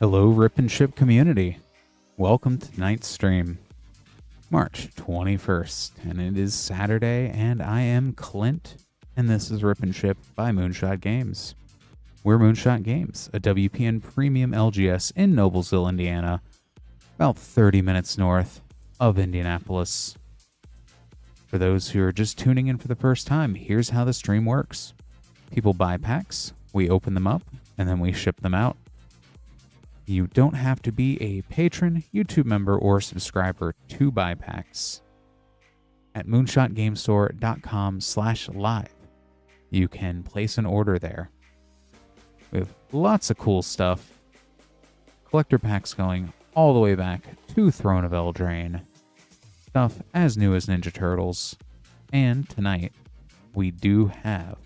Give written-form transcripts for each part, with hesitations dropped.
Hello, Rip and Ship community. Welcome to tonight's stream, March 21st, and it is Saturday, and I am Clint, and this is Rip and Ship by Moonshot Games. We're Moonshot Games, a WPN premium LGS in Noblesville, Indiana, about 30 minutes north of Indianapolis. For those who are just tuning in for the first time, here's how the stream works. People buy packs, we open them up, and then we ship them out. You don't have to be a patron, YouTube member, or subscriber to buy packs. At moonshotgamestore.com/live, you can place an order there. We have lots of cool stuff. Collector packs going all the way back to Throne of Eldraine. Stuff as new as Ninja Turtles. And tonight, we do have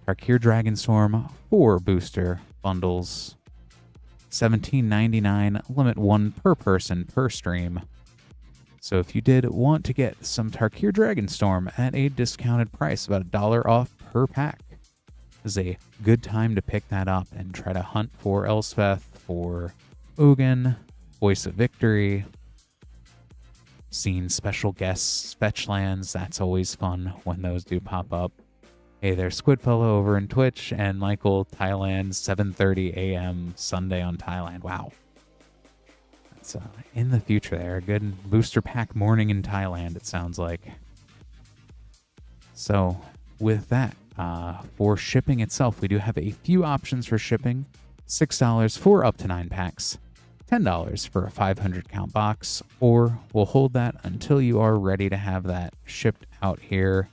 Tarkir Dragonstorm 4 booster bundles. $17.99, limit 1 per person per stream. So if you did want to get some Tarkir Dragonstorm at a discounted price, about $1 off per pack, is a good time to pick that up and try to hunt for Elspeth, for Ugin, Voice of Victory, seen special guests, fetch lands. That's always fun when those do pop up. Hey, there's Squidfellow over in Twitch, and Michael, Thailand, 7:30 a.m. Sunday on Thailand. Wow. That's in the future there. A good booster pack morning in Thailand, it sounds like. So, with that, for shipping itself, we do have a few options for shipping. $6 for up to 9 packs. $10 for a 500 count box, or we'll hold that until you are ready to have that shipped out here.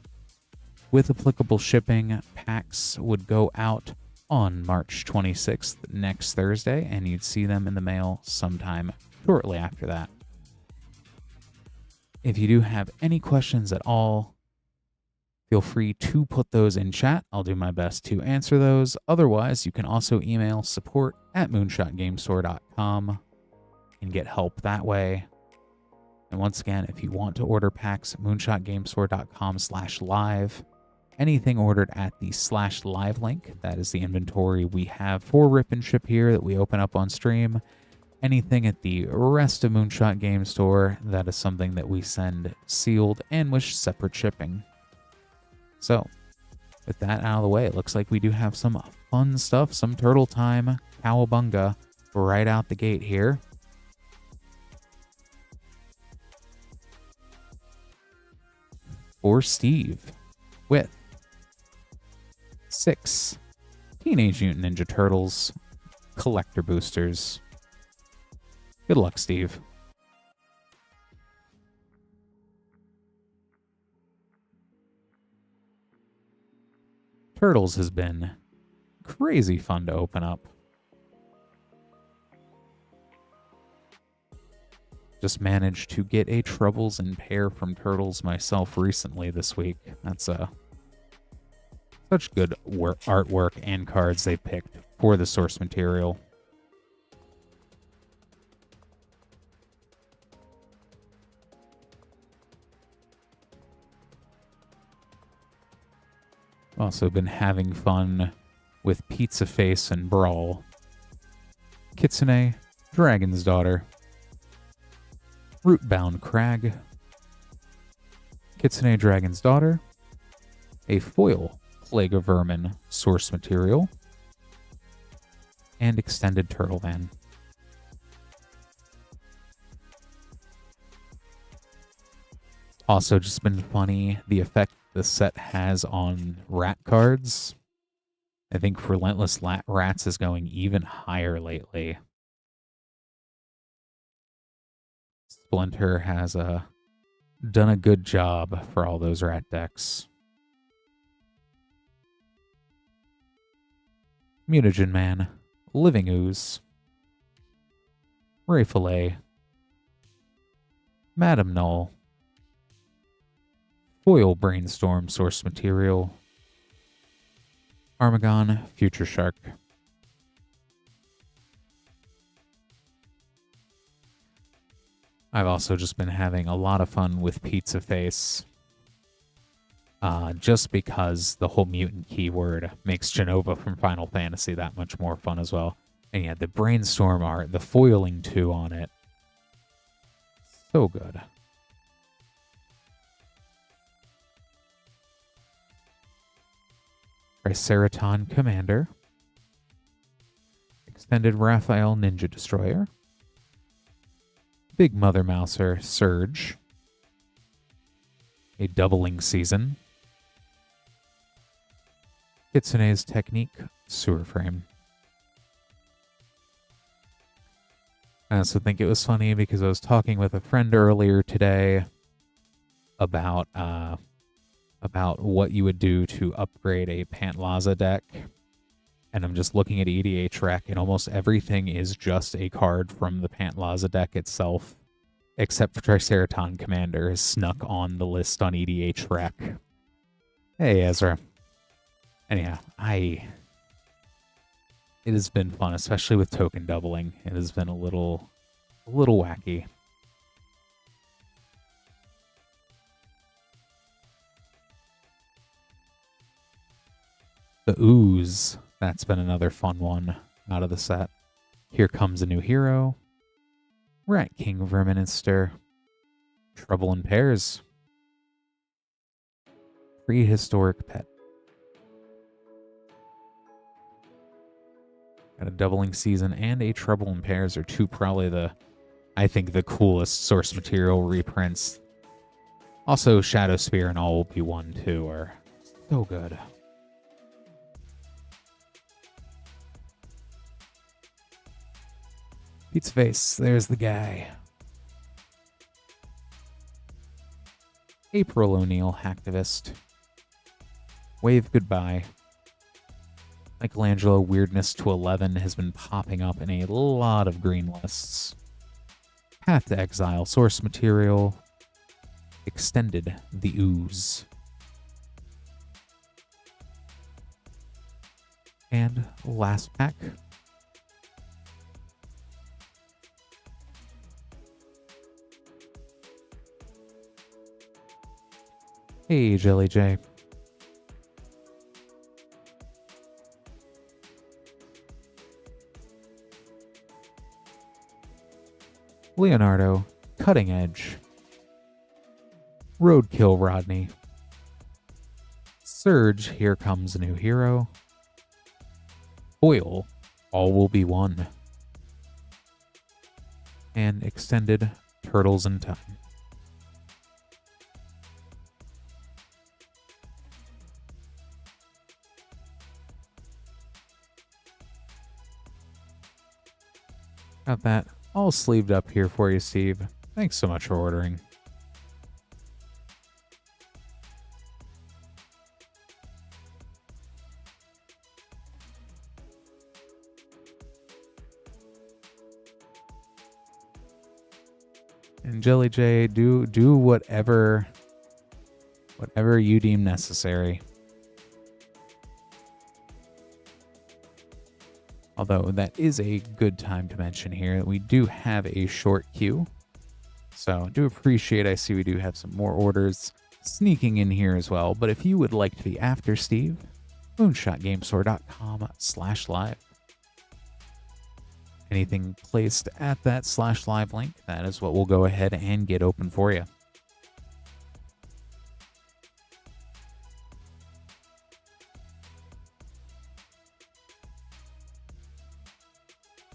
With applicable shipping, packs would go out on March 26th, next Thursday, and you'd see them in the mail sometime shortly after that. If you do have any questions at all, feel free to put those in chat. I'll do my best to answer those. Otherwise, you can also email support@moonshotgamestore.com and get help that way. And once again, if you want to order packs, moonshotgamestore.com/live. Anything ordered at the /live link, that is the inventory we have for Rip and Ship here that we open up on stream. Anything at the rest of Moonshot Game Store, that is something that we send sealed and with separate shipping. So, with that out of the way, it looks like we do have some fun stuff, some Turtle Time, Cowabunga, right out the gate here. For Steve, with 6 Teenage Mutant Ninja Turtles collector boosters. Good luck, Steve. Turtles has been crazy fun to open up. Just managed to get a Troubles and Pair from Turtles myself recently this week. That's such good artwork and cards they picked for the source material. Also been having fun with Pizza Face and Brawl. Kitsune, Dragon's Daughter. Rootbound Crag. Kitsune, Dragon's Daughter. A foil Plague of Vermin source material, and Extended Turtle Man. Also just been funny, the effect the set has on rat cards. I think Relentless Rats is going even higher lately. Splinter has done a good job for all those rat decks. Mutagen Man, Living Ooze, Ray Fillet, Madam Null, Foil Brainstorm source material, Armagon Future Shark. I've also just been having a lot of fun with Pizza Face. Just because the whole mutant keyword makes Genova from Final Fantasy that much more fun as well. And yeah, the brainstorm art, the foiling 2 on it. So good. Triceraton Commander. Extended Raphael Ninja Destroyer. Big Mother Mouser Surge. A doubling season. Kitsune's Technique Sewer Frame. I also think it was funny because I was talking with a friend earlier today about what you would do to upgrade a Pantlaza deck. And I'm just looking at EDH Rec, and almost everything is just a card from the Pantlaza deck itself, except for Triceraton Commander is snuck on the list on EDH Rec. Hey, Ezra. Anyhow, it has been fun, especially with token doubling. It has been a little wacky. The Ooze. That's been another fun one out of the set. Here Comes a New Hero. Rat King Verminister. Trouble in Pairs. Prehistoric Pet. Got a doubling season and a Trouble in Pairs are two probably I think the coolest source material reprints. Also Shadow Spear and All Will Be One too are so good. Pete's Face, there's the guy. April O'Neil, Hacktivist. Wave Goodbye. Michelangelo Weirdness to 11 has been popping up in a lot of green lists. Path to Exile, source material. Extended, The Ooze. And last pack. Hey, Jelly J. Leonardo, Cutting Edge. Roadkill Rodney. Surge, Here Comes a New Hero. Foil, All Will Be One. And Extended, Turtles in Time. Got that all sleeved up here for you, Steve. Thanks so much for ordering. And Jelly J, do whatever you deem necessary. Although that is a good time to mention here that we do have a short queue. So I do appreciate, I see we do have some more orders sneaking in here as well. But if you would like to be after Steve, moonshotgamestore.com/live. Anything placed at that /live link, that is what we'll go ahead and get open for you.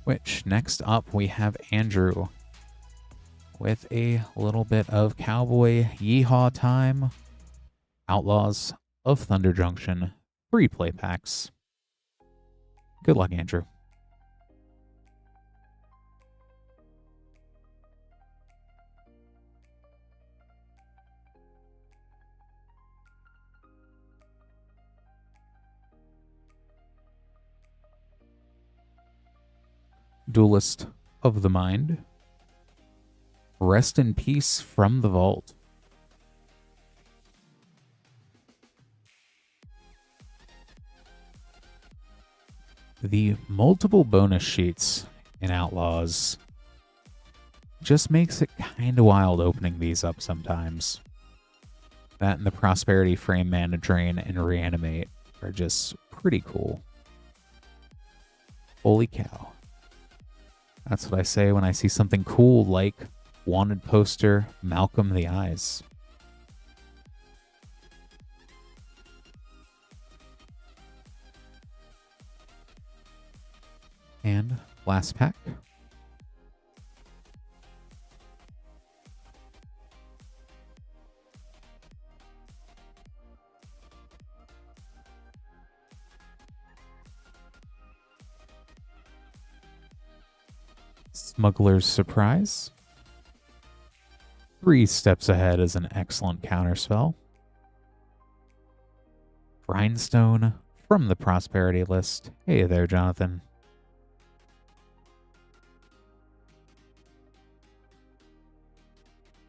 Which, next up, we have Andrew with a little bit of Cowboy Yeehaw time. Outlaws of Thunder Junction, 3 play packs. Good luck, Andrew. Duelist of the Mind. Rest in Peace from the Vault. The multiple bonus sheets in Outlaws just makes it kind of wild opening these up sometimes. That and the Prosperity Frame, Mana Drain, and Reanimate are just pretty cool. Holy cow. That's what I say when I see something cool like wanted poster Malcolm the Eyes. And last pack. Smuggler's Surprise. 3 Steps Ahead is an excellent counterspell. Grindstone from the Prosperity list. Hey there, Jonathan.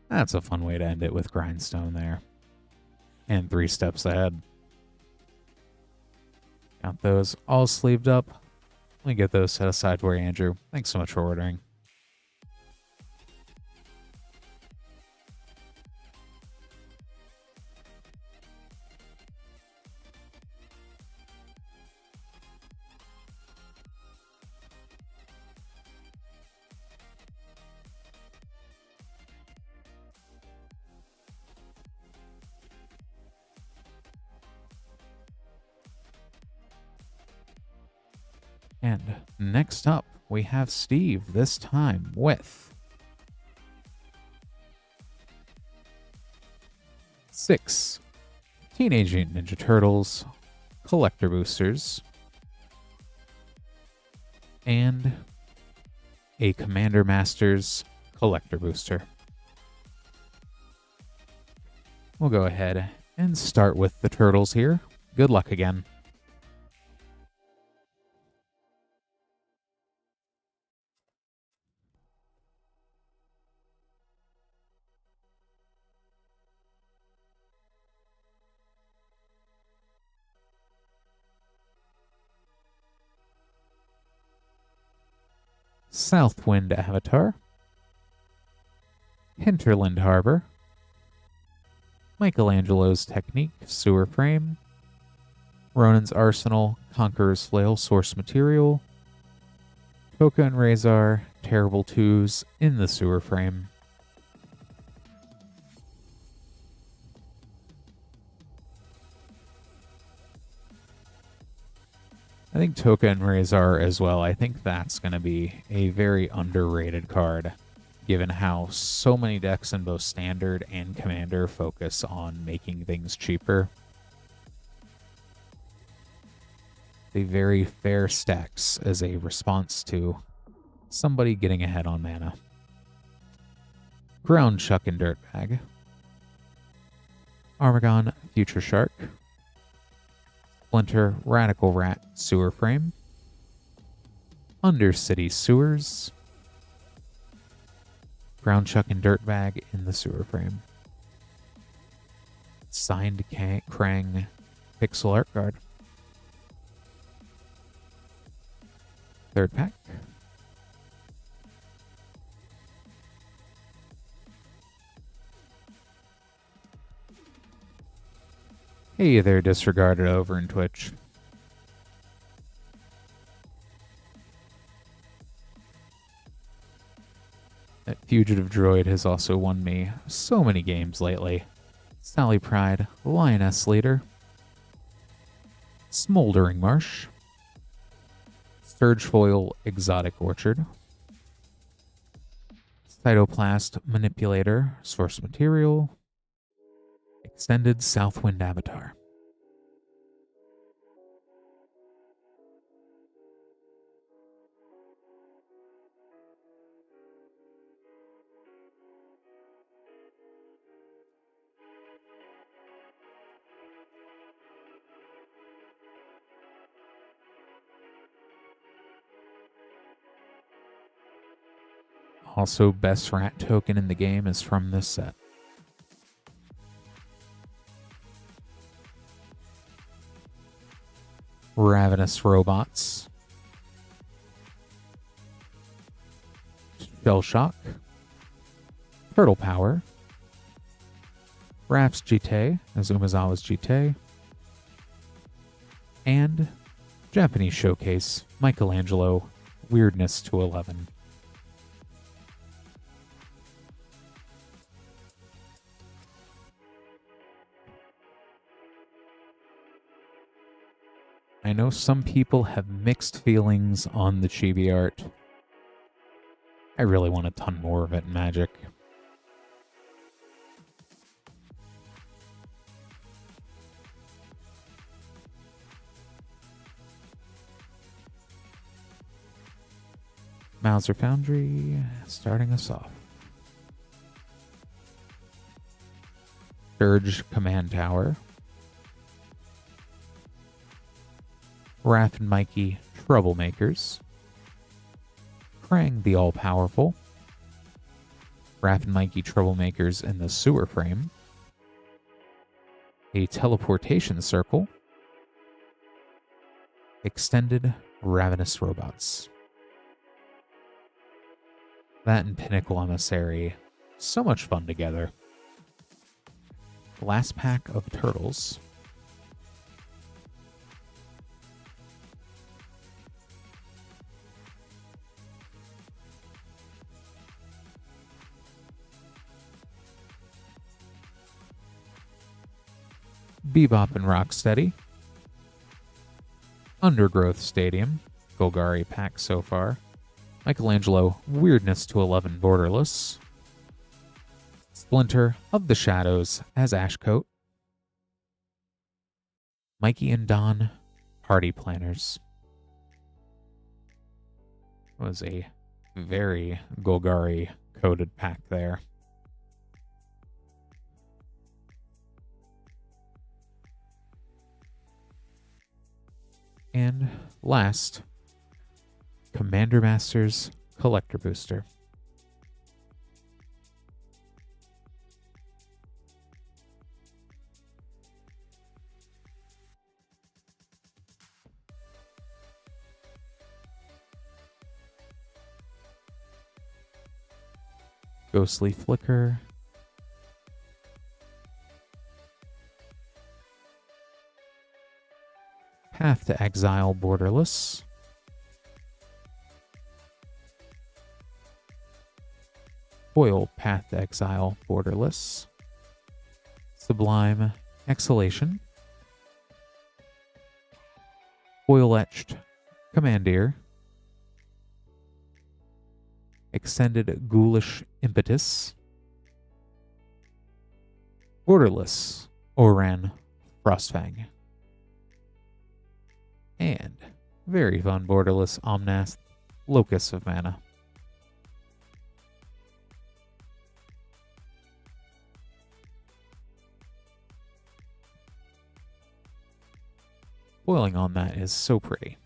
That's a fun way to end it with Grindstone there. And 3 Steps Ahead. Got those all sleeved up. Let me get those set aside for you, Andrew. Thanks so much for ordering. And next up, we have Steve, this time with 6 Teenage Mutant Ninja Turtles collector boosters and a Commander Masters collector booster. We'll go ahead and start with the Turtles here. Good luck again. Southwind Avatar, Hinterland Harbor, Michelangelo's Technique Sewer Frame, Ronin's Arsenal Conqueror's Flail Source Material, Toka and Razor Terrible Twos in the Sewer Frame. I think Toka and Razor as well. I think that's going to be a very underrated card, given how so many decks in both Standard and Commander focus on making things cheaper. They very fair stacks as a response to somebody getting ahead on mana. Ground Chuck and Dirtbag, Armagon Future Shark, Splinter Radical Rat Sewer Frame, Undercity Sewers, Ground Chuck and Dirtbag in the Sewer Frame, Signed Krang Pixel Art Card. Third pack. Hey there, Disregarded over in Twitch. That Fugitive Droid has also won me so many games lately. Sally Pride, Lioness Leader, Smoldering Marsh, Surgefoil Exotic Orchard, Cytoplast Manipulator Source Material, Extended Southwind Avatar. Also, best rat token in the game is from this set. Ravenous Robots, Shell Shock, Turtle Power, Raps GT, Azumazawa's GT, and Japanese Showcase, Michelangelo, Weirdness to 11. I know some people have mixed feelings on the chibi art. I really want a ton more of it in Magic. Mauser Foundry, starting us off. Surge Command Tower. Wrath and Mikey, Troublemakers. Krang the All-Powerful. Wrath and Mikey, Troublemakers in the Sewer Frame. A Teleportation Circle. Extended Ravenous Robots. That and Pinnacle Emissary. So much fun together. Last pack of Turtles. Bebop and Rocksteady. Undergrowth Stadium. Golgari pack so far. Michelangelo, Weirdness to 11 Borderless. Splinter of the Shadows as Ashcoat. Mikey and Don, Party Planners. Was a very Golgari coded pack there. And last, Commander Masters Collector Booster. Ghostly Flicker. Path to Exile Borderless. Foil Path to Exile Borderless. Sublime Exhalation. Foil Etched Commandeer. Extended Ghoulish Impetus. Borderless Oran Frostfang. And very fun borderless Omnath Locus of Mana. Foiling on that is so pretty.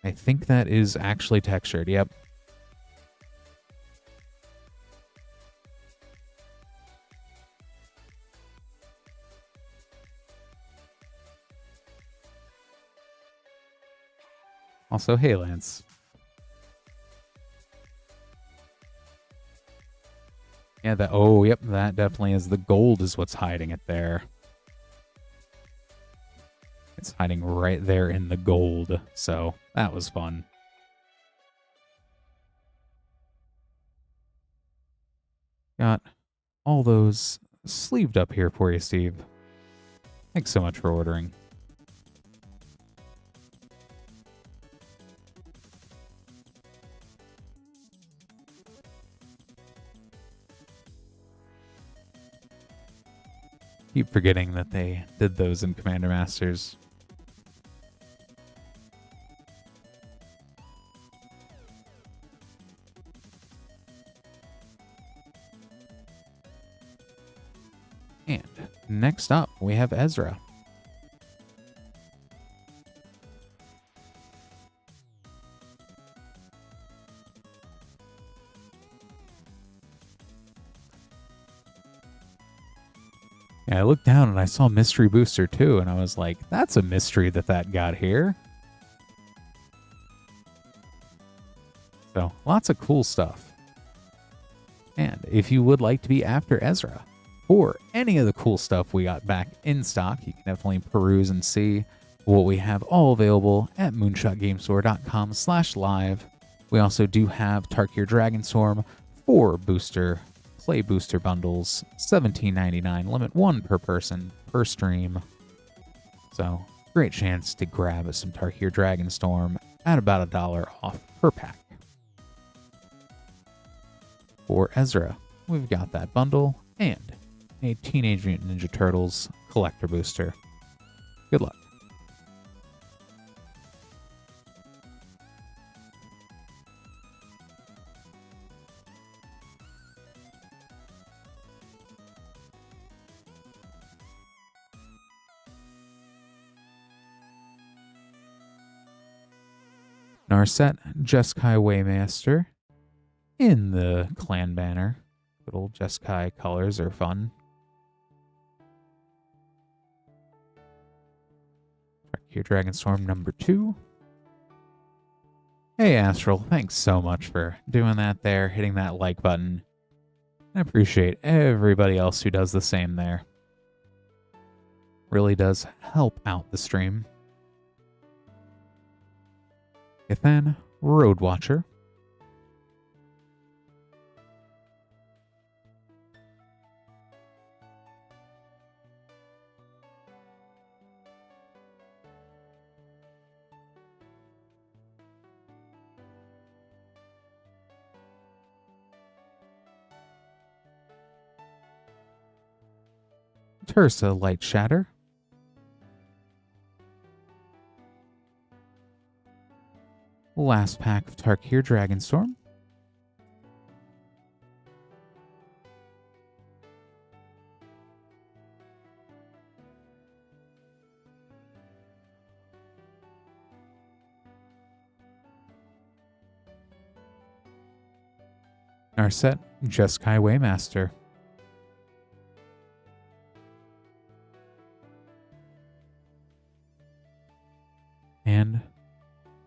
I think that is actually textured, yep. Also, hey, Lance. Yeah, yep, that definitely is. The gold is what's hiding it there. It's hiding right there in the gold, so that was fun. Got all those sleeved up here for you, Steve. Thanks so much for ordering. Keep forgetting that they did those in Commander Masters. And next up, we have Ezra. Yeah, I looked down and I saw Mystery Booster too, and I was like, that's a mystery that got here. So, lots of cool stuff. And if you would like to be after Ezra, or any of the cool stuff we got back in stock, you can definitely peruse and see what we have all available at moonshotgamestore.com/live. We also do have Tarkir Dragonstorm, 4 Play Booster Bundles, $17.99, limit 1 per person per stream. So Great chance to grab some Tarkir Dragonstorm at about $1 off per pack. For Ezra, we've got that bundle and a Teenage Mutant Ninja Turtles collector booster. Good luck. Narset, Jeskai Waymaster in the clan banner. Good old Jeskai colors are fun. Here, Dragonstorm number 2. Hey Astral, thanks so much for doing that there, hitting that like button. I appreciate everybody else who does the same there. Really does help out the stream. Ethan, Road Watcher. Tursa, Light Shatter. Last pack of Tarkir Dragonstorm. Narset, Jeskai Waymaster. And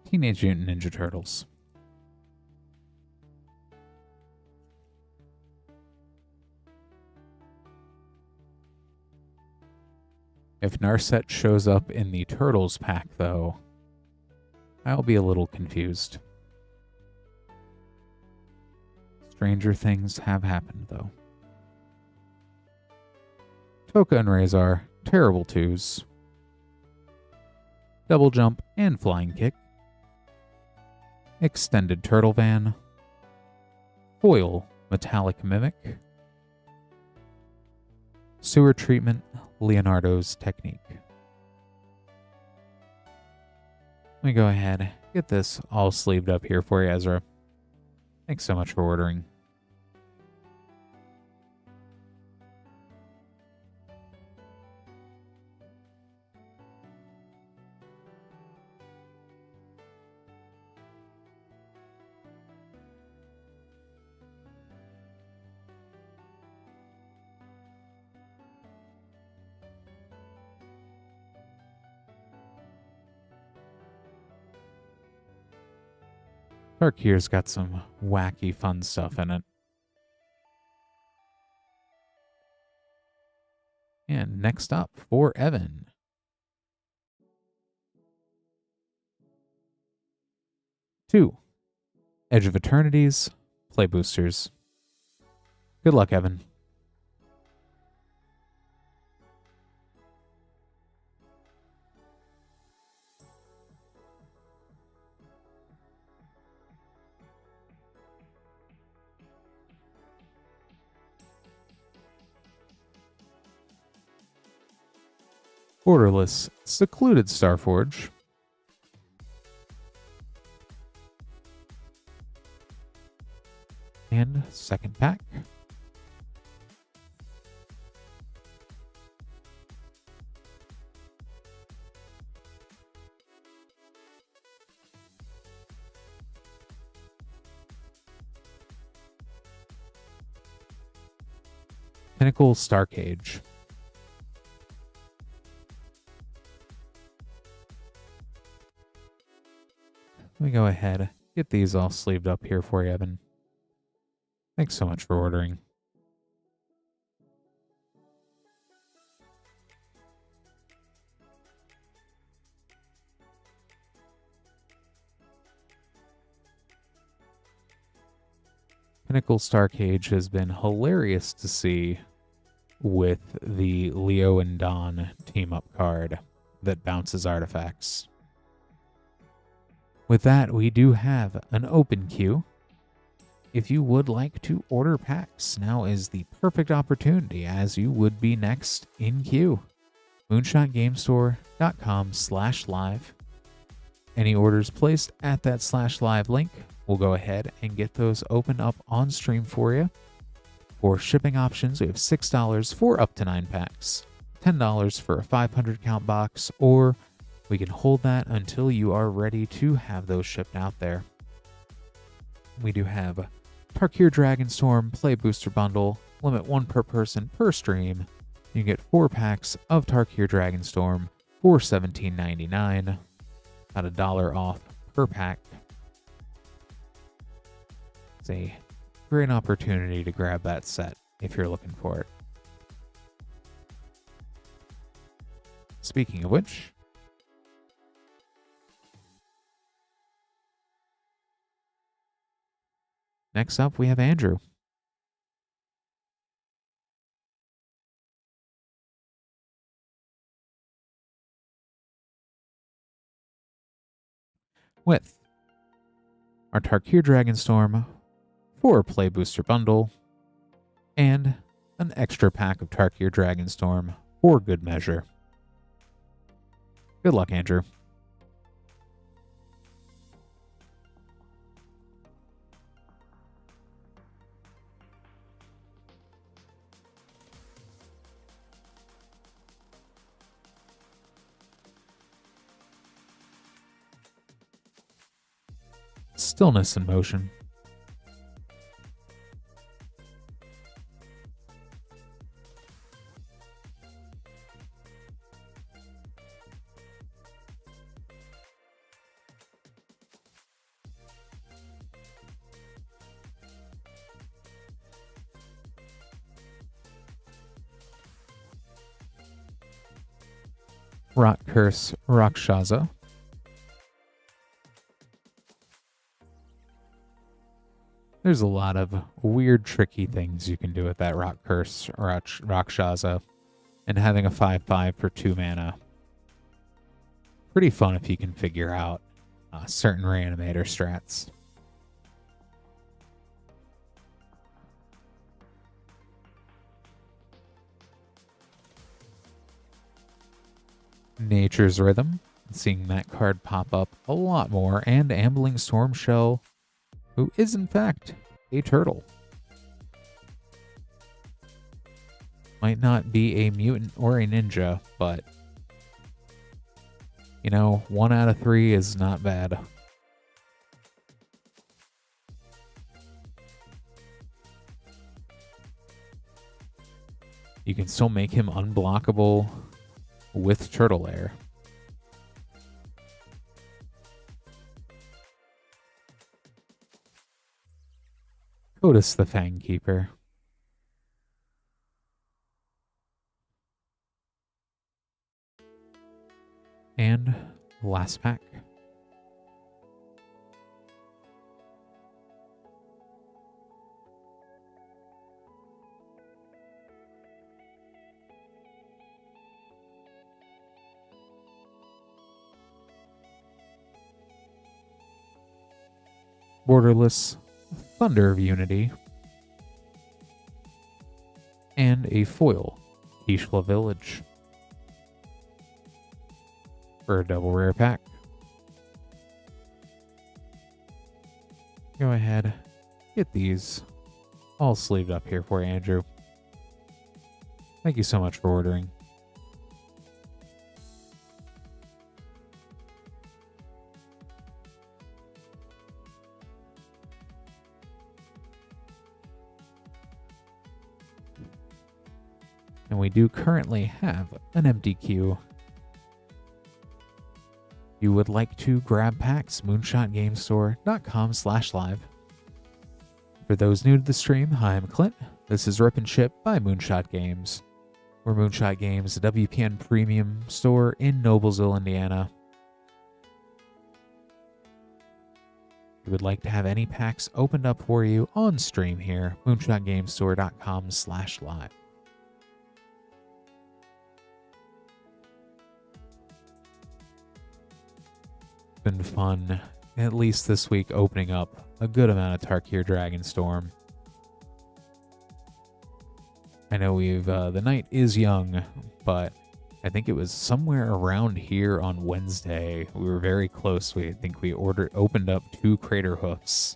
Teenage Mutant Ninja Turtles. If Narset shows up in the Turtles pack, though, I'll be a little confused. Stranger things have happened, though. Toka and Razor, Terrible Twos. Double Jump and Flying Kick. Extended Turtle Van. Foil Metallic Mimic. Sewer Treatment, Leonardo's Technique. Let me go ahead, get this all sleeved up here for you, Ezra. Thanks so much for ordering. Tarkir's got some wacky fun stuff in it. And next up for Evan. Two, Edge of Eternities, Play Boosters. Good luck, Evan. Borderless, Secluded Starforge. And second pack. Pinnacle Starcage. Let me go ahead, get these all sleeved up here for you, Evan. Thanks so much for ordering. Pinnacle Starcage has been hilarious to see with the Leo and Don team-up card. that bounces artifacts. With that, we do have an open queue. If you would like to order packs, now is the perfect opportunity, as you would be next in queue. moonshotgamestore.com/live. Any orders placed at that /live link, we'll go ahead and get those opened up on stream for you. For shipping options, we have $6 for up to 9 packs, $10 for a 500 count box, or we can hold that until you are ready to have those shipped out there. We do have Tarkir Dragonstorm Play Booster Bundle, limit 1 per person per stream. You can get 4 packs of Tarkir Dragonstorm for $17.99, about $1 off per pack. It's a great opportunity to grab that set if you're looking for it. Speaking of which, next up we have Andrew. With our Tarkir Dragonstorm 4 Play Booster Bundle and an extra pack of Tarkir Dragonstorm for good measure. Good luck, Andrew. Stillness in motion. Rot Curse Rakshasa. There's a lot of weird, tricky things you can do with that Rot Curse Rakshasa, and having a 5/5 for 2 mana. Pretty fun if you can figure out certain reanimator strats. Nature's Rhythm, seeing that card pop up a lot more, and Ambling Stormshell, who is in fact a turtle. Might not be a mutant or a ninja, but you know, 1 out of 3 is not bad. You can still make him unblockable with Turtle Air. Otis the Fangkeeper. And last pack. Borderless Thunder of Unity, and a foil Kishla Village for a double rare pack. Go ahead, get these all sleeved up here for you, Andrew. Thank you so much for ordering. And we do currently have an empty queue. If you would like to grab packs, moonshotgamestore.com/live. For those new to the stream, hi, I'm Clint. This is Rip and Ship by Moonshot Games. We're Moonshot Games, a WPN premium store in Noblesville, Indiana. If you would like to have any packs opened up for you on stream here, moonshotgamestore.com/live. been fun, at least this week, opening up a good amount of Tarkir Dragonstorm. I know the night is young, but I think it was somewhere around here on Wednesday. We were very close. I think we opened up 2 Crater Hoofs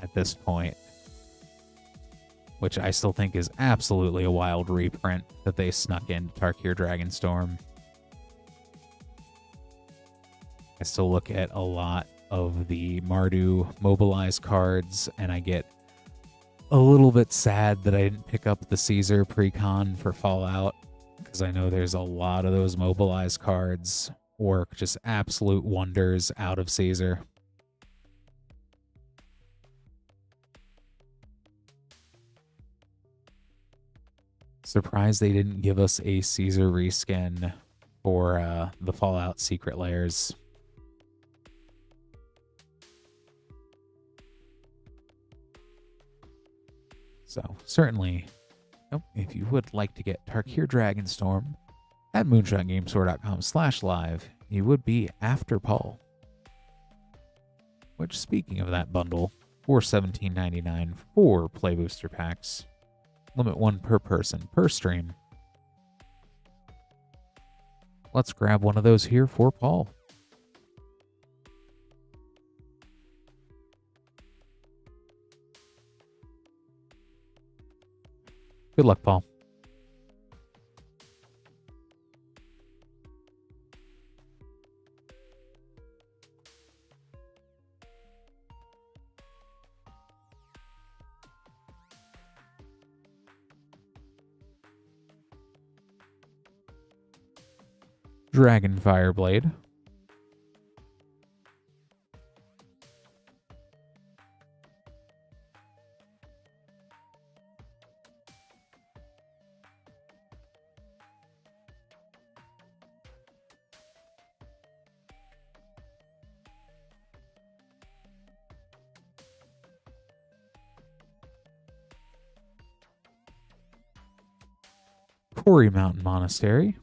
at this point, which I still think is absolutely a wild reprint that they snuck into Tarkir Dragonstorm. I still look at a lot of the Mardu mobilized cards, and I get a little bit sad that I didn't pick up the Caesar precon for Fallout, because I know there's a lot of those mobilized cards work just absolute wonders out of Caesar. Surprised they didn't give us a Caesar reskin for the Fallout Secret Layers. So certainly, if you would like to get Tarkir Dragonstorm at moonshotgamestore.com/live, you would be after Paul. Which, speaking of that bundle, for $17.99 for Play Booster Packs, limit 1 per person per stream. Let's grab one of those here for Paul. Good luck, Paul. Dragon Fireblade. Quarry Mountain Monastery.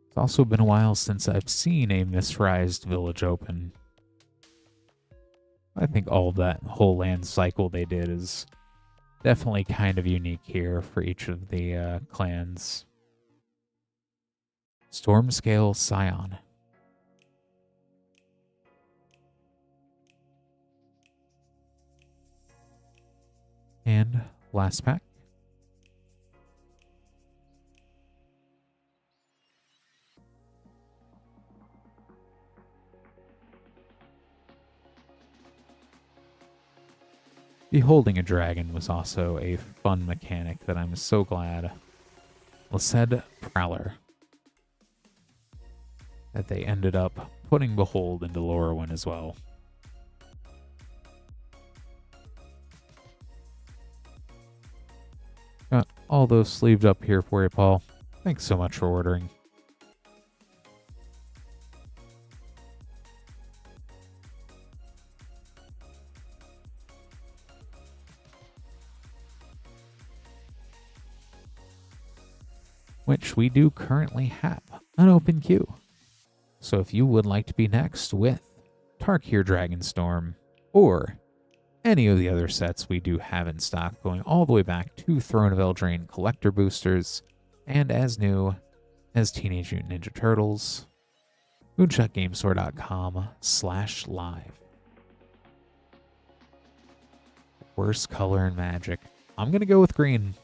It's also been a while since I've seen a Mistrized Village open. I think all of that whole land cycle they did is definitely kind of unique here for each of the clans. Stormscale Scion. And last pack. Beholding a Dragon was also a fun mechanic that I'm so glad Lised Prowler that they ended up putting Behold into Lorwyn as well. Got all those sleeved up here for you, Paul. Thanks so much for ordering. Which we do currently have an open queue. So if you would like to be next with Tarkir Dragonstorm or any of the other sets we do have in stock, going all the way back to Throne of Eldraine collector boosters, and as new as Teenage Mutant Ninja Turtles, moonshotgamestore.com/live. Worst color in Magic. I'm going to go with green.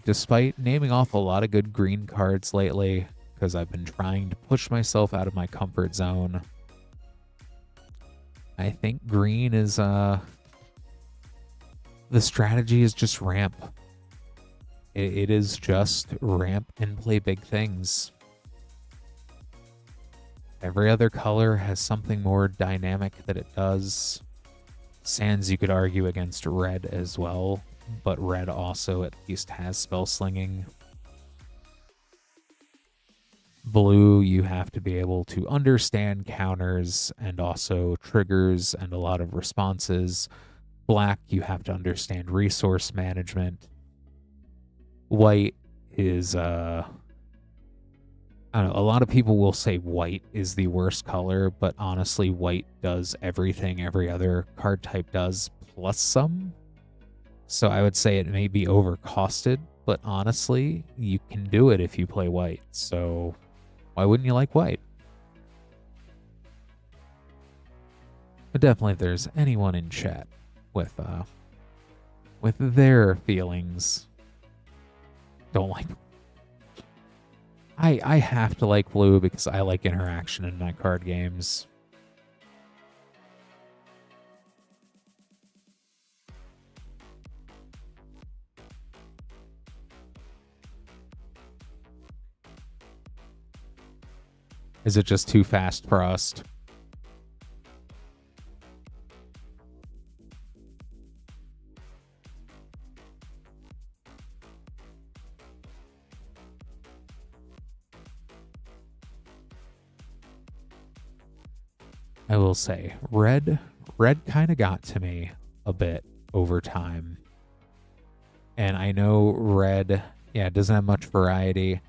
Despite naming off a lot of good green cards lately, because I've been trying to push myself out of my comfort zone, I think green is, the strategy is just ramp. It is just ramp and play big things. Every other color has something more dynamic that it does. Sans, you could argue against red as well, but red also at least has spell slinging. Blue, you have to be able to understand counters and also triggers and a lot of responses. black, you have to understand resource management. White is, I don't know, a lot of people will say white is the worst color, but honestly, white does everything every other card type does, plus some. So I would say it may be overcosted, but honestly, you can do it if you play white. So why wouldn't you like white? But definitely if there's anyone in chat with their feelings, don't like. I have to like blue because I like interaction in my card games. Is it just too fast for us? I will say, red kind of got to me a bit over time. And I know red, yeah, it doesn't have much variety.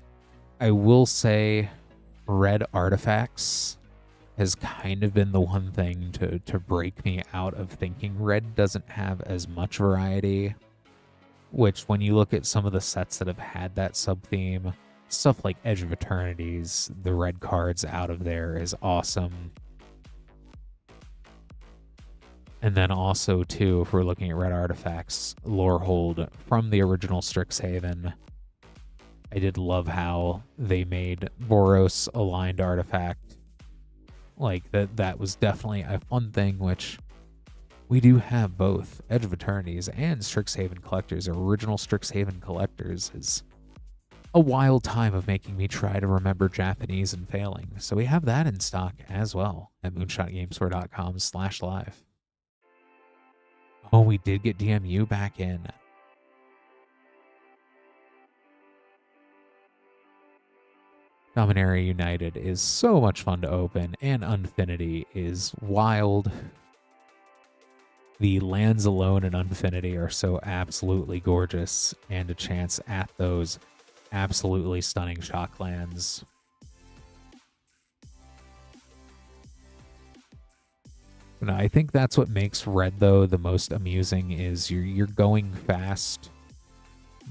I will say red artifacts has kind of been the one thing to break me out of thinking red doesn't have as much variety, which when you look at some of the sets that have had that sub-theme, stuff like Edge of Eternities, the red cards out of there is awesome. And then also, too, if we're looking at red artifacts, Lorehold from the original Strixhaven. I did love how they made Boros aligned artifact. Like, that was definitely a fun thing, which we do have both Edge of Eternities and Strixhaven collectors. Original Strixhaven collectors is a wild time of making me try to remember Japanese and failing. So we have that in stock as well at moonshotgamestore.com/live. Oh, we did get DMU back in. Dominaria United is so much fun to open, and Unfinity is wild. The lands alone in Unfinity are so absolutely gorgeous, and a chance at those absolutely stunning shock lands. No, I think that's what makes red, though, the most amusing is you're going fast,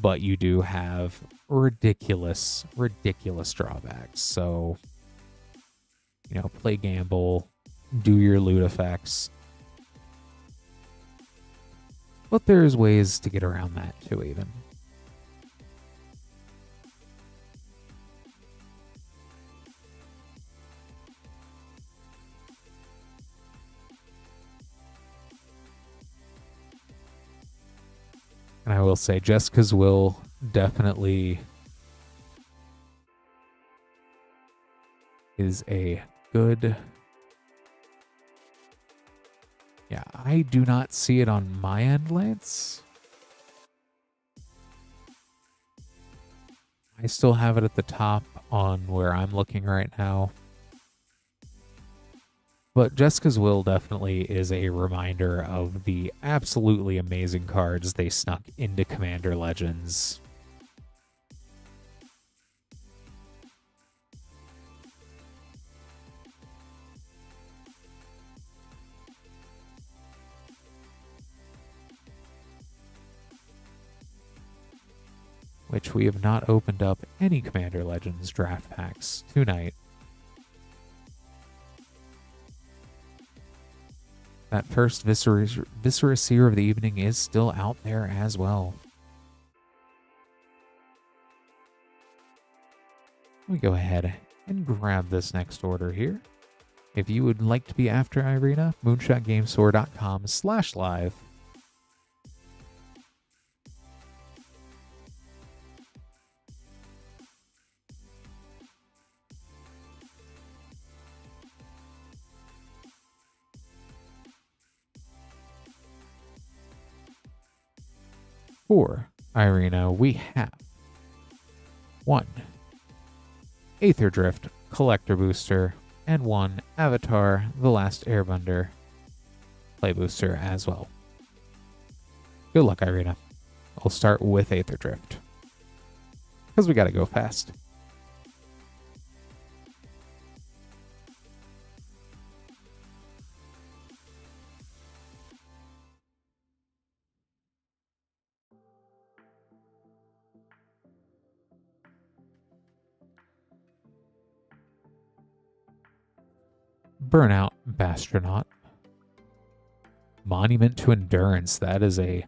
but you do have ridiculous drawbacks. So, you know, play gamble, do your loot effects. But there's ways to get around that, too, even. And I will say Jessica's Will definitely is a good... Yeah, I do not see it on my end, Lance. I still have it at the top on where I'm looking right now. But Jessica's Will definitely is a reminder of the absolutely amazing cards they snuck into Commander Legends. Which we have not opened up any Commander Legends draft packs tonight. That first Viscera Seer of the evening is still out there as well. Let me go ahead and grab this next order here. If you would like to be after Irina, moonshotgamestore.com/live. For Irina, we have 1 Aether Drift Collector Booster and 1 Avatar The Last Airbender Play Booster as well. Good luck, Irina. I'll start with Aether Drift, because we gotta go fast. Burnout Bastronaut. Monument to Endurance. That is a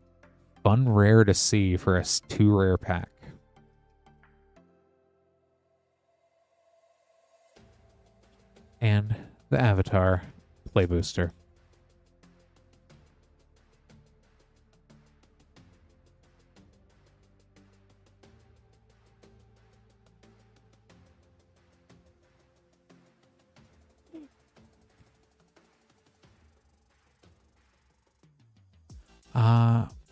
fun rare to see for a 2 rare pack. And the Avatar Play Booster.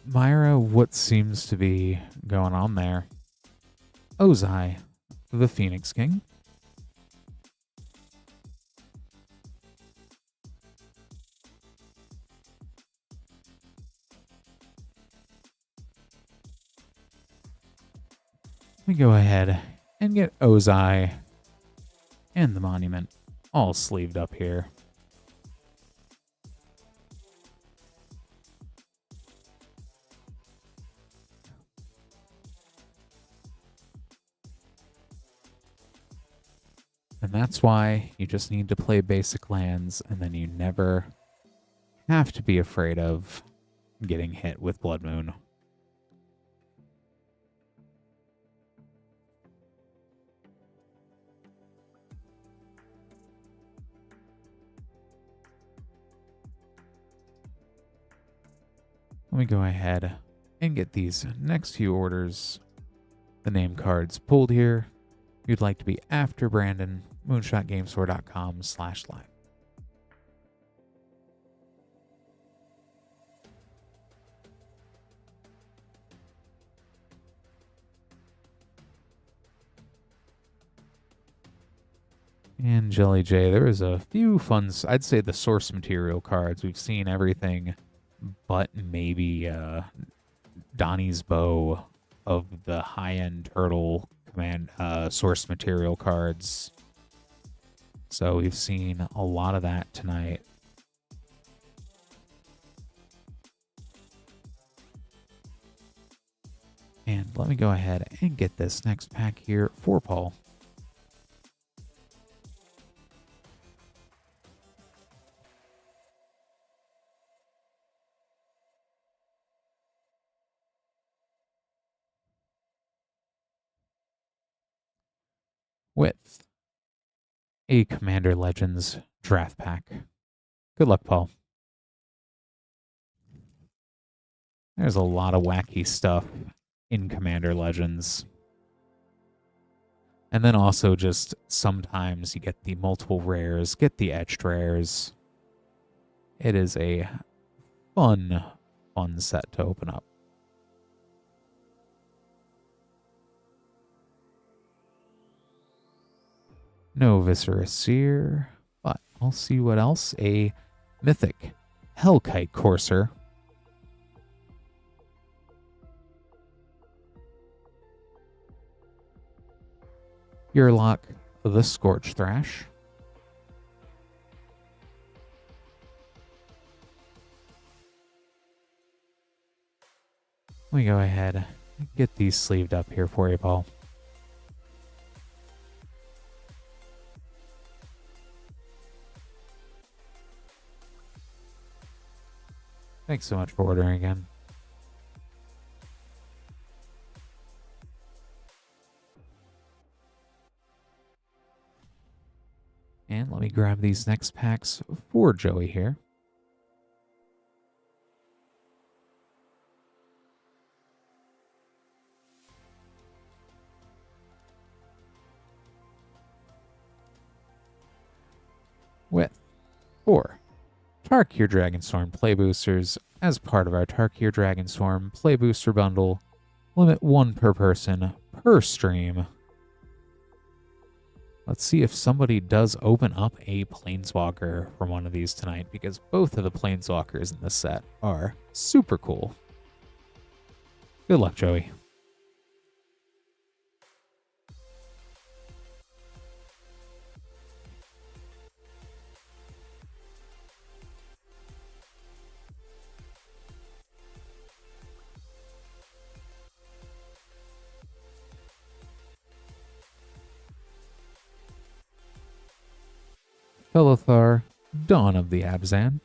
Myra, what seems to be going on there? Ozai, the Phoenix King. We go ahead and get Ozai and the Monument all sleeved up here. And that's why you just need to play basic lands, and then you never have to be afraid of getting hit with Blood Moon. Let me go ahead and get these next few orders, the name cards pulled here. If you'd like to be after Brandon, moonshotgamestore.com/live. And Jelly J, there is a few fun, I'd say the source material cards. We've seen everything but maybe Donnie's Bow of the high-end turtle command source material cards. So we've seen a lot of that tonight. And let me go ahead and get this next pack here for Paul. With a Commander Legends draft pack. Good luck, Paul. There's a lot of wacky stuff in Commander Legends. And then also just sometimes you get the multiple rares, get the etched rares. It is a fun set to open up. No Viscera Seer, but I'll see what else. A Mythic Hellkite Courser. Yurlok the Scorch Thrash. Let me go ahead and get these sleeved up here for you, Paul. Thanks so much for ordering again. And let me grab these next packs for Joey here. With 4 Tarkir Dragonstorm Play Boosters as part of our Tarkir Dragonstorm Play Booster Bundle. Limit 1 per person per stream. Let's see if somebody does open up a Planeswalker from one of these tonight, because both of the Planeswalkers in this set are super cool. Good luck, Joey. Felithar, Dawn of the Abzan.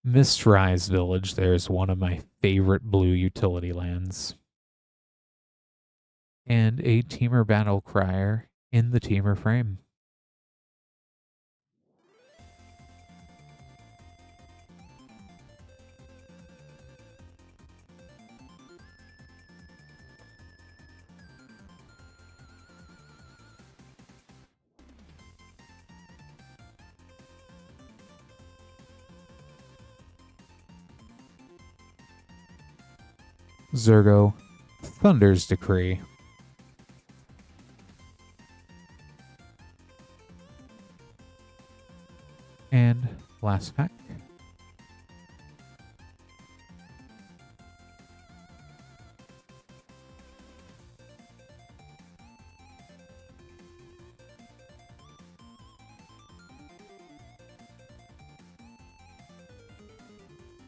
Mistrise Village, there's one of my favorite blue utility lands. And a Teamer Battle Crier in the Teamer frame. Zurgo, Thunder's Decree. And last pack.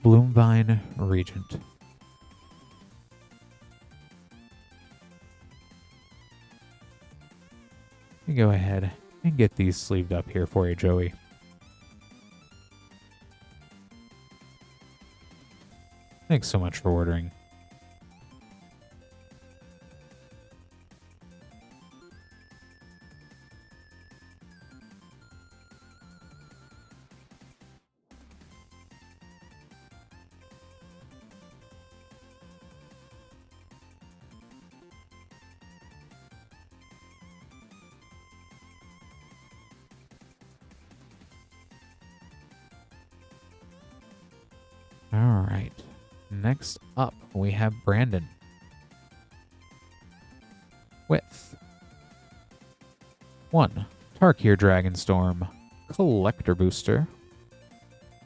Bloomvine Regent. You go ahead and get these sleeved up here for you, Joey. Thanks so much for ordering. All right. Next up, we have Brandon. With 1 Tarkir Dragonstorm Collector Booster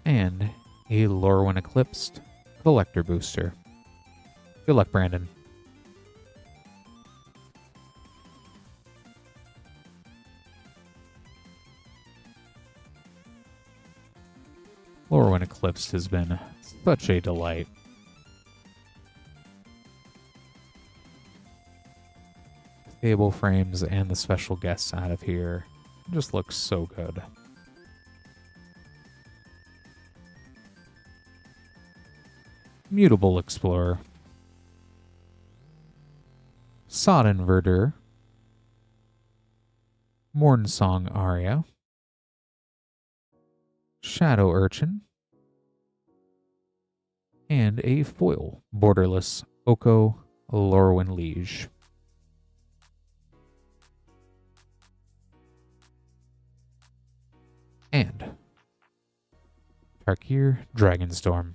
and a Lorwyn Eclipsed Collector Booster. Good luck, Brandon. Lorwyn Eclipsed has been such a delight. Table frames and the special guests out of here just look so good. Mutable Explorer. Sodden Verdure. Mornsong Aria. Shadow Urchin. And a foil borderless Oko Lorwyn Liege. And Tarkir Dragonstorm.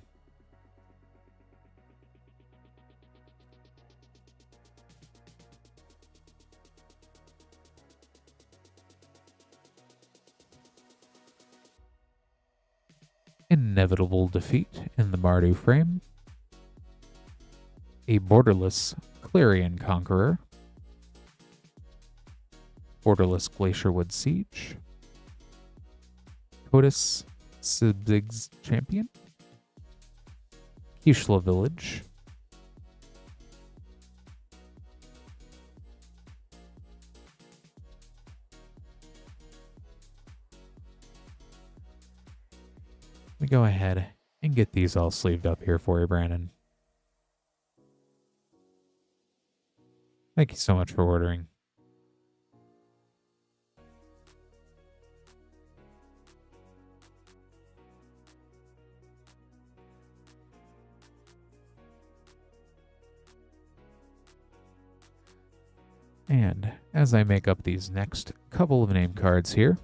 Inevitable Defeat in the Mardu frame. A borderless Clarion Conqueror. Borderless Glacierwood Siege. Kotis Sibzig's Champion. Kishla Village. We go ahead and get these all sleeved up here for you, Brandon. Thank you so much for ordering. And as I make up these next couple of name cards here.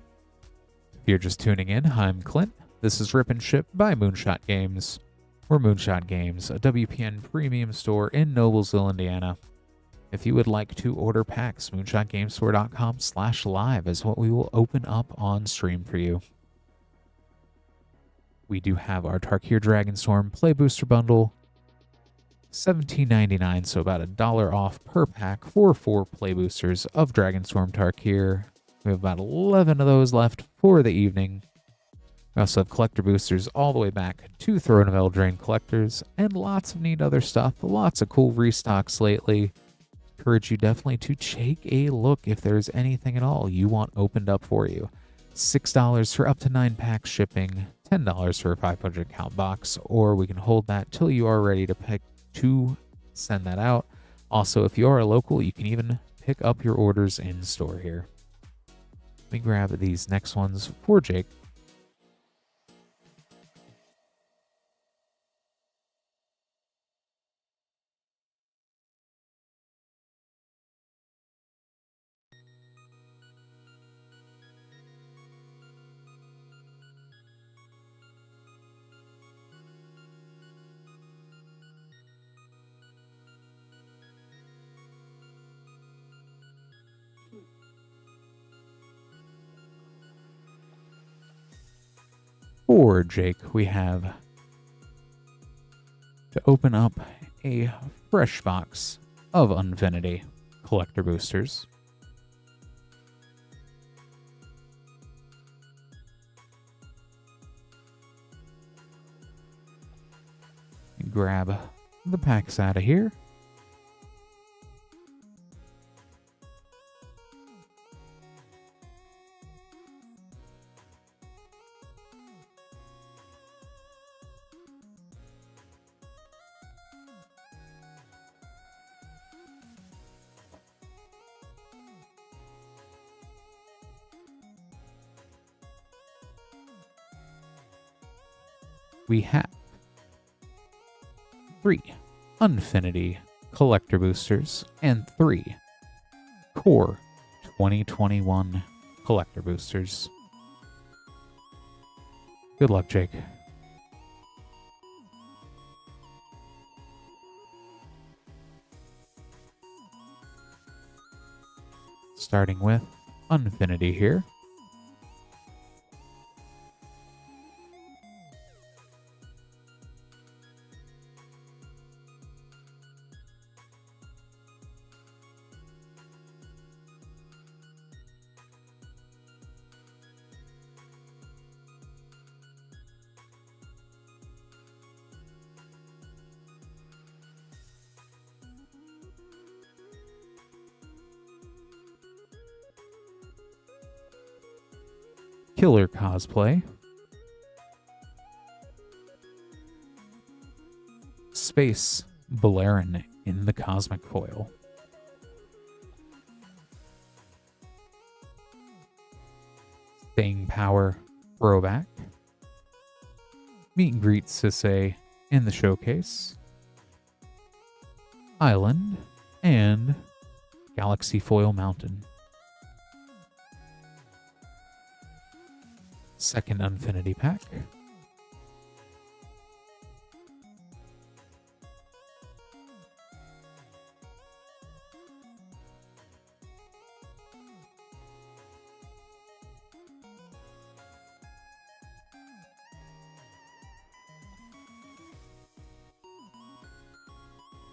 If you're just tuning in, I'm Clint. This is Rip and Ship by Moonshot Games, or Moonshot Games, a WPN premium store in Noblesville, Indiana. If you would like to order packs, moonshotgamestore.com/live is what we will open up on stream for you. We do have our Tarkir Dragonstorm Play Booster Bundle, $17.99, so about $1 off per pack for 4 play boosters of Dragonstorm Tarkir. We have about 11 of those left for the evening. We also have collector boosters all the way back to Throne of Eldraine collectors, and lots of neat other stuff. Lots of cool restocks lately. Encourage you definitely to take a look if there's anything at all you want opened up for you. $6 for up to 9 packs shipping, $10 for a 500 count box, or we can hold that till you are ready to send that out. Also, if you are a local, you can even pick up your orders in store here. Let me grab these next ones for Jake. For Jake, we have to open up a fresh box of Unfinity collector boosters. Grab the packs out of here. We have 3 Unfinity collector boosters and 3 Core 2021 collector boosters. Good luck, Jake. Starting with Unfinity here. Killer Cosplay, Space Balerion in the Cosmic Foil, Staying Power Throwback, Meet and Greet Sisay in the Showcase, Island, and Galaxy Foil Mountain. Second Unfinity pack.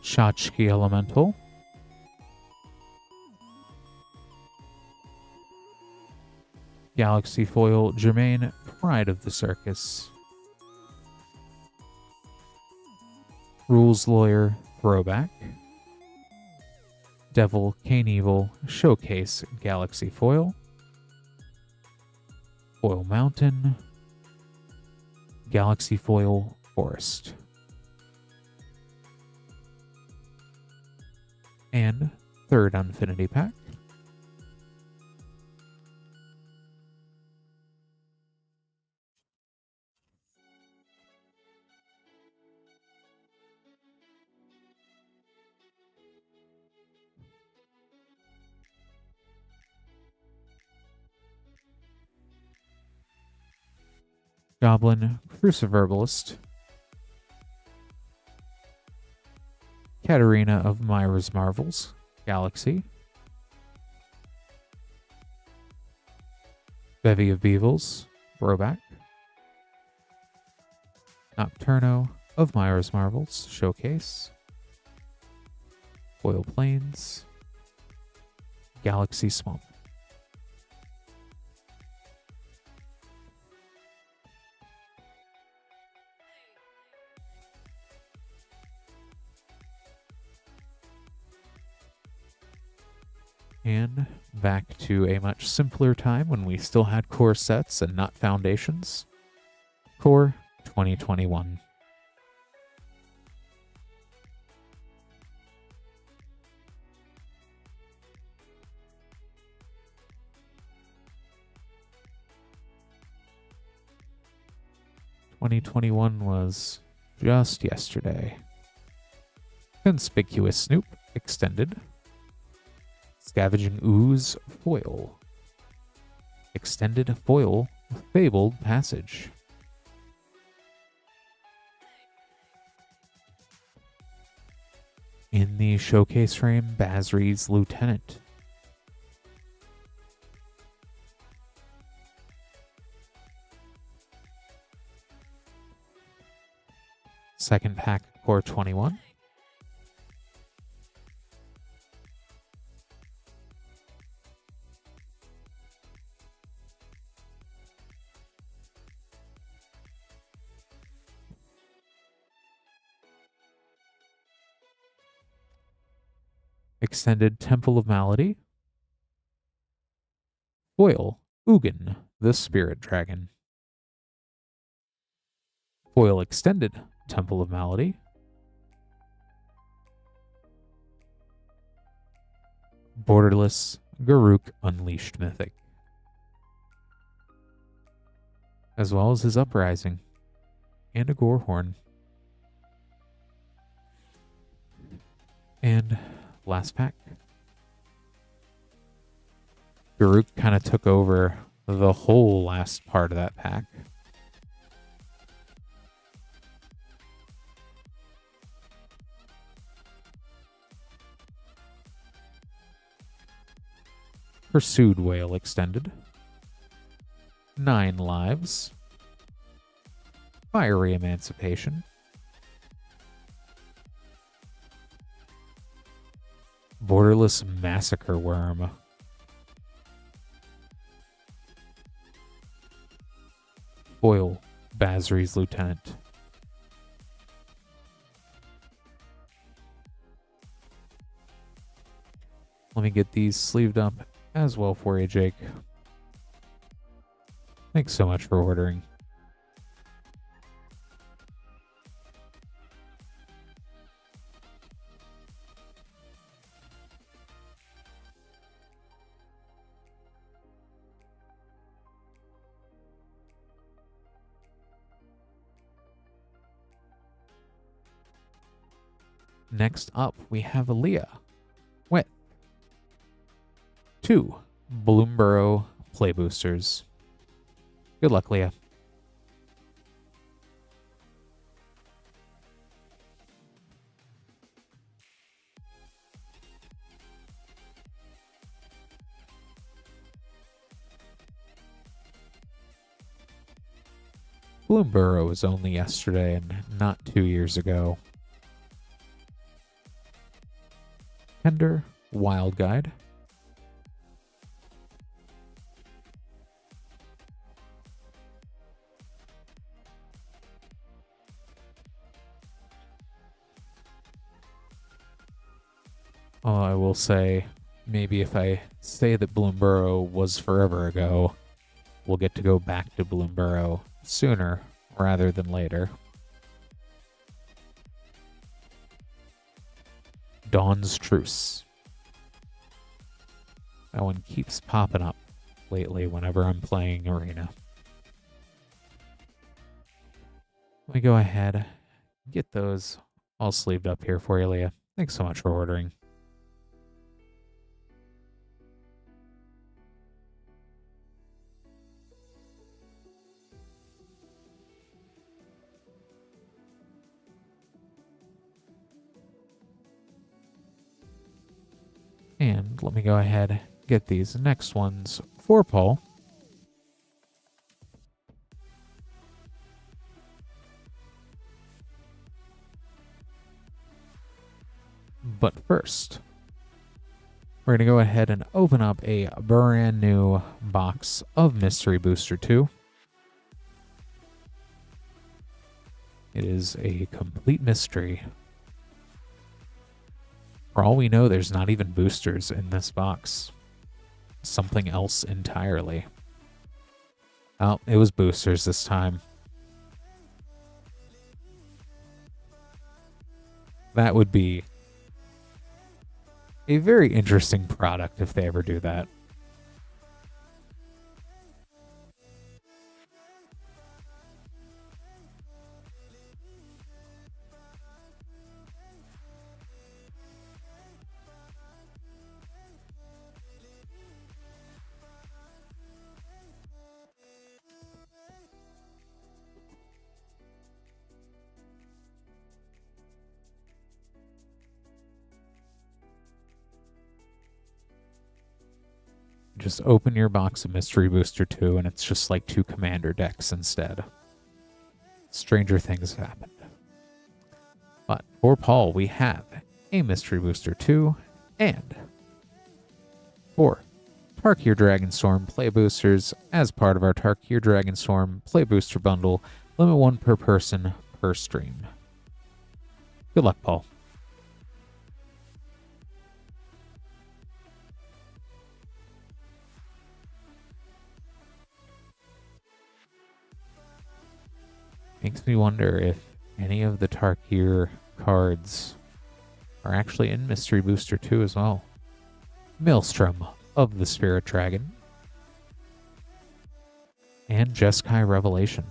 Tchotchke Elemental. Galaxy Foil Jermaine, Pride of the Circus. Rules Lawyer Throwback. Devil Knievel Showcase Galaxy Foil. Foil Mountain. Galaxy Foil Forest. And third Unfinity pack. Goblin Cruciverbalist, Katarina of Myra's Marvels, Galaxy, Bevy of Beevils, Broback, Nocturno of Myra's Marvels, Showcase, Foil Plains, Galaxy Swamp. And back to a much simpler time when we still had core sets and not foundations. Core 2021. Was just yesterday. Conspicuous Snoop Extended. Scavenging Ooze Foil. Extended Foil Fabled Passage. In the showcase frame, Basri's Lieutenant. Second pack, Core 21. Extended Temple of Malady. Foil Ugin, the Spirit Dragon. Foil Extended Temple of Malady. Borderless Garruk Unleashed Mythic. As well as his Uprising and a Gorehorn. And last pack. Garruk kind of took over the whole last part of that pack. Pursued Whale Extended. 9 lives. Fiery Emancipation. Borderless Massacre Worm. Foil Basri's Lieutenant. Let me get these sleeved up as well for you, Jake. Thanks so much for ordering. Next up, we have Aaliyah with 2 Bloomburrow Play Boosters. Good luck, Leah. Bloomburrow was only yesterday and not 2 years ago. Tender Wild Guide. I will say, maybe if I say that Bloomburrow was forever ago, we'll get to go back to Bloomburrow sooner rather than later. Dawn's Truce. That one keeps popping up lately whenever I'm playing Arena. Let me go ahead, get those all sleeved up here for you, Leah. Thanks so much for ordering. And let me go ahead and get these next ones for Paul. But first, we're going to go ahead and open up a brand new box of Mystery Booster 2. It is a complete mystery. For all we know, there's not even boosters in this box. Something else entirely. Oh, it was boosters this time. That would be a very interesting product if they ever do that. Just open your box of Mystery Booster 2 and it's just like 2 commander decks instead. Stranger things have happened. But for Paul, we have a Mystery Booster 2 and 4 Tarkir Dragonstorm Play Boosters as part of our Tarkir Dragonstorm Play Booster Bundle. Limit 1 per person per stream. Good luck, Paul. Makes me wonder if any of the Tarkir cards are actually in Mystery Booster 2 as well. Maelstrom of the Spirit Dragon. And Jeskai Revelation.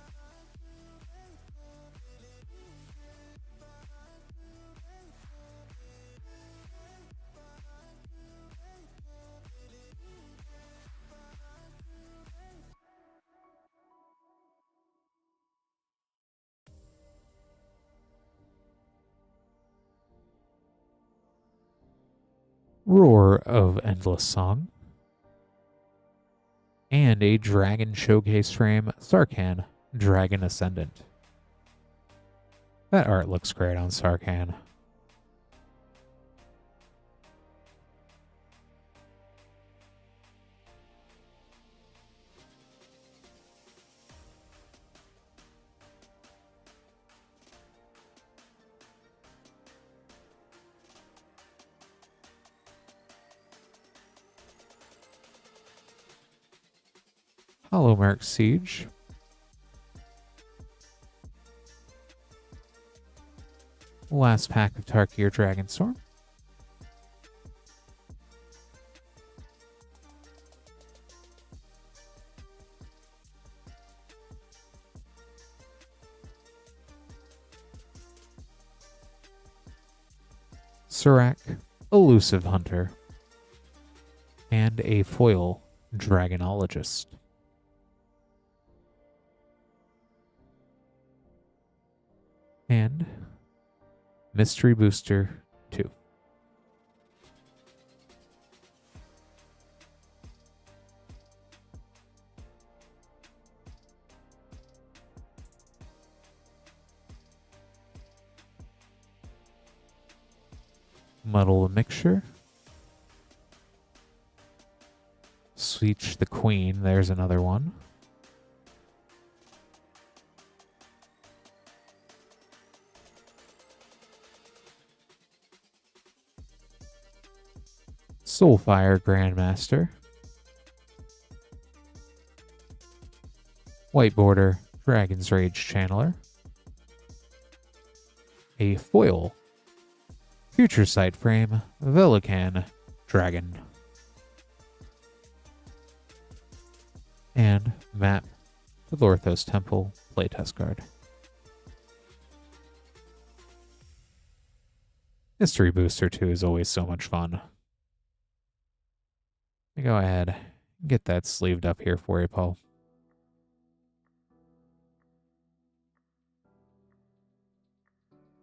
Roar of Endless Song, and a Dragon Showcase frame, Sarkhan, Dragon Ascendant. That art looks great on Sarkhan. Hollowmark Siege. Last pack of Tarkir Dragonstorm. Surak, Elusive Hunter. And a foil Dragonologist. And Mystery Booster 2. Muddle the Mixture. Switch the Queen, there's another one. Soulfire Grandmaster. White Border Dragon's Rage Channeler. A foil Future Sight frame Velikan Dragon. And map to Lorthos Temple playtest card. Mystery Booster 2 is always so much fun. Let me go ahead and get that sleeved up here for you, Paul.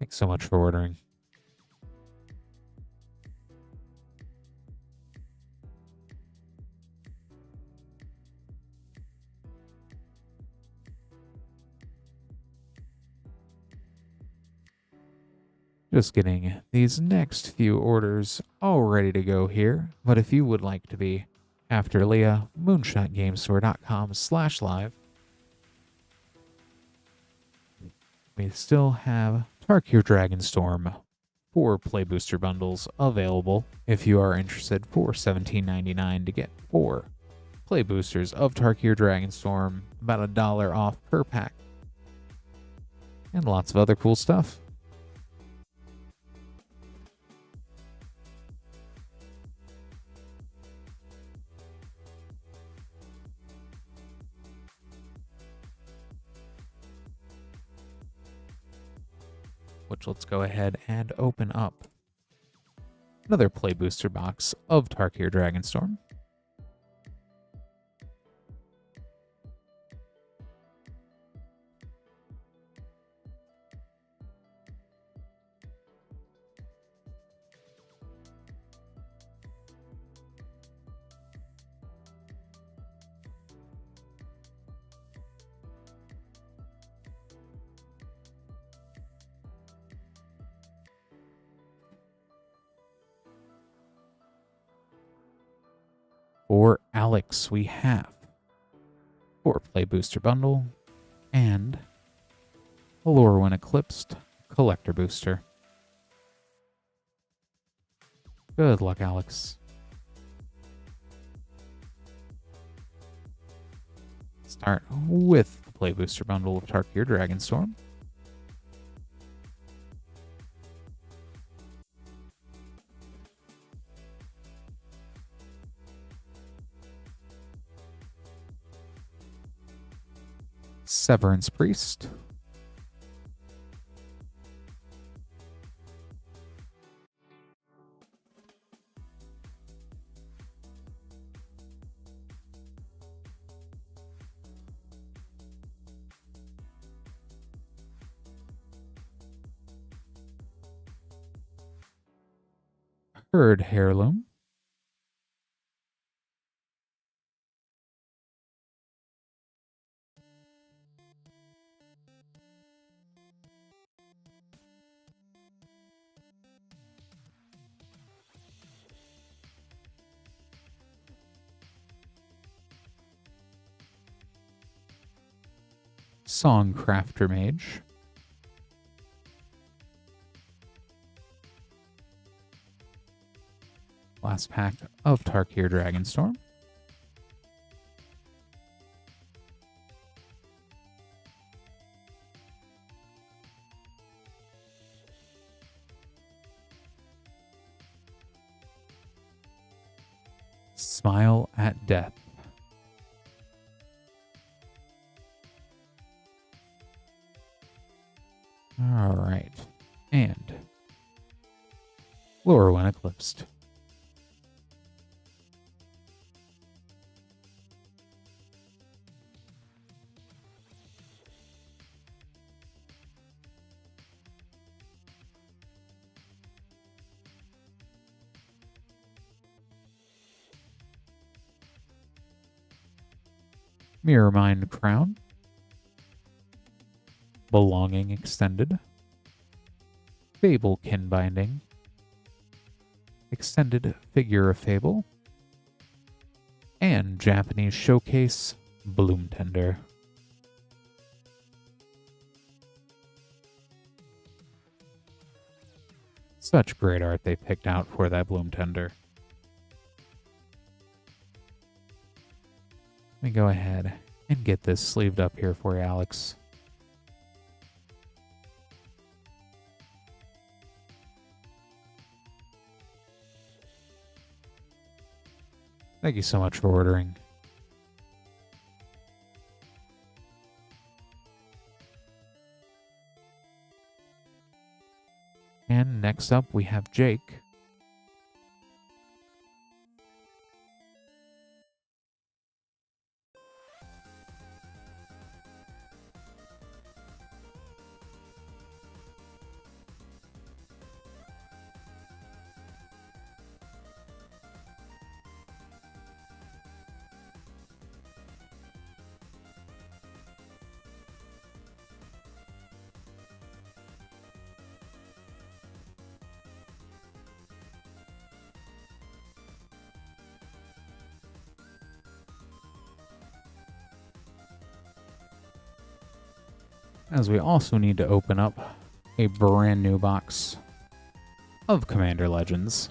Thanks so much for ordering. Just getting these next few orders all ready to go here. But if you would like to be after Leah, moonshotgamestore.com/live. We still have Tarkir Dragonstorm 4 Play Booster bundles available if you are interested for $17.99 to get 4 Play Boosters of Tarkir Dragonstorm, about $1 off per pack. And lots of other cool stuff. Which let's go ahead and open up another Play Booster box of Tarkir Dragonstorm. For Alex, we have 4 Play Booster bundle and a Lorwyn Eclipsed Collector Booster. Good luck, Alex. Start with the Play Booster bundle of Tarkir Dragonstorm. Severance Priest. Herd Heirloom. Songcrafter Mage. Last pack of Tarkir Dragonstorm. Smile at Death. All right. And Lurrus Eclipsed. Mirrormind Crown. Belonging Extended. Fable Kinbinding. Extended Figure of Fable. And Japanese Showcase Bloom Tender. Such great art they picked out for that Bloom Tender. Let me go ahead and get this sleeved up here for you, Alex. Thank you so much for ordering. And next up, we have Jake. as we also need to open up a brand new box of Commander Legends.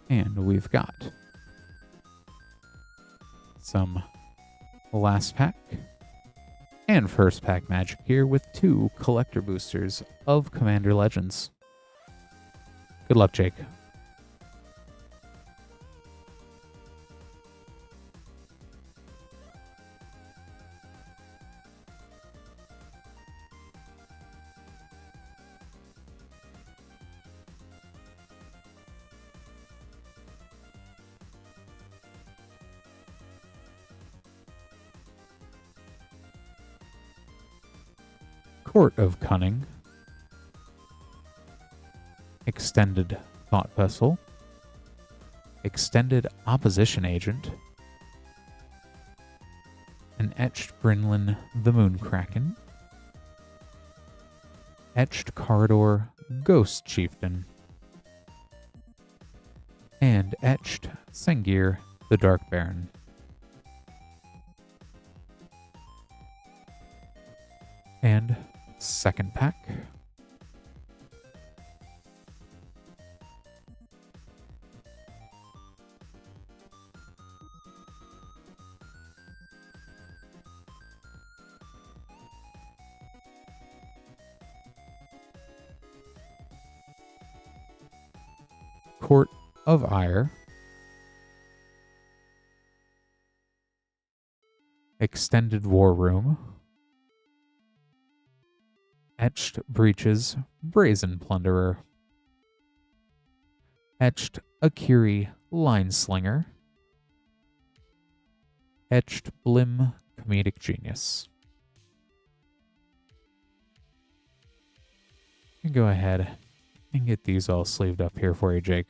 And we've got some last pack and first pack magic here with 2 collector boosters of Commander Legends. Good luck, Jake. Court of Cunning, Extended Thought Vessel, Extended Opposition Agent, an Etched Brynlin the Moonkraken, Etched Corridor Ghost Chieftain, and Etched Sengir the Dark Baron. And second pack. Court of Ire, Extended War Room, Etched Breaches Brazen Plunderer, Etched Akiri Lineslinger, Etched Blim Comedic Genius. And go ahead and get these all sleeved up here for you, Jake.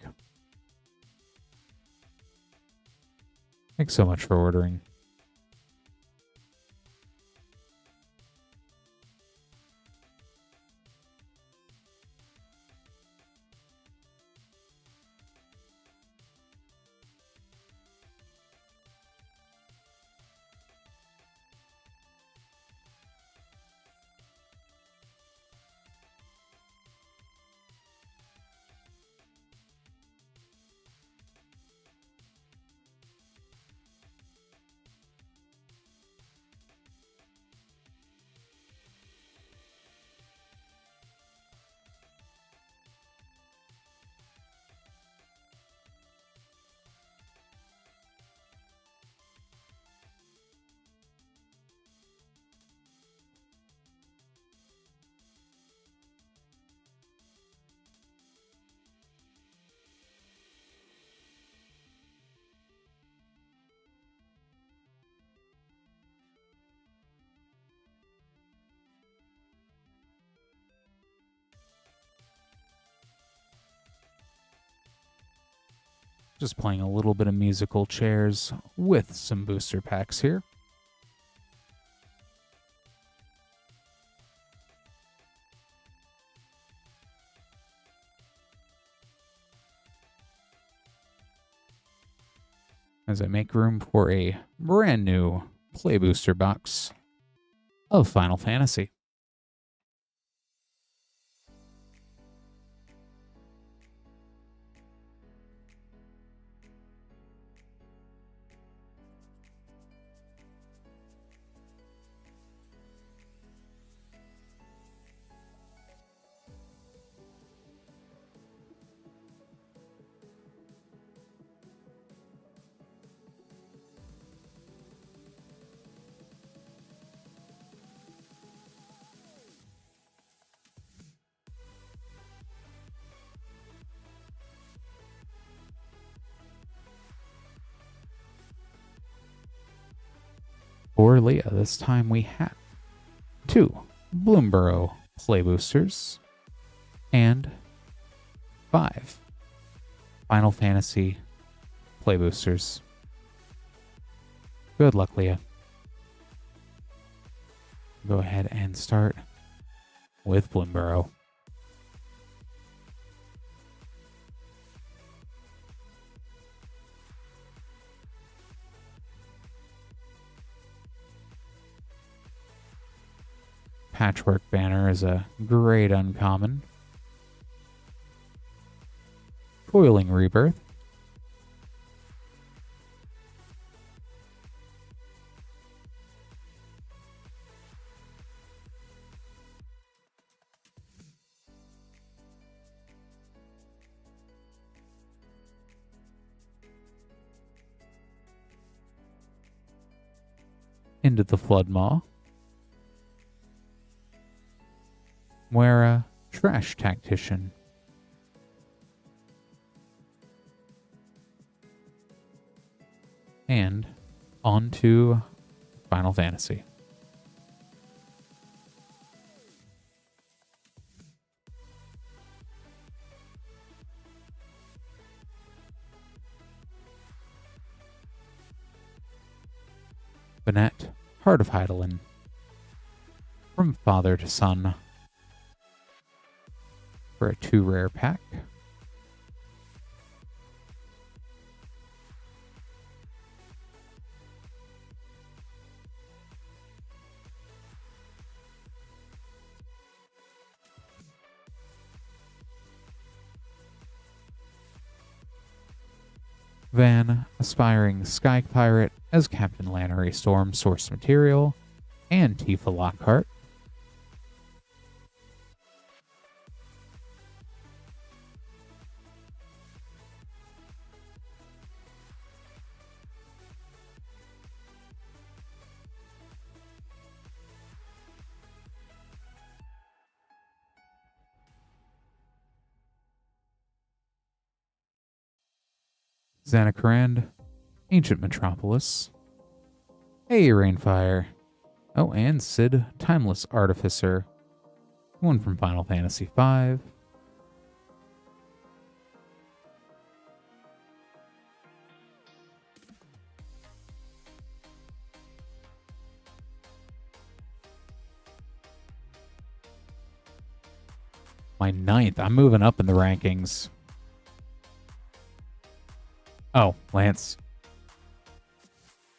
Thanks so much for ordering. Just playing a little bit of musical chairs with some booster packs here. As I make room for a brand new play booster box of Final Fantasy. For Leah, this time we have 2 Bloomburrow play boosters and 5 Final Fantasy play boosters. Good luck, Leah. Go ahead and start with Bloomburrow. Patchwork Banner is a great uncommon. Coiling Rebirth. Into the Floodmaw. Moira, Trash Tactician. And on to Final Fantasy. Banette, Heart of Hydaelyn. From Father to Son. For a 2 rare pack. Van, Aspiring Sky Pirate as Captain Lannery Storm source material, and Tifa Lockhart. Xanakarand, Ancient Metropolis. Hey, Rainfire. Oh, and Sid, Timeless Artificer. One from Final Fantasy V. My 9th. I'm moving up in the rankings. Oh, Lance.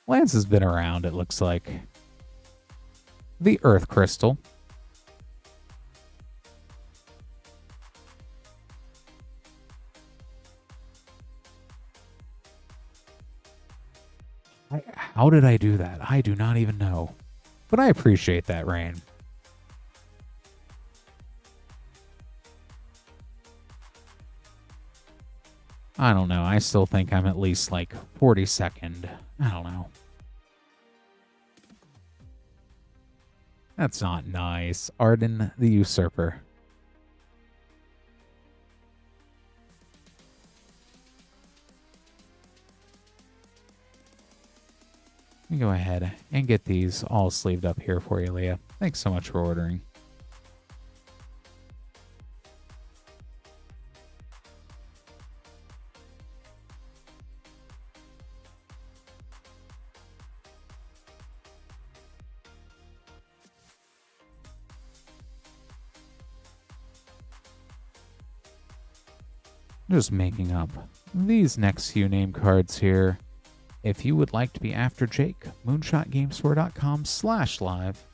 Lance has been around, it looks like. The Earth Crystal. How did I do that? I do not even know. But I appreciate that, Rain. I don't know. I still think I'm at least like 42nd. I don't know. That's not nice. Arden the Usurper. Let me go ahead and get these all sleeved up here for you, Leah. Thanks so much for ordering. Just making up these next few name cards here. If you would like to be after Jake, moonshotgamestore.com/live.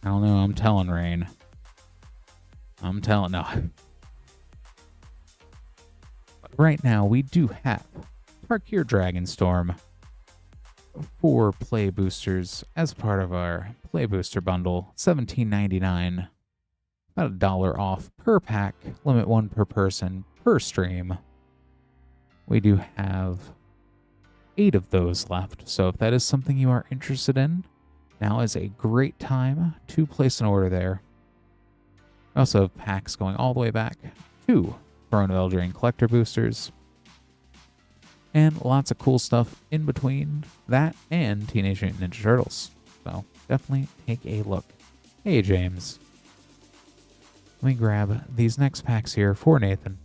I don't know, I'm telling Rain. I'm telling, no. But right now, we do have Tarkir Dragonstorm 4 play boosters as part of our play booster bundle, $17.99. About $1 off per pack, limit 1 per person per stream. We do have 8 of those left, so if that is something you are interested in, now is a great time to place an order there. We also have packs going all the way back to Throne of Eldraine collector boosters, and lots of cool stuff in between that and Teenage Mutant Ninja Turtles. So definitely take a look. Hey, James. Let me grab these next packs here for Nathan.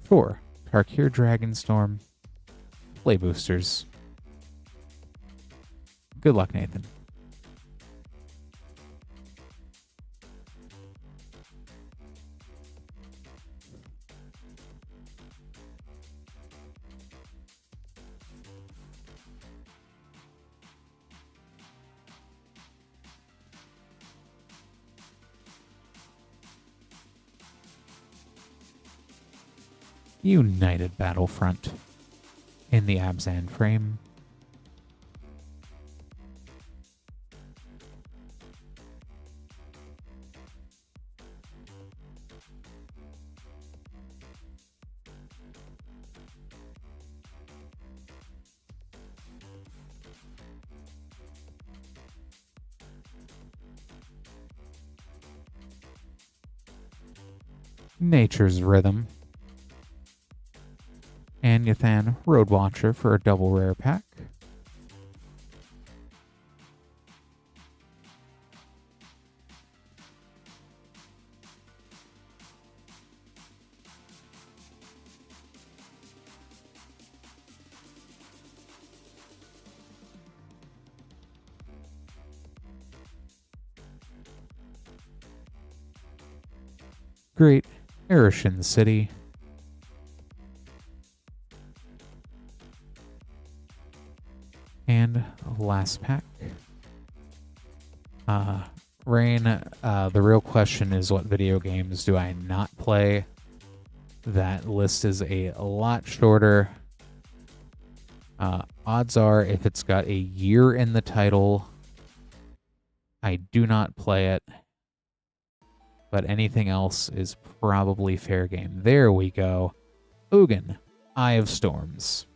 For Tarkir Dragonstorm Play Boosters. Good luck, Nathan. United Battlefront in the Abzan frame. Nature's Rhythm. And Yathan Roadwatcher for a double rare pack. Great Erishin City. And last pack. Rain, the real question is, what video games do I not play? That list is a lot shorter. Odds are, if it's got a year in the title, I do not play it. But anything else is probably fair game. There we go. Ugin, Eye of Storms.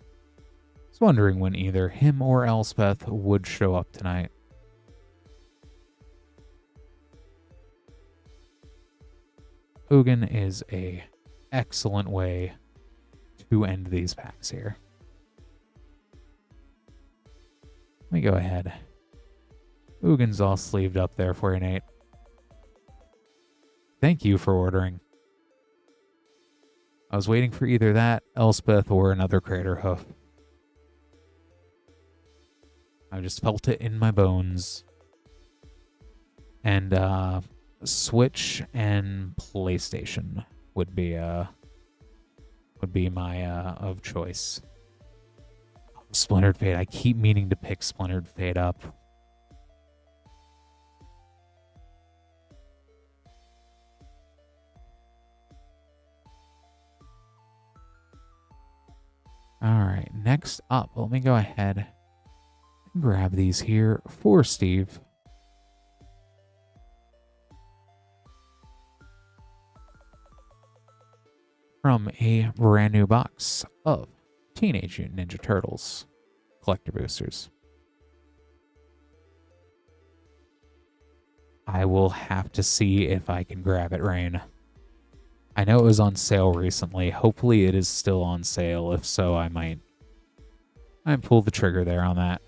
I was wondering when either him or Elspeth would show up tonight. Ugin is a excellent way to end these packs here. Let me go ahead. Ugin's all sleeved up there for you, Nate. Thank you for ordering. I was waiting for either that, Elspeth, or another Crater Hoof. I just felt it in my bones. And Switch and PlayStation would be my of choice. Splintered Fate. I keep meaning to pick Splintered Fate up. All right, next up, let me go ahead and grab these here for Steve. From a brand new box of Teenage Mutant Ninja Turtles collector boosters. I will have to see if I can grab it, Rain. I know it was on sale recently. Hopefully it is still on sale. If so, I might pull the trigger there on that.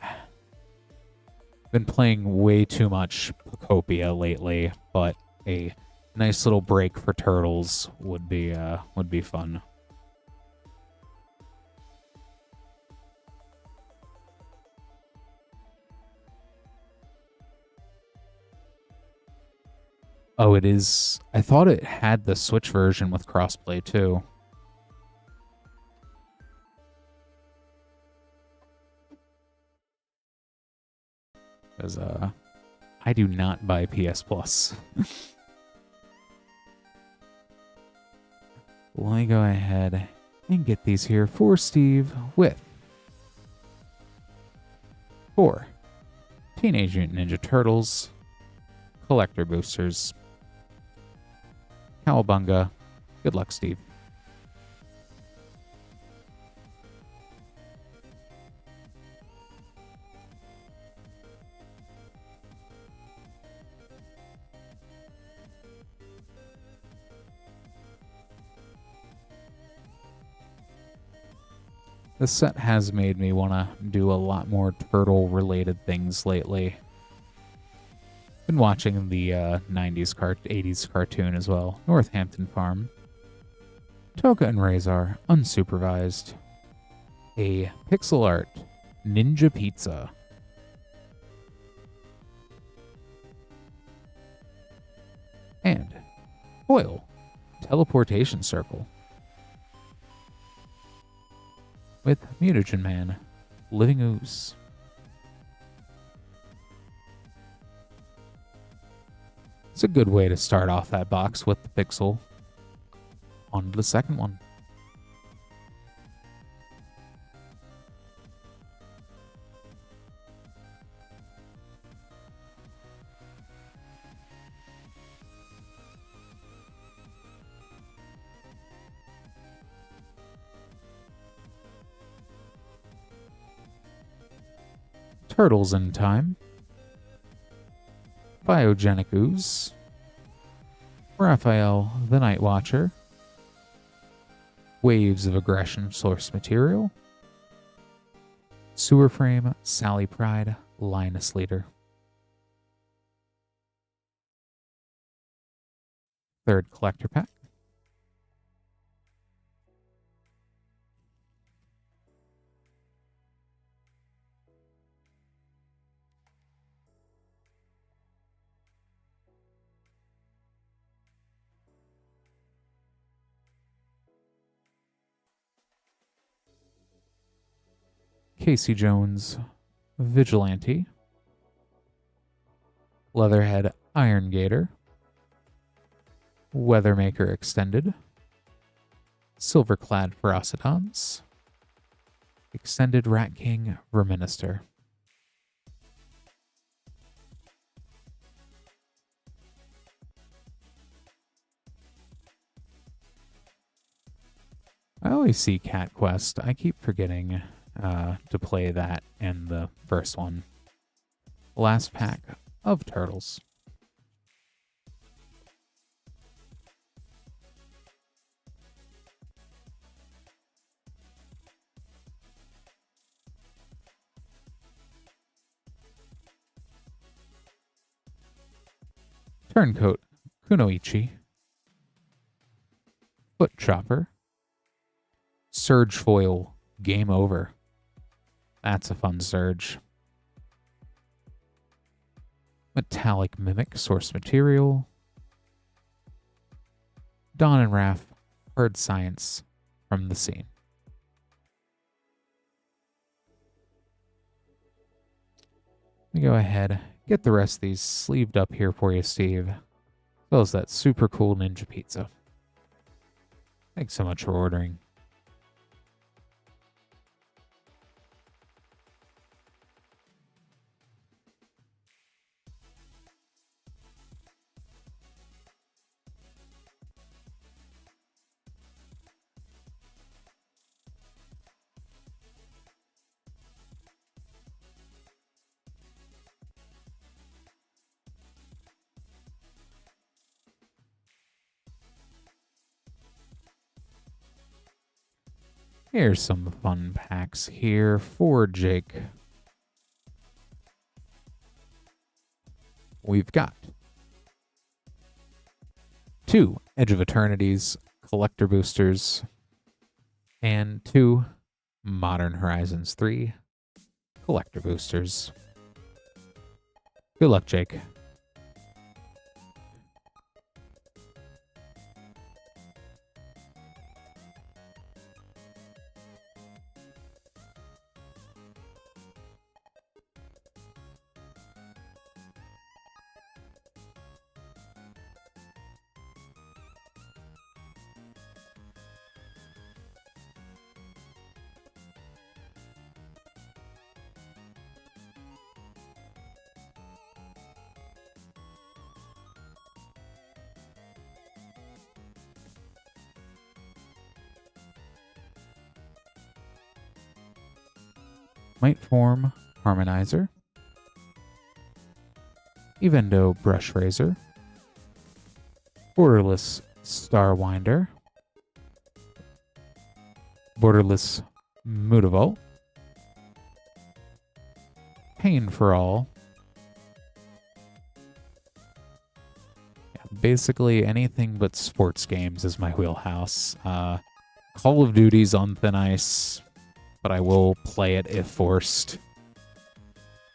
Been playing way too much Pocopia lately, but a nice little break for Turtles would be fun. Oh, it is. I thought it had the Switch version with crossplay too. Because I do not buy PS Plus. Let me go ahead and get these here for Steve with 4 Teenage Mutant Ninja Turtles collector boosters. Cowabunga. Good luck, Steve. The set has made me want to do a lot more turtle-related things lately. Been watching the 80s cartoon as well, Northampton Farm. Toka and Razor, unsupervised. A pixel art Ninja Pizza. And foil Teleportation Circle. With Mutagen Man, Living Ooze. It's a good way to start off that box with the pixel. On to the second one. Turtles in Time. Biogenic Ooze. Raphael the Night Watcher. Waves of Aggression Source Material. Sewer Frame, Sally Pride, Linus Leader. Third collector pack. Casey Jones, Vigilante. Leatherhead Iron Gator. Weathermaker Extended. Silverclad Ferocitons. Extended Rat King Verminister. I always see Cat Quest. I keep forgetting to play that in the first one. Last pack of Turtles. Turncoat Kunoichi. Foot Chopper. Surge Foil Game Over. That's a fun surge. Metallic Mimic Source Material. Dawn and Raph Hard Science from the Scene. Let me go ahead, get the rest of these sleeved up here for you, Steve. As well as that super cool Ninja Pizza. Thanks so much for ordering. Here's some fun packs here for Jake. We've got 2 Edge of Eternities collector boosters and 2 Modern Horizons 3 collector boosters. Good luck, Jake. Might Form Harmonizer. Evendo Brush Razor. Borderless Starwinder. Borderless Mutavault, Pain for All. Yeah, basically anything but sports games is my wheelhouse. Call of Duty's on thin ice, but I will play it if forced.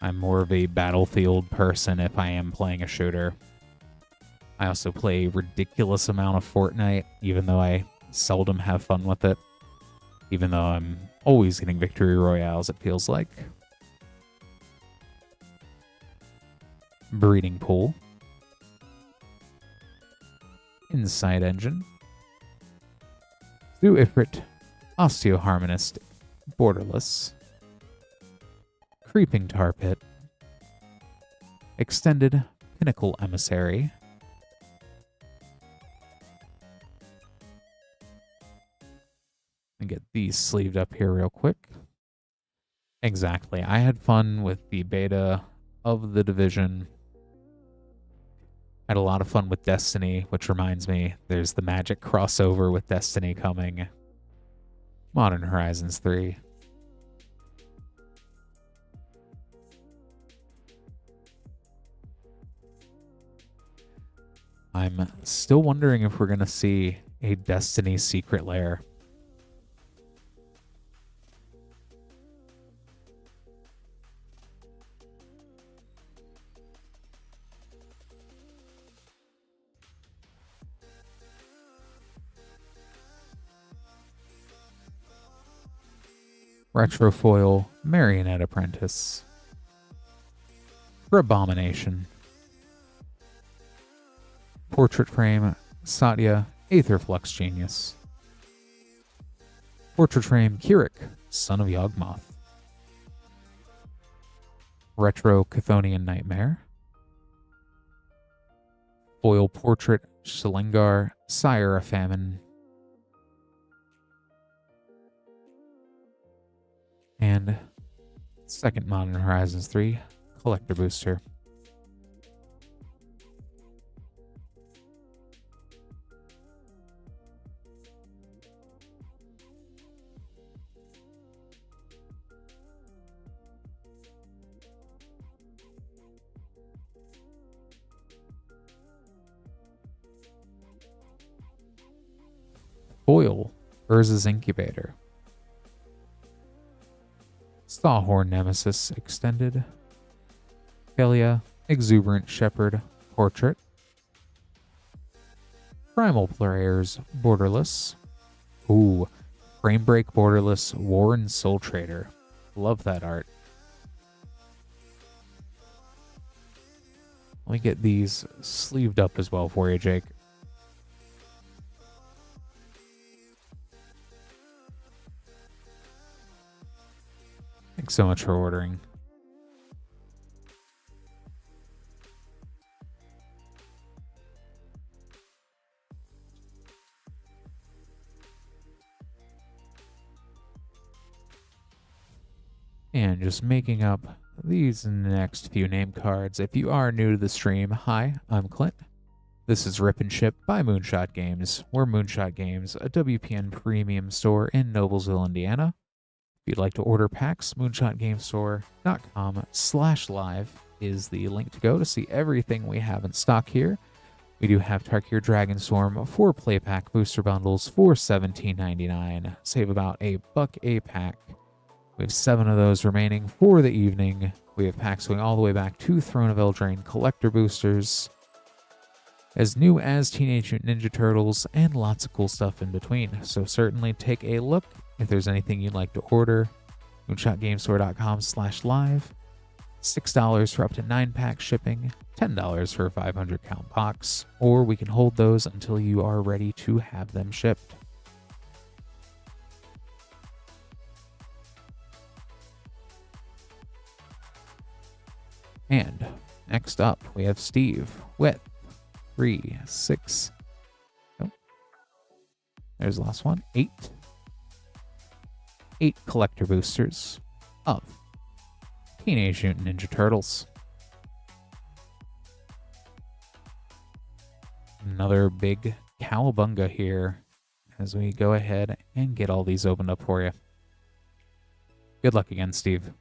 I'm more of a Battlefield person if I am playing a shooter. I also play a ridiculous amount of Fortnite, even though I seldom have fun with it. Even though I'm always getting victory royales, it feels like. Breeding Pool. Inside Engine. Zoo Ifrit. Osteoharmonist. Borderless. Creeping Tar Pit. Extended Pinnacle Emissary. And get these sleeved up here real quick. Exactly. I had fun with the beta of The Division. Had a lot of fun with Destiny, which reminds me, there's the Magic crossover with Destiny coming. Modern Horizons 3. I'm still wondering if we're going to see a Destiny secret lair. Retrofoil Marionette Apprentice. For Abomination. Portrait Frame Satya Aetherflux Genius. Portrait Frame Kirik, Son of Yawgmoth. Retro Chthonian Nightmare. Foil Portrait Shalingar, Sire of Famine. And second Modern Horizons 3 Collector Booster. Foil Urza's Incubator. Sawhorn Nemesis Extended. Kalia Exuberant Shepherd Portrait. Primal Players Borderless. Ooh, Framebreak Borderless Warren Soul Trader. Love that art. Let me get these sleeved up as well for you, Jake. Thanks so much for ordering. And just making up these next few name cards. If you are new to the stream, hi, I'm Clint. This is Rip and Ship by Moonshot Games. We're Moonshot Games, a WPN premium store in Noblesville, Indiana. If you'd like to order packs, moonshotgamestore.com/live is the link to go to see everything we have in stock here. We do have Tarkir Dragonstorm 4 play pack booster bundles for $17.99. Save about $1 a pack. We have 7 of those remaining for the evening. We have packs going all the way back to Throne of Eldraine collector boosters, as new as Teenage Mutant Ninja Turtles, and lots of cool stuff in between. So certainly take a look if there's anything you'd like to order. moonshotgamestore.com/live. $6 for up to 9-pack shipping, $10 for a 500 count box, or we can hold those until you are ready to have them shipped. And next up, we have Steve with 3, 6. Oh, there's the last one. 8 collector boosters of Teenage Mutant Ninja Turtles. Another big cowabunga here as we go ahead and get all these opened up for you. Good luck again, Steve.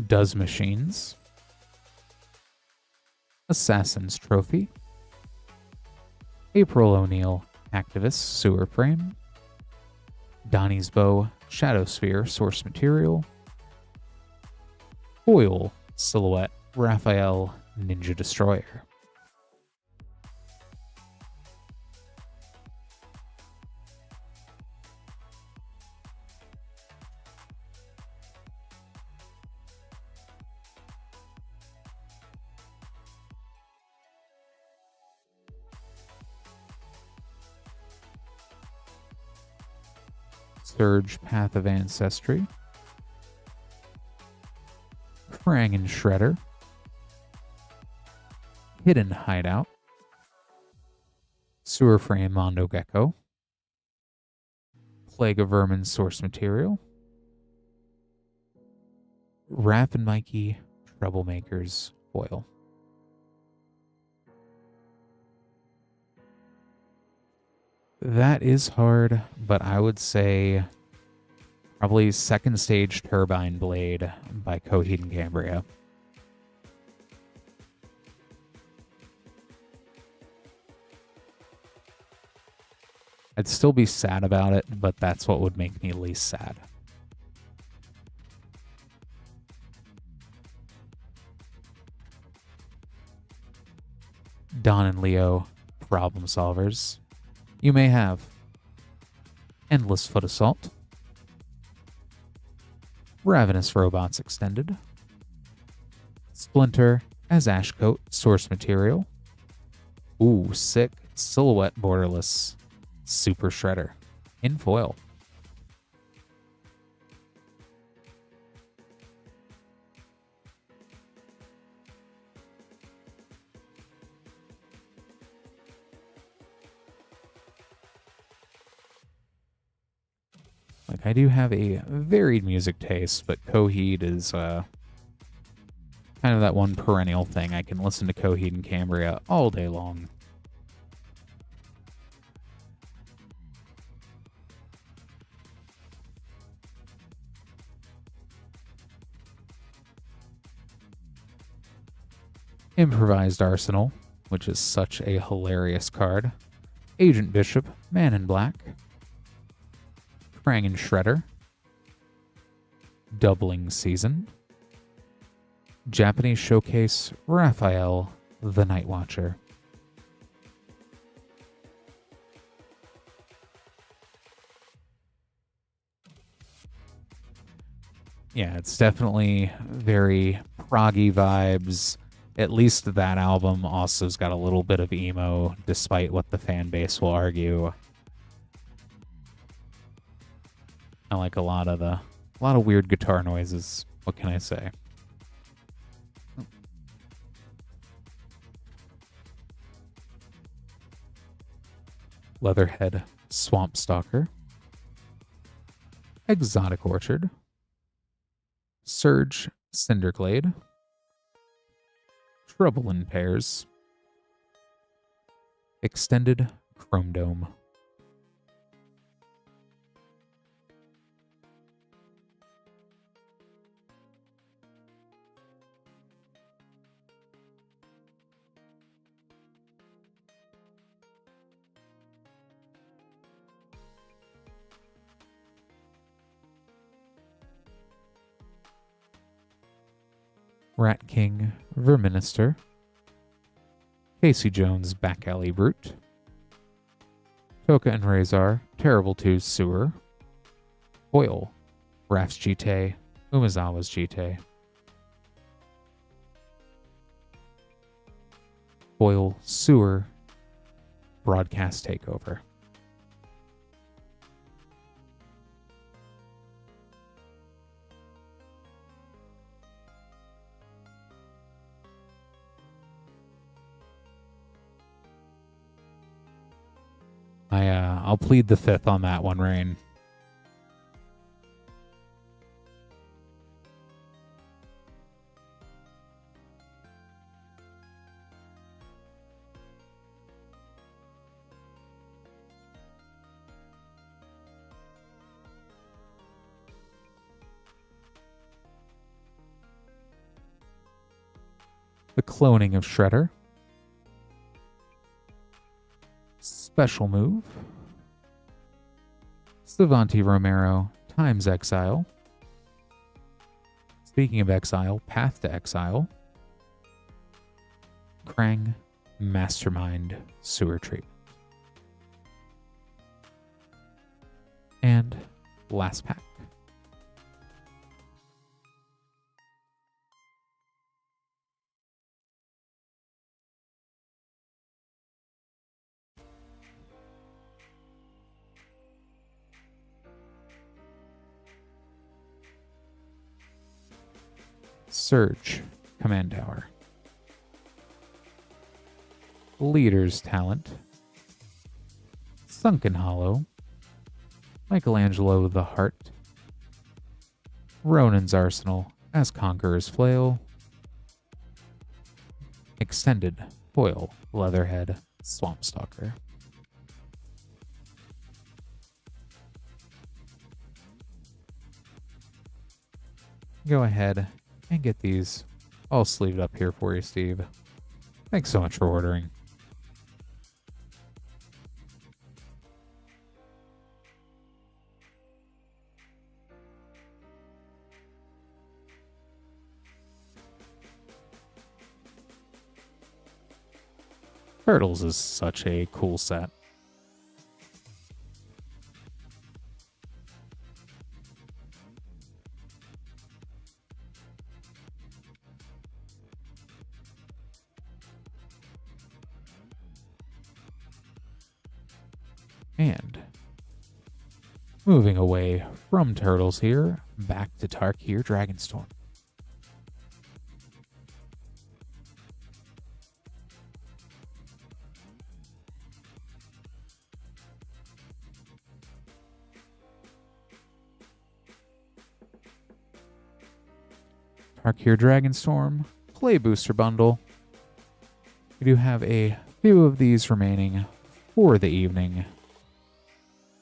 Does Machines, Assassin's Trophy, April O'Neil, Activist, Sewer Frame, Donnie's Bow, Shadow Sphere, Source Material, Foil, Silhouette, Raphael, Ninja Destroyer. Surge, Path of Ancestry, Krang and Shredder, Hidden Hideout, Sewer Frame Mondo Gecko, Plague of Vermin Source Material, Raph and Mikey Troublemakers Foil. That is hard, but I would say probably Second Stage Turbine Blade by Coheed and Cambria. I'd still be sad about it, but that's what would make me least sad. Don and Leo, Problem Solvers. You may have Endless Foot Assault, Ravenous Robots Extended, Splinter as Ashcoat, Source Material. Ooh, sick. Silhouette Borderless, Super Shredder in foil. Like, I do have a varied music taste, but Coheed is kind of that one perennial thing. I can listen to Coheed and Cambria all day long. Improvised Arsenal, which is such a hilarious card. Agent Bishop, Man in Black. Krang and Shredder. Doubling Season. Japanese Showcase, Raphael, the Night Watcher. Yeah, it's definitely very proggy vibes. At least that album also's got a little bit of emo, despite what the fan base will argue. I like a lot of weird guitar noises. What can I say? Leatherhead, Swamp Stalker, Exotic Orchard, Surge, Cinderglade, Trouble in Pairs, Extended Chrome Dome. Rat King, Verminister, Casey Jones, Back Alley Brute, Toka and Razor, Terrible 2's Sewer, Foil, Raph's Jite, Umezawa's Jite, Foil, Sewer, Broadcast Takeover. I'll plead the fifth on that one, Rain. The Cloning of Shredder. Special move. Savanti Romero times Exile. Speaking of Exile, Path to Exile. Krang Mastermind Sewer Treatment. And last pack. Surge Command Tower. Leader's Talent. Sunken Hollow. Michelangelo the Heart. Ronin's Arsenal as Conqueror's Flail. Extended Foil Leatherhead Swampstalker. Go ahead and get these all sleeved up here for you, Steve. Thanks so much for ordering. Turtles is such a cool set. And moving away from Turtles here, back to Tarkir Dragonstorm. Tarkir Dragonstorm Play Booster Bundle. We do have a few of these remaining for the evening.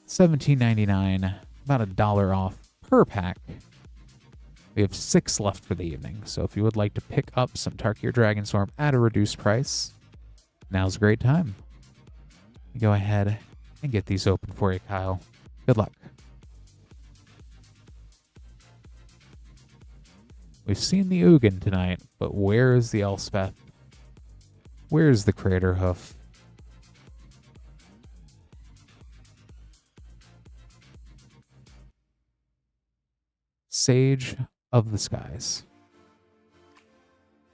$17.99, about $1 off per pack. We have 6 left for the evening, so if you would like to pick up some Tarkir Dragonstorm at a reduced price, now's a great time. Go ahead and get these open for you, Kyle. Good luck. We've seen the Ugin tonight, but where is the Elspeth? Where's the Crater Hoof? Sage of the Skies.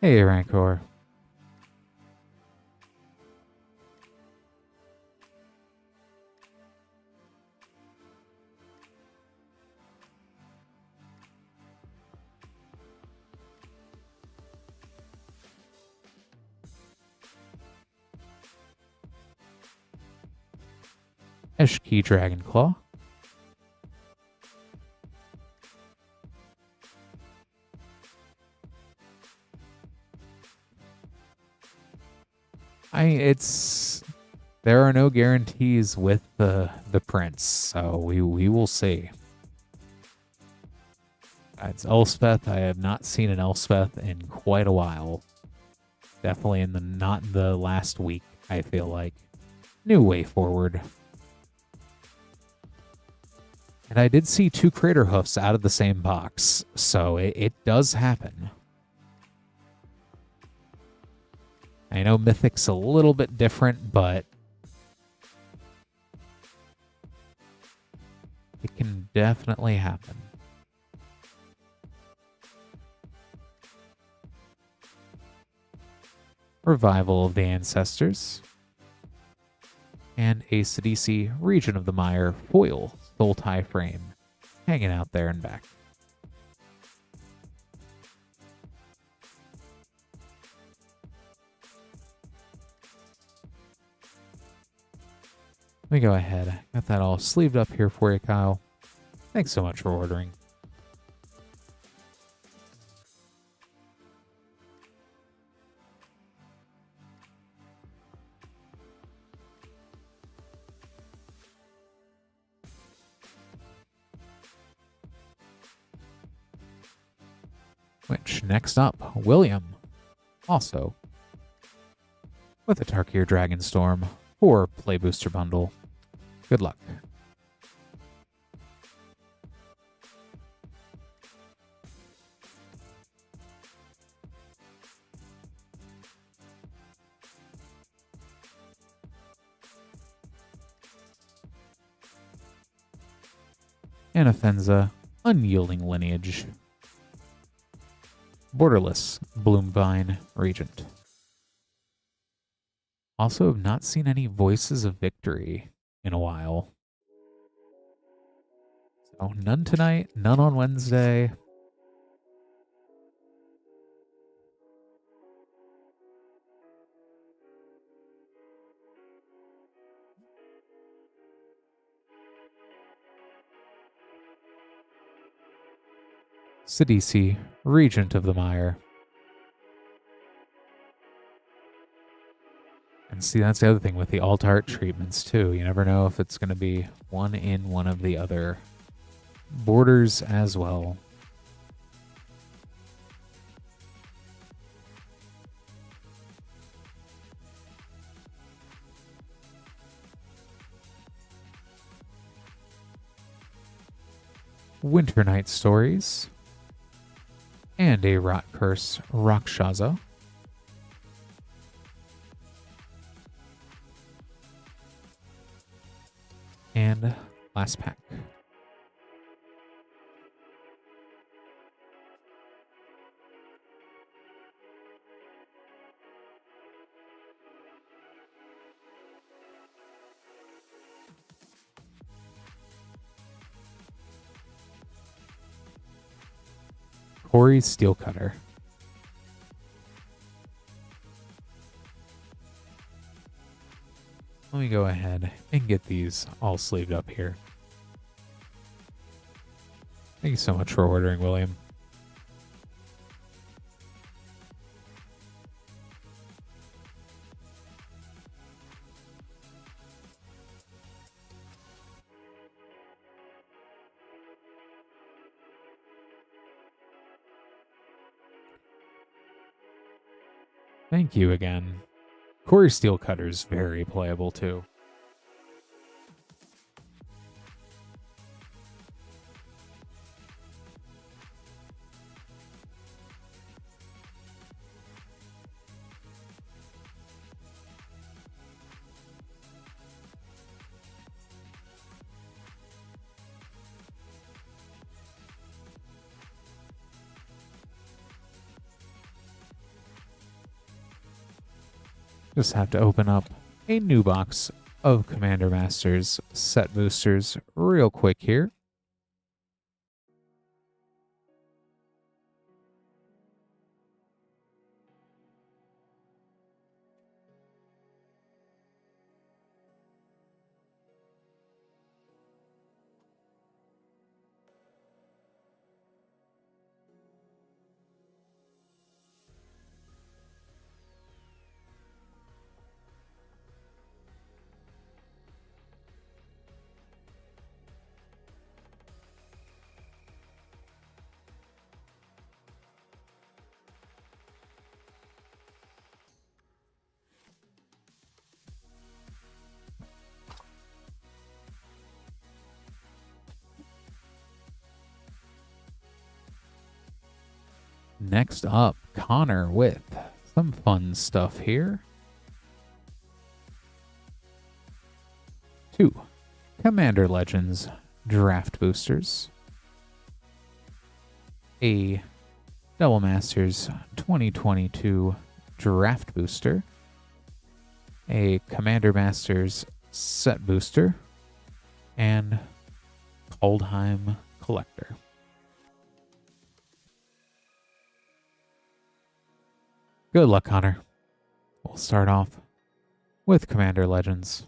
Hey, Rancor. Eshki Dragonclaw. There are no guarantees with the prints, so we will see. It's Elspeth. I have not seen an Elspeth in quite a while. Definitely not in the last week, I feel like. New way forward. And I did see 2 Crater Hoofs out of the same box, so it does happen. I know Mythic's a little bit different, but it can definitely happen. Revival of the Ancestors. And a Sidisi Region of the Mire foil soul tie frame hanging out there and back. Let me go ahead. Got that all sleeved up here for you, Kyle. Thanks so much for ordering. Which, next up, William. Also, with a Tarkir Dragonstorm or Play Booster Bundle. Good luck. Anafenza, Unyielding Lineage. Borderless, Bloomvine, Regent. Also have not seen any Voices of Victory in a while. So none tonight, none on Wednesday. Sidisi, Regent of the Mire. And see, that's the other thing with the alt art treatments too. You never know if it's going to be one in one of the other borders as well. Winter Night Stories. And a Rot Curse Rakshasa. And last pack. Corey Steelcutter. Let me go ahead and get these all sleeved up here. Thank you so much for ordering, William. Thank you again. Corey Steelcutter's very playable too. Just have to open up a new box of Commander Masters set boosters real quick here. Next up, Connor with some fun stuff here. 2 Commander Legends Draft Boosters. A Double Masters 2022 Draft Booster. A Commander Masters Set Booster. And Kaldheim Collector. Good luck, Connor. We'll start off with Commander Legends.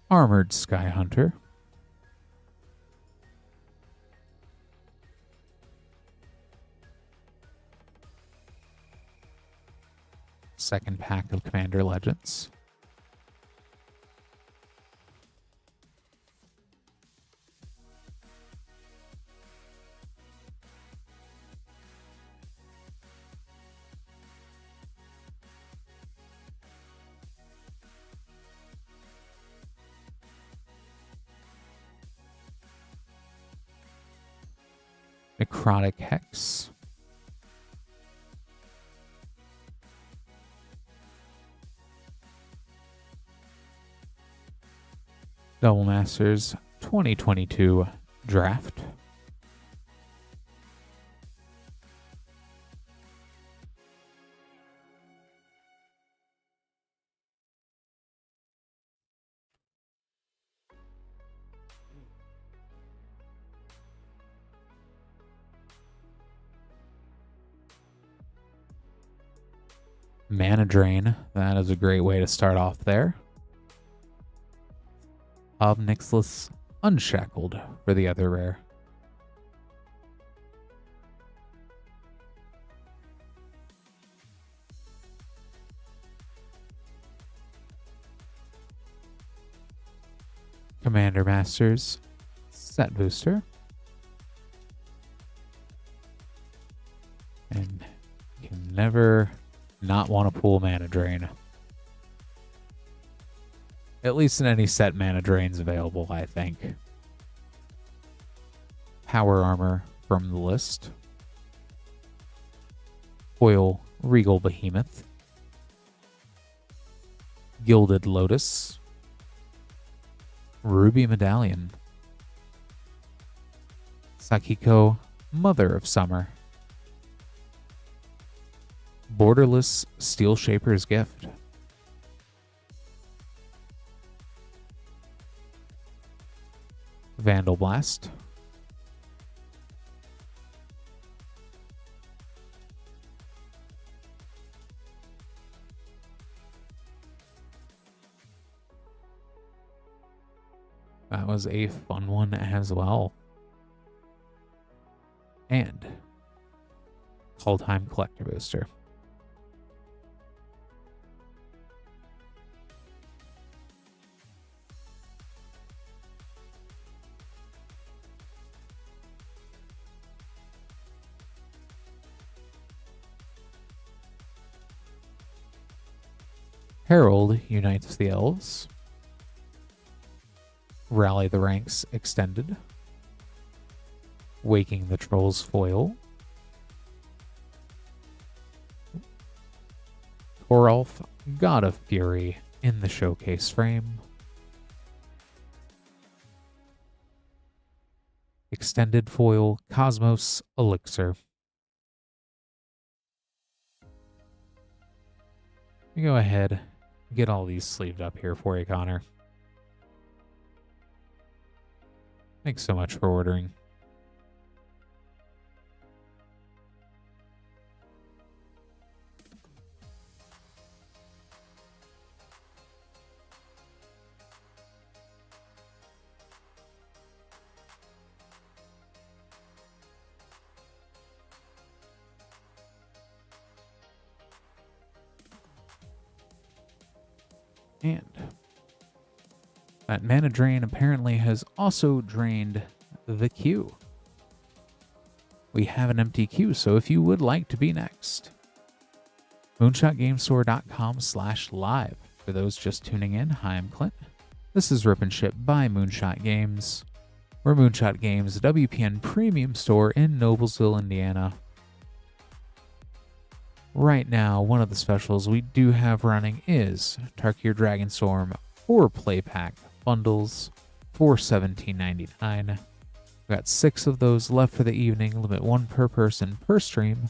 Armored Sky Hunter, second pack of Commander Legends, Necrotic Hex, Double Masters 2022 Draft, Mana Drain. That is a great way to start off there. Obnixilis Unshackled for the other rare. Commander Masters Set Booster. And you can never not want to pull Mana Drain. At least in any set Mana Drains available, I think. Power Armor from the list. Foil Regal Behemoth. Gilded Lotus. Ruby Medallion. Sakiko, Mother of Summer. Borderless Steel Shaper's Gift. Vandal Blast. That was a fun one as well. And Kaldheim Collector Booster. Herald Unites the Elves. Rally the Ranks Extended. Waking the Trolls foil. Toralf, God of Fury in the showcase frame. Extended foil Cosmos Elixir. You go ahead, get all these sleeved up here for you, Connor. Thanks so much for ordering. And that mana drain apparently has also drained the queue. We have an empty queue, so if you would like to be next, moonshotgamestore.com/live. For those just tuning in, hi, I'm Clint. This is Rip and Ship by Moonshot Games. We're Moonshot Games, a WPN premium store in Noblesville, Indiana. Right now, one of the specials we do have running is Tarkir Dragonstorm 4-play pack bundles for $17.99. We've got 6 of those left for the evening, limit 1 per person per stream.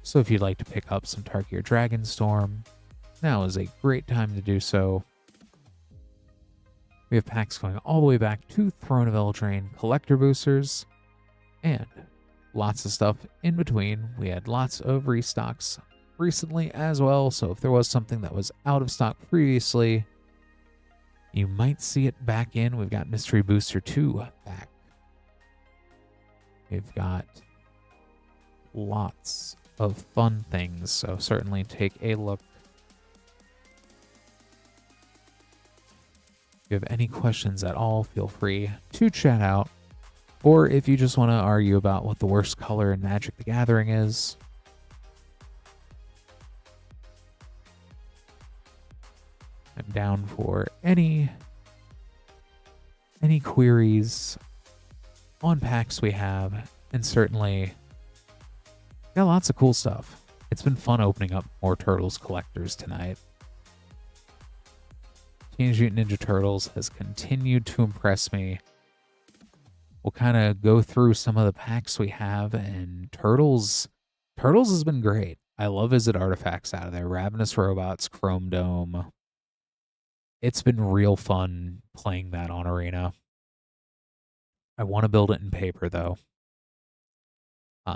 So if you'd like to pick up some Tarkir Dragonstorm, now is a great time to do so. We have packs going all the way back to Throne of Eldraine collector boosters, and lots of stuff in between. We had lots of restocks recently as well, so if there was something that was out of stock previously, You might see it back in. We've got Mystery Booster 2 back. We've got lots of fun things, so certainly take a look. If you have any questions at all, feel free to chat out. Or if you just want to argue about what the worst color in Magic the Gathering is, I'm down for any queries on packs we have, and certainly got lots of cool stuff. It's been fun opening up more Turtles collectors tonight. Teenage Mutant Ninja Turtles has continued to impress me. We'll kind of go through some of the packs we have, and Turtles has been great. I love Visit Artifacts out of there. Ravenous Robots, Chrome Dome. It's been real fun playing that on Arena. I want to build it in paper, though.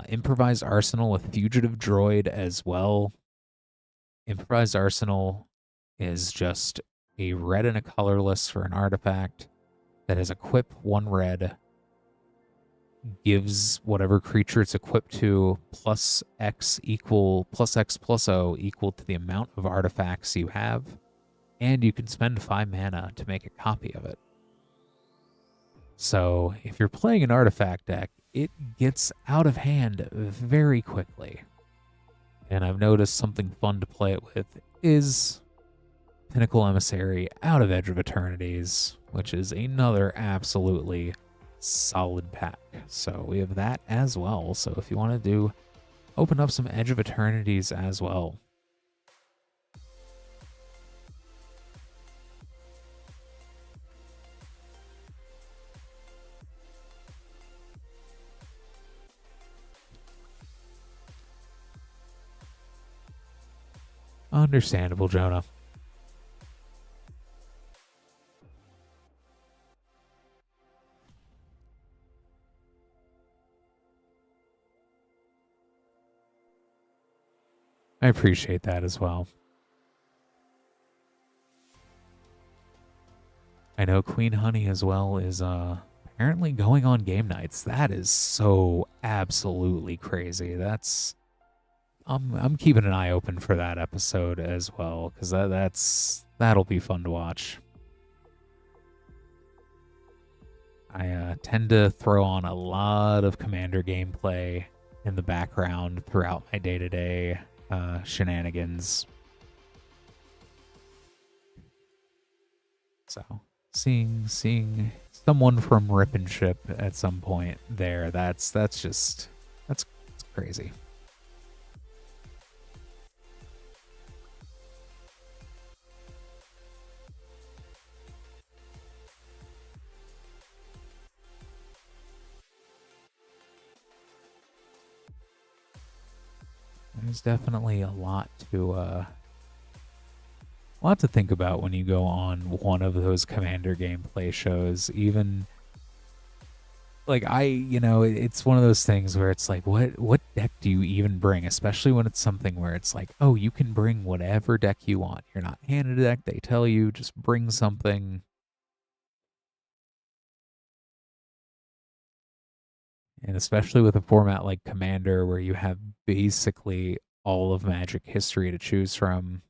Improvised Arsenal with Fugitive Droid as well. Improvised Arsenal is just a red and a colorless for an artifact that has equip 1 red. Gives whatever creature it's equipped to plus X plus O equal to the amount of artifacts you have. And you can spend 5 mana to make a copy of it. So if you're playing an artifact deck, it gets out of hand very quickly. And I've noticed something fun to play it with is Pinnacle Emissary out of Edge of Eternities, which is another absolutely solid pack. So we have that as well. So if you want to open up some Edge of Eternities as well. Understandable, Jonah. I appreciate that as well. I know Queen Honey as well is apparently going on game nights. That is so absolutely crazy. That's I'm keeping an eye open for that episode as well, because that'll be fun to watch. I tend to throw on a lot of Commander gameplay in the background throughout my day-to-day shenanigans. So seeing someone from Rip and Ship at some point there, that's crazy. There's definitely a lot to think about when you go on one of those Commander gameplay shows. Even like it's one of those things where it's like, what deck do you even bring? Especially when it's something where it's like, oh, you can bring whatever deck you want. You're not handed a deck. They tell you just bring something. And especially with a format like Commander, where you have basically all of Magic history to choose from.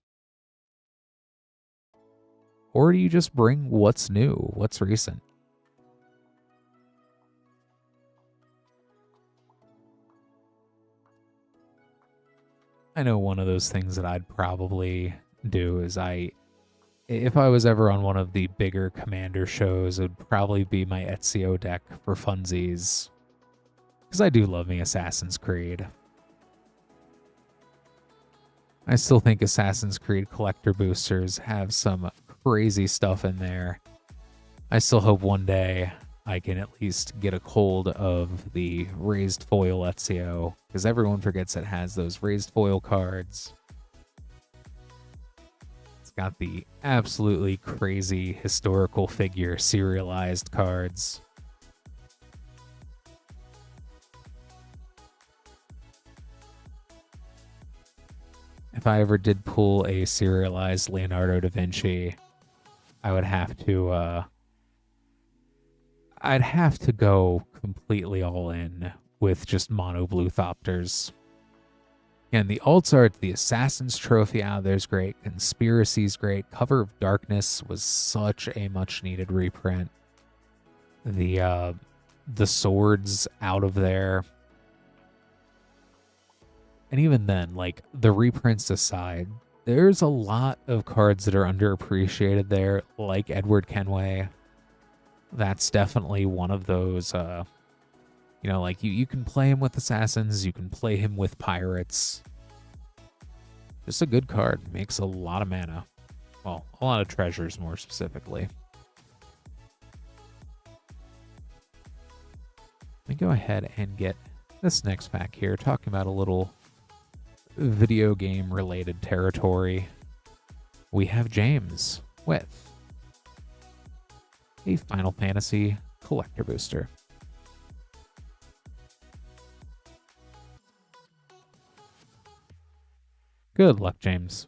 Or do you just bring what's new, what's recent? I know one of those things that I'd probably do is if I was ever on one of the bigger Commander shows, it would probably be my Ezio deck for funsies. Because I do love me Assassin's Creed. I still think Assassin's Creed collector boosters have some crazy stuff in there. I still hope one day I can at least get a hold of the raised foil Ezio, because everyone forgets it has those raised foil cards. It's got the absolutely crazy historical figure serialized cards. If I ever did pull a serialized Leonardo da Vinci, I would have to I'd have to go completely all in with just mono blue Thopters. And the alts art, the Assassin's Trophy out there's great. Conspiracy's great. Cover of Darkness was such a much needed reprint. The swords out of there. And even then, like, the reprints aside, there's a lot of cards that are underappreciated there, like Edward Kenway. That's definitely one of those, you know, like, you can play him with Assassins, you can play him with Pirates. Just a good card. Makes a lot of mana. Well, a lot of treasures, more specifically. Let me go ahead and get this next pack here, talking about a little video game related territory. We have James with a Final Fantasy collector booster. Good luck, James.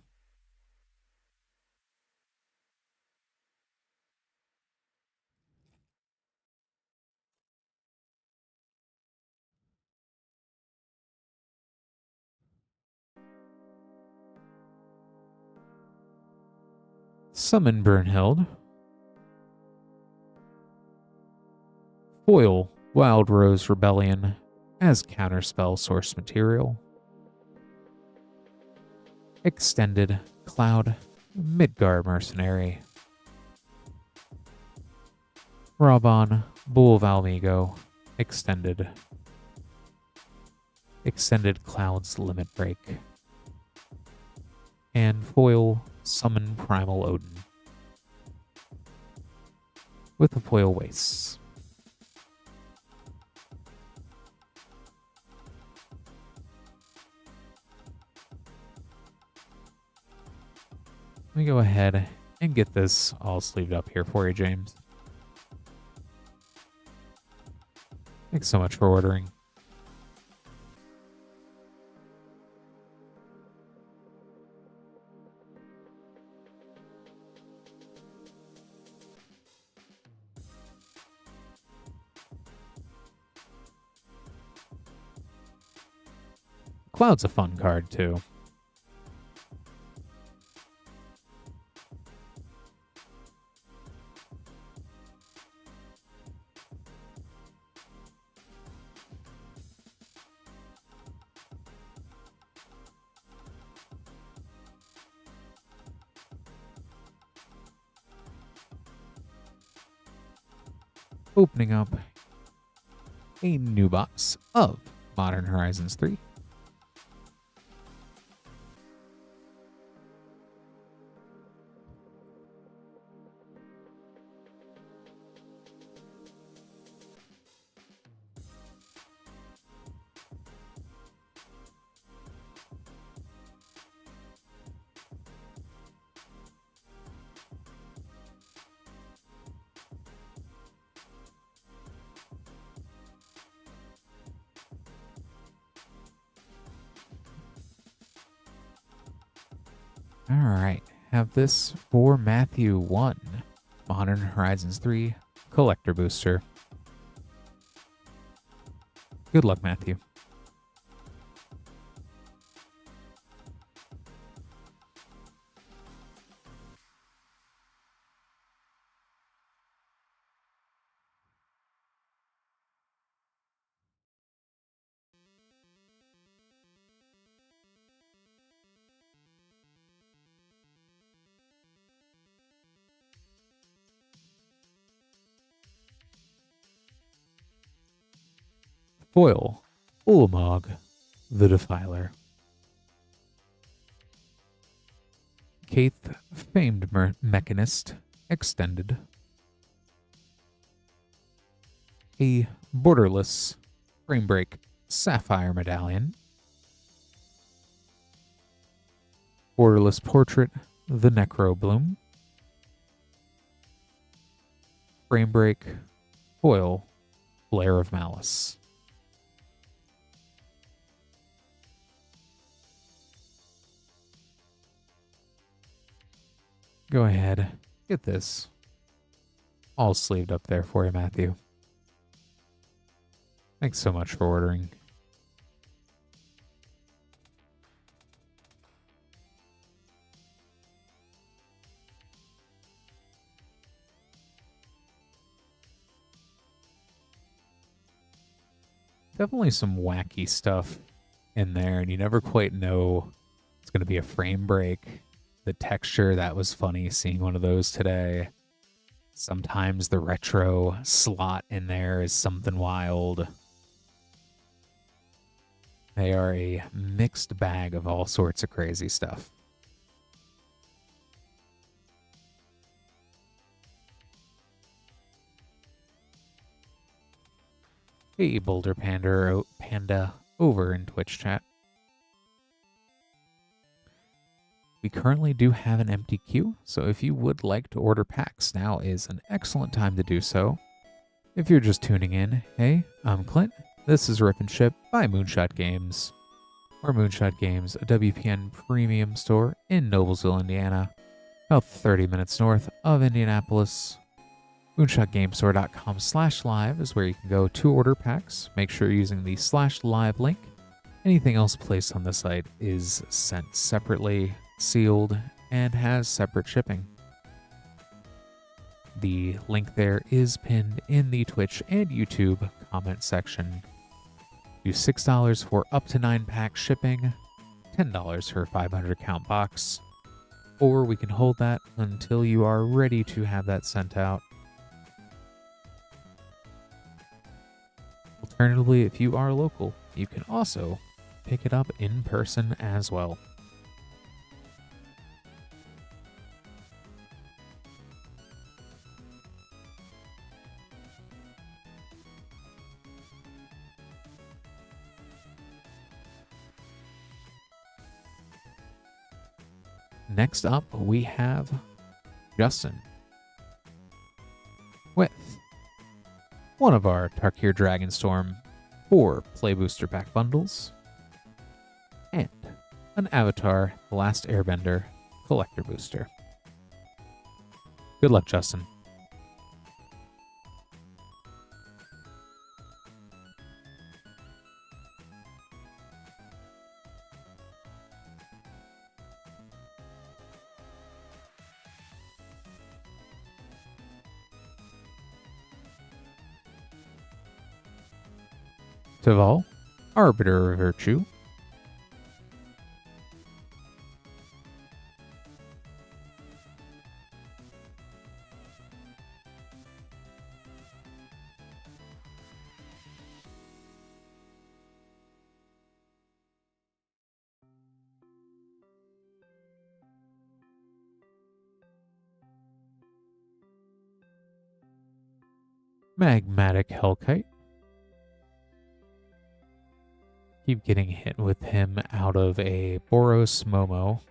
Summon Burnhild. Foil Wild Rose Rebellion as counterspell source material. Extended Cloud Midgar Mercenary. Raban Bull Valmigo Extended. Extended Cloud's Limit Break. And foil Summon Primal Odin. With the foil wastes. Let me go ahead and get this all sleeved up here for you, James. Thanks so much for ordering. Cloud's a fun card, too. Opening up a new box of Modern Horizons 3. All right, have this for Matthew 1, Modern Horizons 3 Collector Booster. Good luck, Matthew. Foil, Ulamog, the Defiler. Kaith, Famed Mechanist, Extended. A Borderless, Framebreak, Sapphire Medallion. Borderless Portrait, the Necro Bloom. Framebreak, Foil, Blare of Malice. Go ahead get this all sleeved up there for you, Matthew. Thanks so much for ordering. Definitely some wacky stuff in there, and you never quite know it's going to be a frame break. The texture, that was funny, seeing one of those today. Sometimes the retro slot in there is something wild. They are a mixed bag of all sorts of crazy stuff. Hey, Boulder Panda over in Twitch chat. We currently do have an empty queue, so if you would like to order packs, now is an excellent time to do so. If you're just tuning in, hey, I'm Clint. This is Rip and Ship by Moonshot Games, or Moonshot Games, a WPN premium store in Noblesville, Indiana, about 30 minutes north of Indianapolis. MoonshotGameStore.com/live is where you can go to order packs. Make sure you're using the /live link. Anything else placed on the site is sent separately, sealed, and has separate shipping. The link there is pinned in the Twitch and YouTube comment section. Do $6 for up to 9-pack shipping, $10 for a 500 count box, or we can hold that until you are ready to have that sent out. Alternatively, if you are local, you can also pick it up in person as well. Next up, we have Justin with one of our Tarkir Dragonstorm 4 Play Booster Pack bundles and an Avatar The Last Airbender Collector Booster. Good luck, Justin. Tival, Arbiter of Virtue. Magmatic Hellkite. Keep getting hit with him out of a Boros Momo.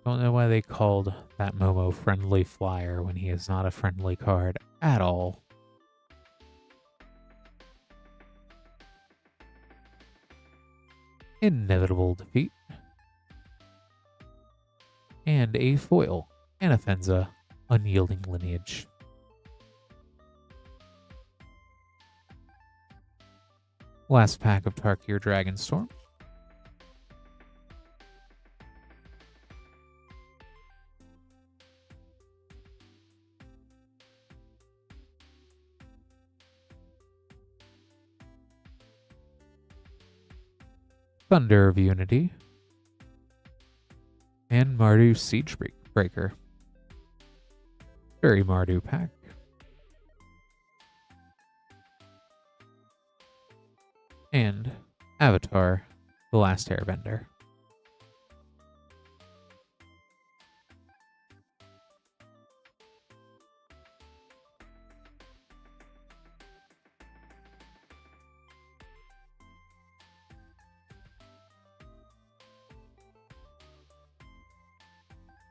Don't know why they called that Momo Friendly Flyer when he is not a friendly card at all. Inevitable Defeat. And a foil, Anafenza, Unyielding Lineage. Last pack of Tarkir Dragonstorm. Thunder of Unity. And Mardu Siegebreaker. Very Mardu pack. And Avatar, The Last Airbender.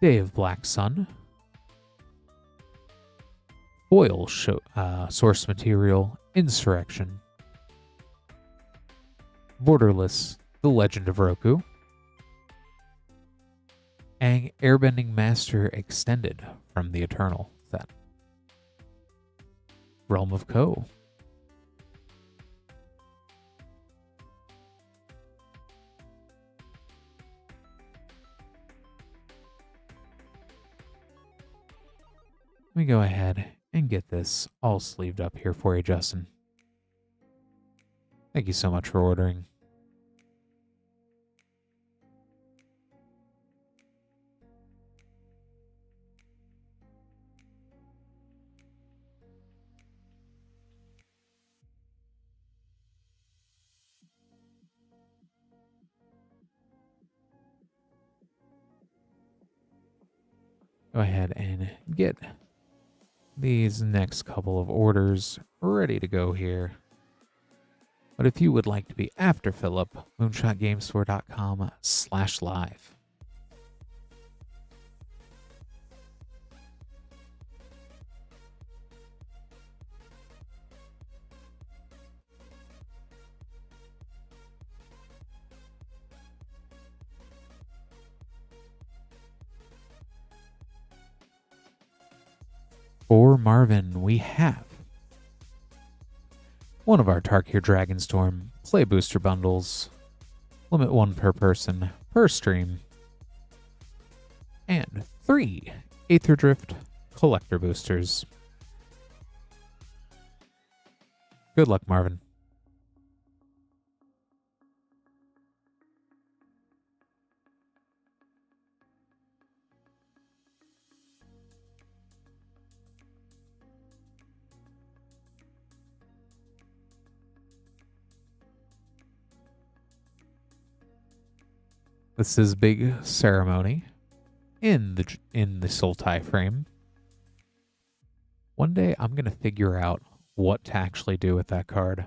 Day of Black Sun. Foil Source Material Insurrection. Borderless, The Legend of Roku, and Airbending Master Extended from the Eternal set. Realm of Ko. Let me go ahead and get this all sleeved up here for you, Justin. Thank you so much for ordering. Go ahead and get these next couple of orders ready to go here. But if you would like to be after Philip, moonshotgamestore.com/live. For Marvin, we have one of our Tarkir Dragonstorm Play Booster Bundles, limit 1 per person per stream, and 3 Aether Drift Collector Boosters. Good luck, Marvin. This is Big Ceremony in the Sultai frame. One day I'm going to figure out what to actually do with that card.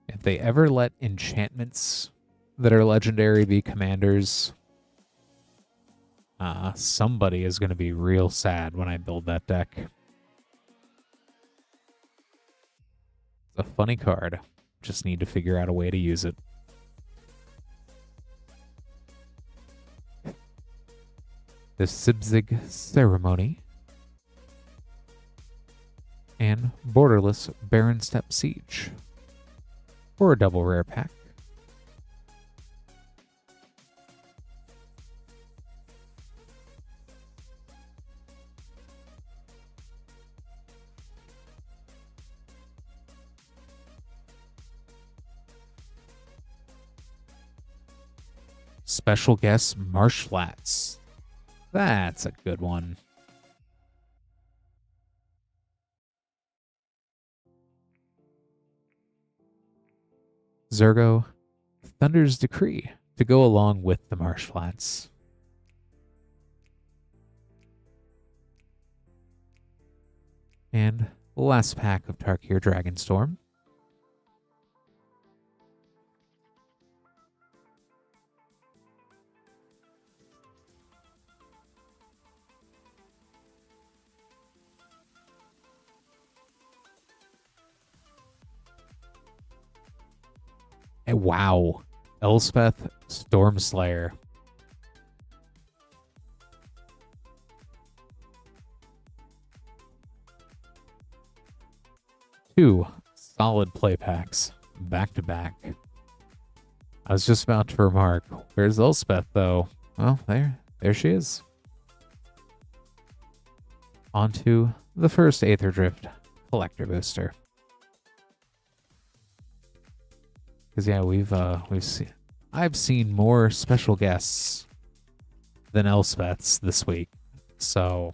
If they ever let enchantments that are legendary be commanders, somebody is going to be real sad when I build that deck. It's a funny card. Just need to figure out a way to use it. The Sibzig Ceremony, and Borderless Baron Step Siege for a double rare pack. Special guest Marsh Flats. That's a good one. Zergo, Thunder's Decree to go along with the Marsh Flats. And the last pack of Tarkir Dragonstorm. And wow, Elspeth Stormslayer. Two solid play packs, back to back. I was just about to remark, where's Elspeth though? Well, there she is. On to the first Aether Drift Collector Booster. Because yeah, I've seen more special guests than Elspeths this week, so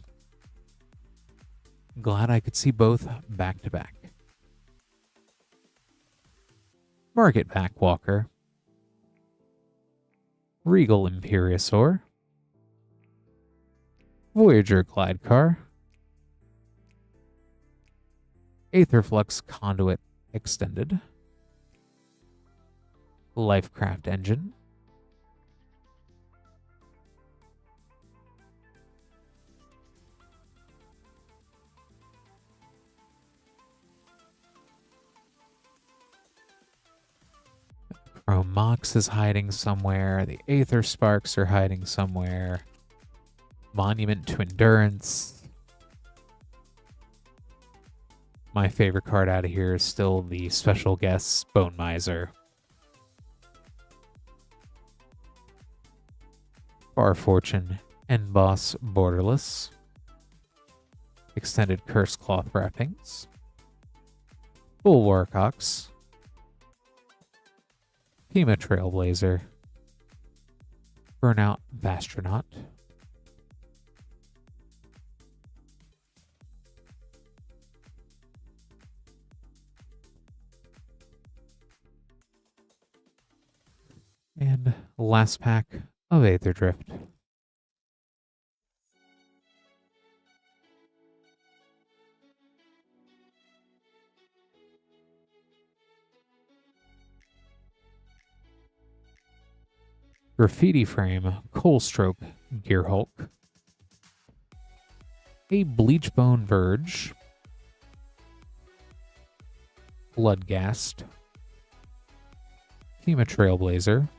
glad I could see both back to back. Market Backwalker, Regal Imperiosaur, Voyager Glidecar, Aetherflux Conduit Extended, Lifecraft Engine, Chrome Mox is hiding somewhere. The Aether Sparks are hiding somewhere. Monument to Endurance. My favorite card out of here is still the special guest Bone Miser. Far Fortune, End Boss Borderless. Extended Curse Cloth Wrappings. Bulwark Ox. Pima Trailblazer. Burnout Bastronaut. And last pack of Aether Drift. Graffiti Frame, Coalstroke, Gearhulk. A Bleachbone Verge. Bloodghast. Pima Trailblazer.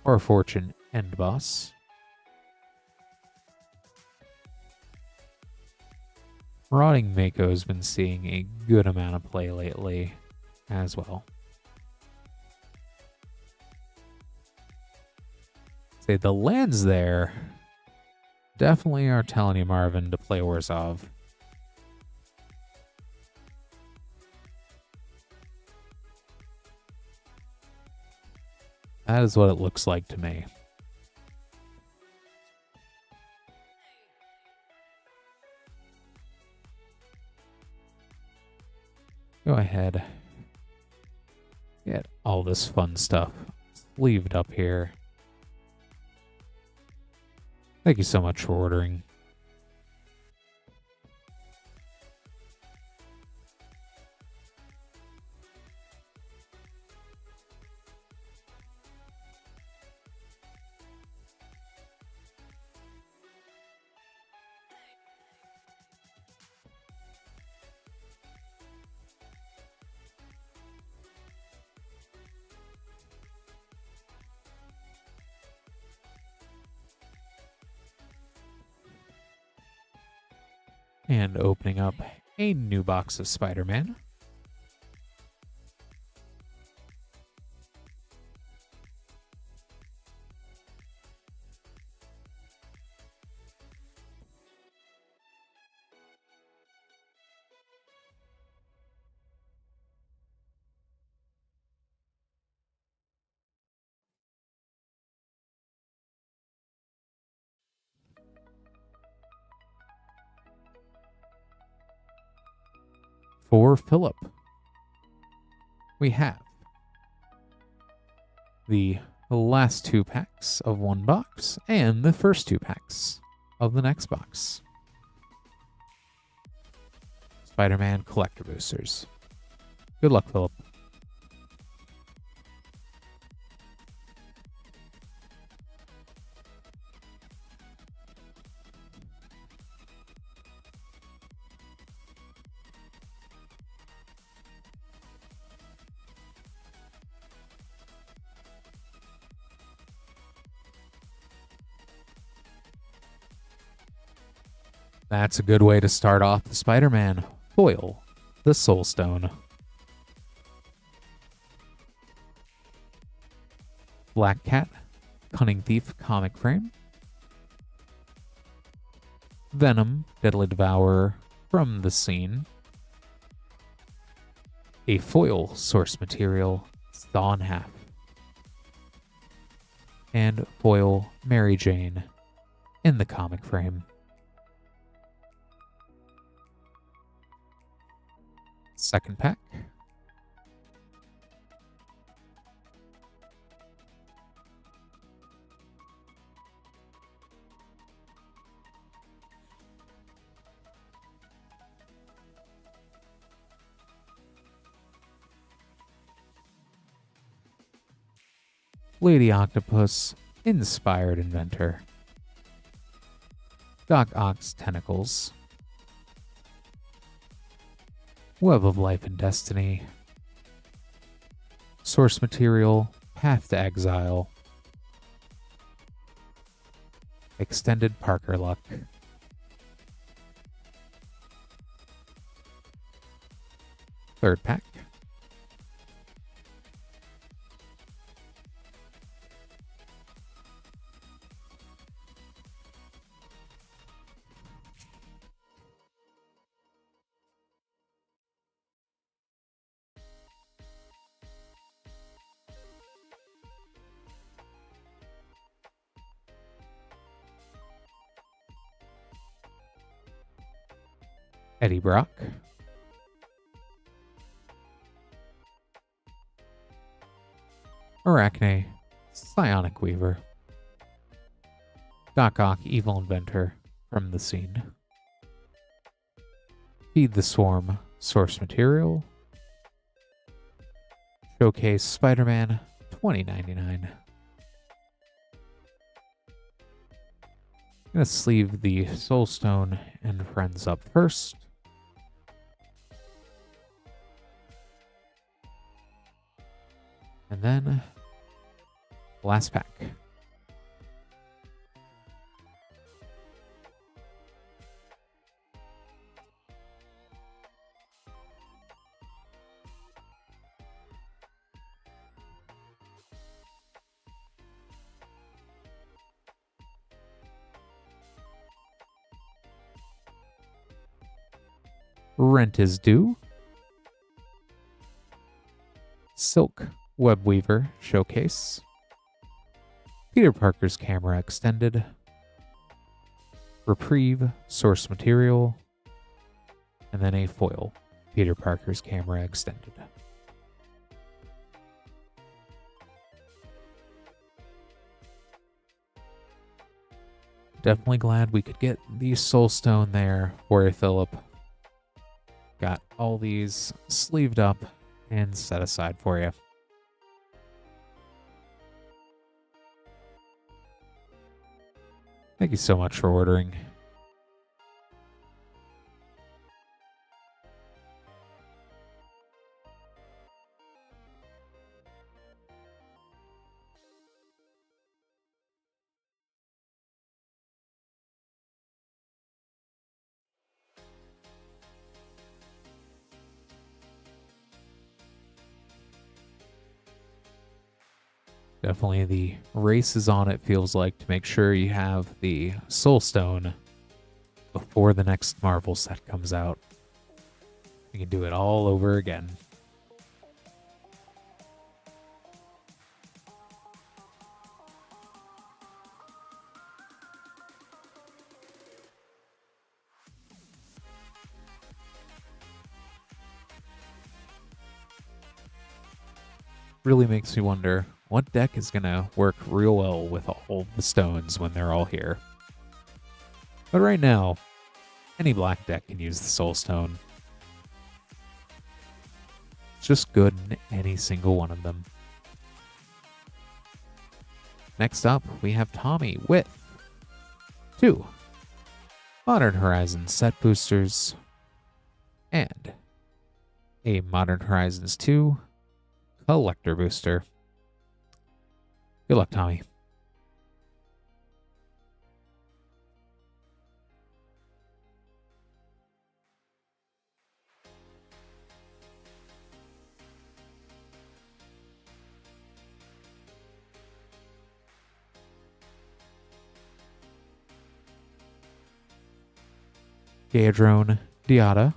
Or Fortune End Boss. Rotting Mako has been seeing a good amount of play lately as well. Say the lands there definitely are telling you, Marvin, to play Orzhov. That is what it looks like to me. Go ahead. Get all this fun stuff sleeved up here. Thank you so much for ordering. And opening up a new box of Spider-Man. For Philip, we have the last 2 packs of one box and the first 2 packs of the next box. Spider-Man Collector Boosters. Good luck, Philip. That's a good way to start off the Spider-Man. Foil, the Soul Stone. Black Cat, Cunning Thief comic frame. Venom, Deadly Devourer from the Scene. A foil source material, Saw in Half. And foil Mary Jane in the comic frame. Second pack. Lady Octopus, Inspired Inventor. Doc Ock's Tentacles. Web of Life and Destiny. source material, Path to Exile, Extended Parker Luck, third pack, Eddie Brock, Arachne, Psionic Weaver, Doc Ock, Evil Inventor from the Scene, Feed the Swarm, Source Material, Showcase Spider-Man 2099. I'm going to sleeve the Soulstone and Friends up first. And then, last pack. Rent is Due, Silk Webweaver Showcase, Peter Parker's Camera Extended, Reprieve Source Material, and then a foil, Peter Parker's Camera Extended. Definitely glad we could get the Soulstone there for you, Philip. Got all these sleeved up and set aside for you. Thank you so much for ordering. Definitely the race is on, it feels like, to make sure you have the Soulstone before the next Marvel set comes out. You can do it all over again. Really makes me wonder what deck is going to work real well with all the stones when they're all here. But right now, any black deck can use the Soulstone. It's just good in any single one of them. Next up, we have Tommy with 2 Modern Horizons set boosters and a Modern Horizons 2 collector booster. Good luck, Tommy. Gaedrone Diata,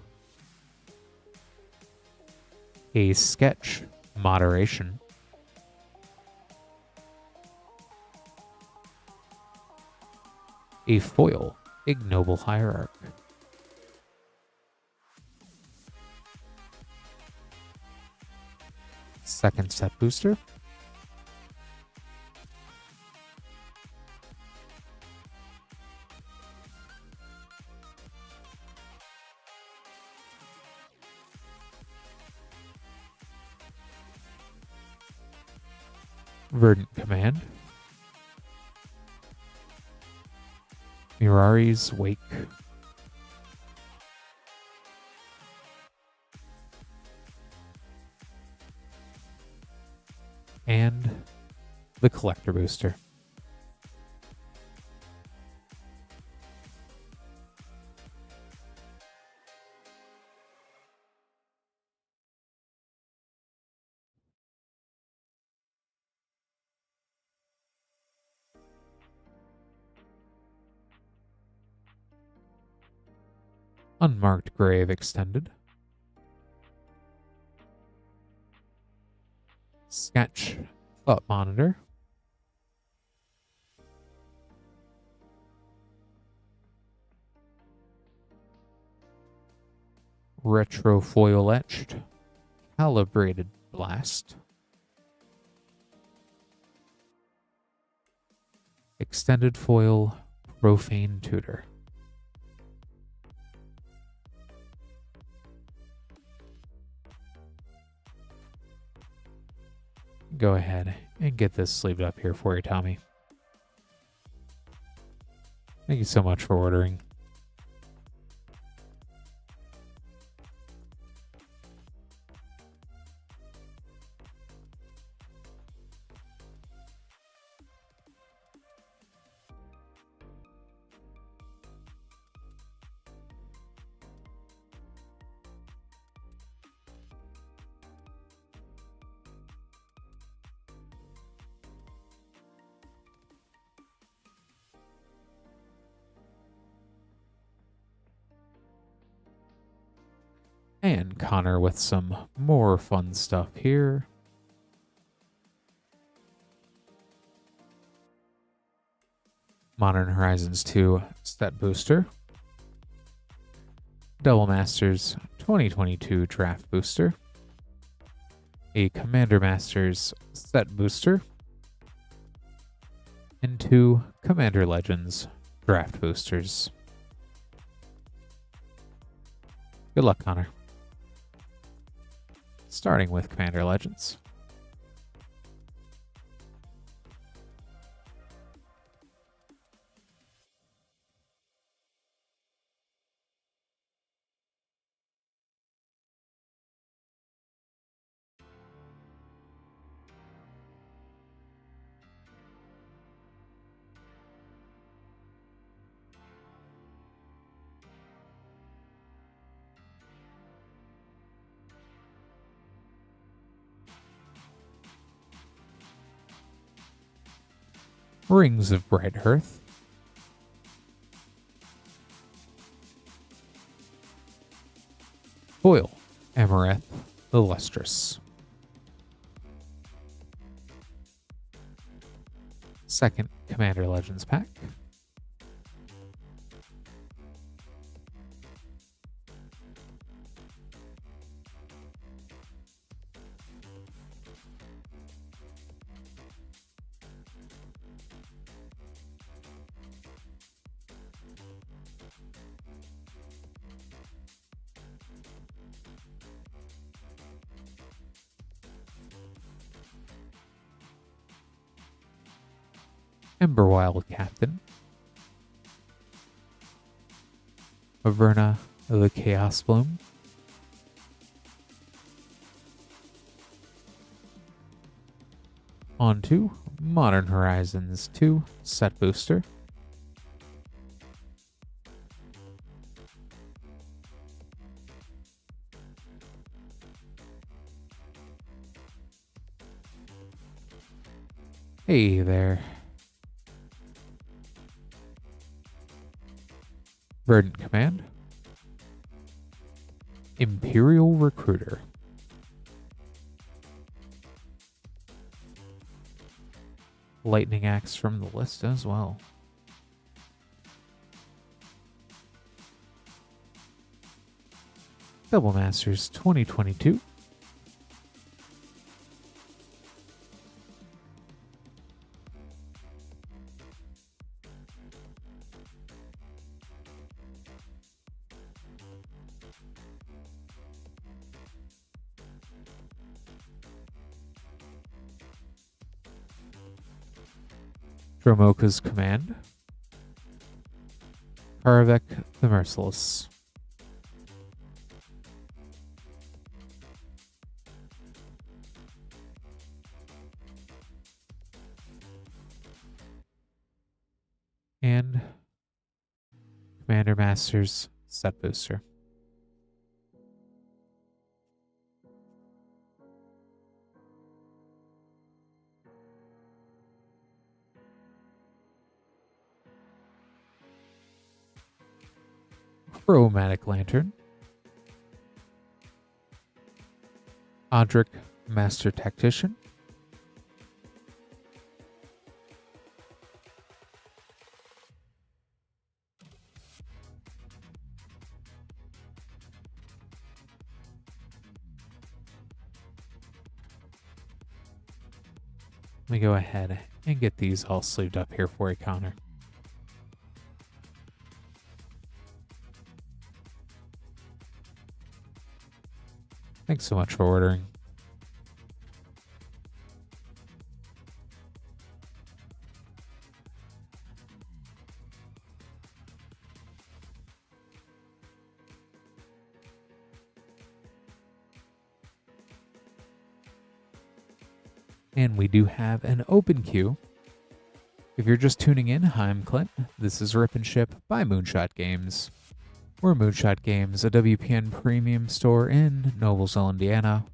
a Sketch Moderation, a foil Ignoble Hierarch, second set booster, Verdant Command, Mirari's Wake, and the Collector Booster. Unmarked Grave extended. Sketch Thought Monitor. Retro Foil Etched. Calibrated Blast. Extended Foil Profane Tutor. Go ahead and get this sleeved up here for you, Tommy. Thank you so much for ordering. And Connor with some more fun stuff here. Modern Horizons 2 Set Booster. Double Masters 2022 Draft Booster. A Commander Masters Set Booster. And 2 Commander Legends Draft Boosters. Good luck, Connor. Starting with Commander Legends. Rings of Bright Hearth. Foil, Amareth, the Lustrous. Second Commander Legends pack. Emberwild Captain. Averna the Chaos Bloom. On to Modern Horizons 2 Set Booster. Hey there. Verdant Command. Imperial Recruiter. Lightning Axe from the list as well. Double Masters 2022. Dromoka's Command. Karavek the Merciless. and Commander Masters set booster. Chromatic Lantern. Odric Master Tactician. Let me go ahead and get these all sleeved up here for you, Connor. Thanks so much for ordering. And we do have an open queue. If you're just tuning in, hi, I'm Clint. This is Rip and Ship by Moonshot Games. We're Moonshot Games, a WPN premium store in Noblesville, Indiana.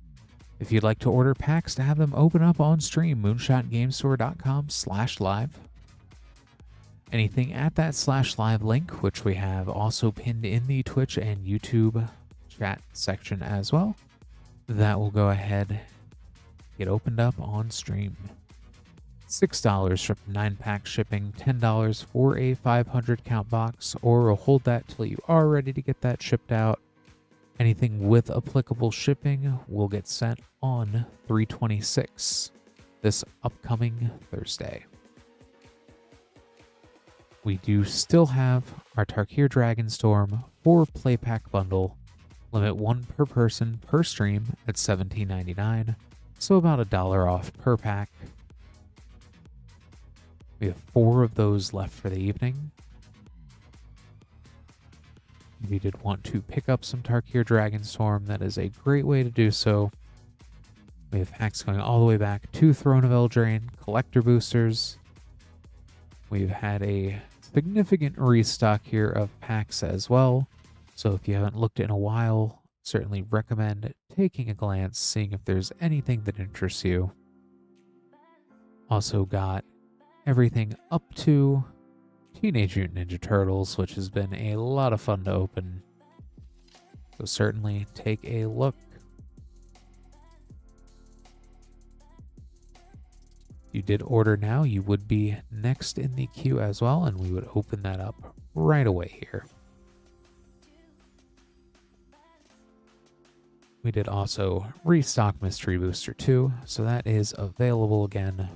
If you'd like to order packs to have them open up on stream, moonshotgamestore.com/live. Anything at that /live link, which we have also pinned in the Twitch and YouTube chat section as well, that will go ahead get opened up on stream. $6 for 9-pack shipping, $10 for a 500 count box, or we'll hold that till you are ready to get that shipped out. Anything with applicable shipping will get sent on 3/26, this upcoming Thursday. We do still have our Tarkir Dragonstorm 4 pack bundle, limit 1 per person per stream at $17.99. So about $1 off per pack. We have 4 of those left for the evening. If you did want to pick up some Tarkir Dragonstorm, that is a great way to do so. We have packs going all the way back to Throne of Eldraine, collector boosters. We've had a significant restock here of packs as well. So if you haven't looked in a while, certainly recommend taking a glance, seeing if there's anything that interests you. Also got everything up to Teenage Mutant Ninja Turtles, which has been a lot of fun to open. So certainly take a look. If you did order now, you would be next in the queue as well, and we would open that up right away here. We did also restock Mystery Booster 2, so that is available again.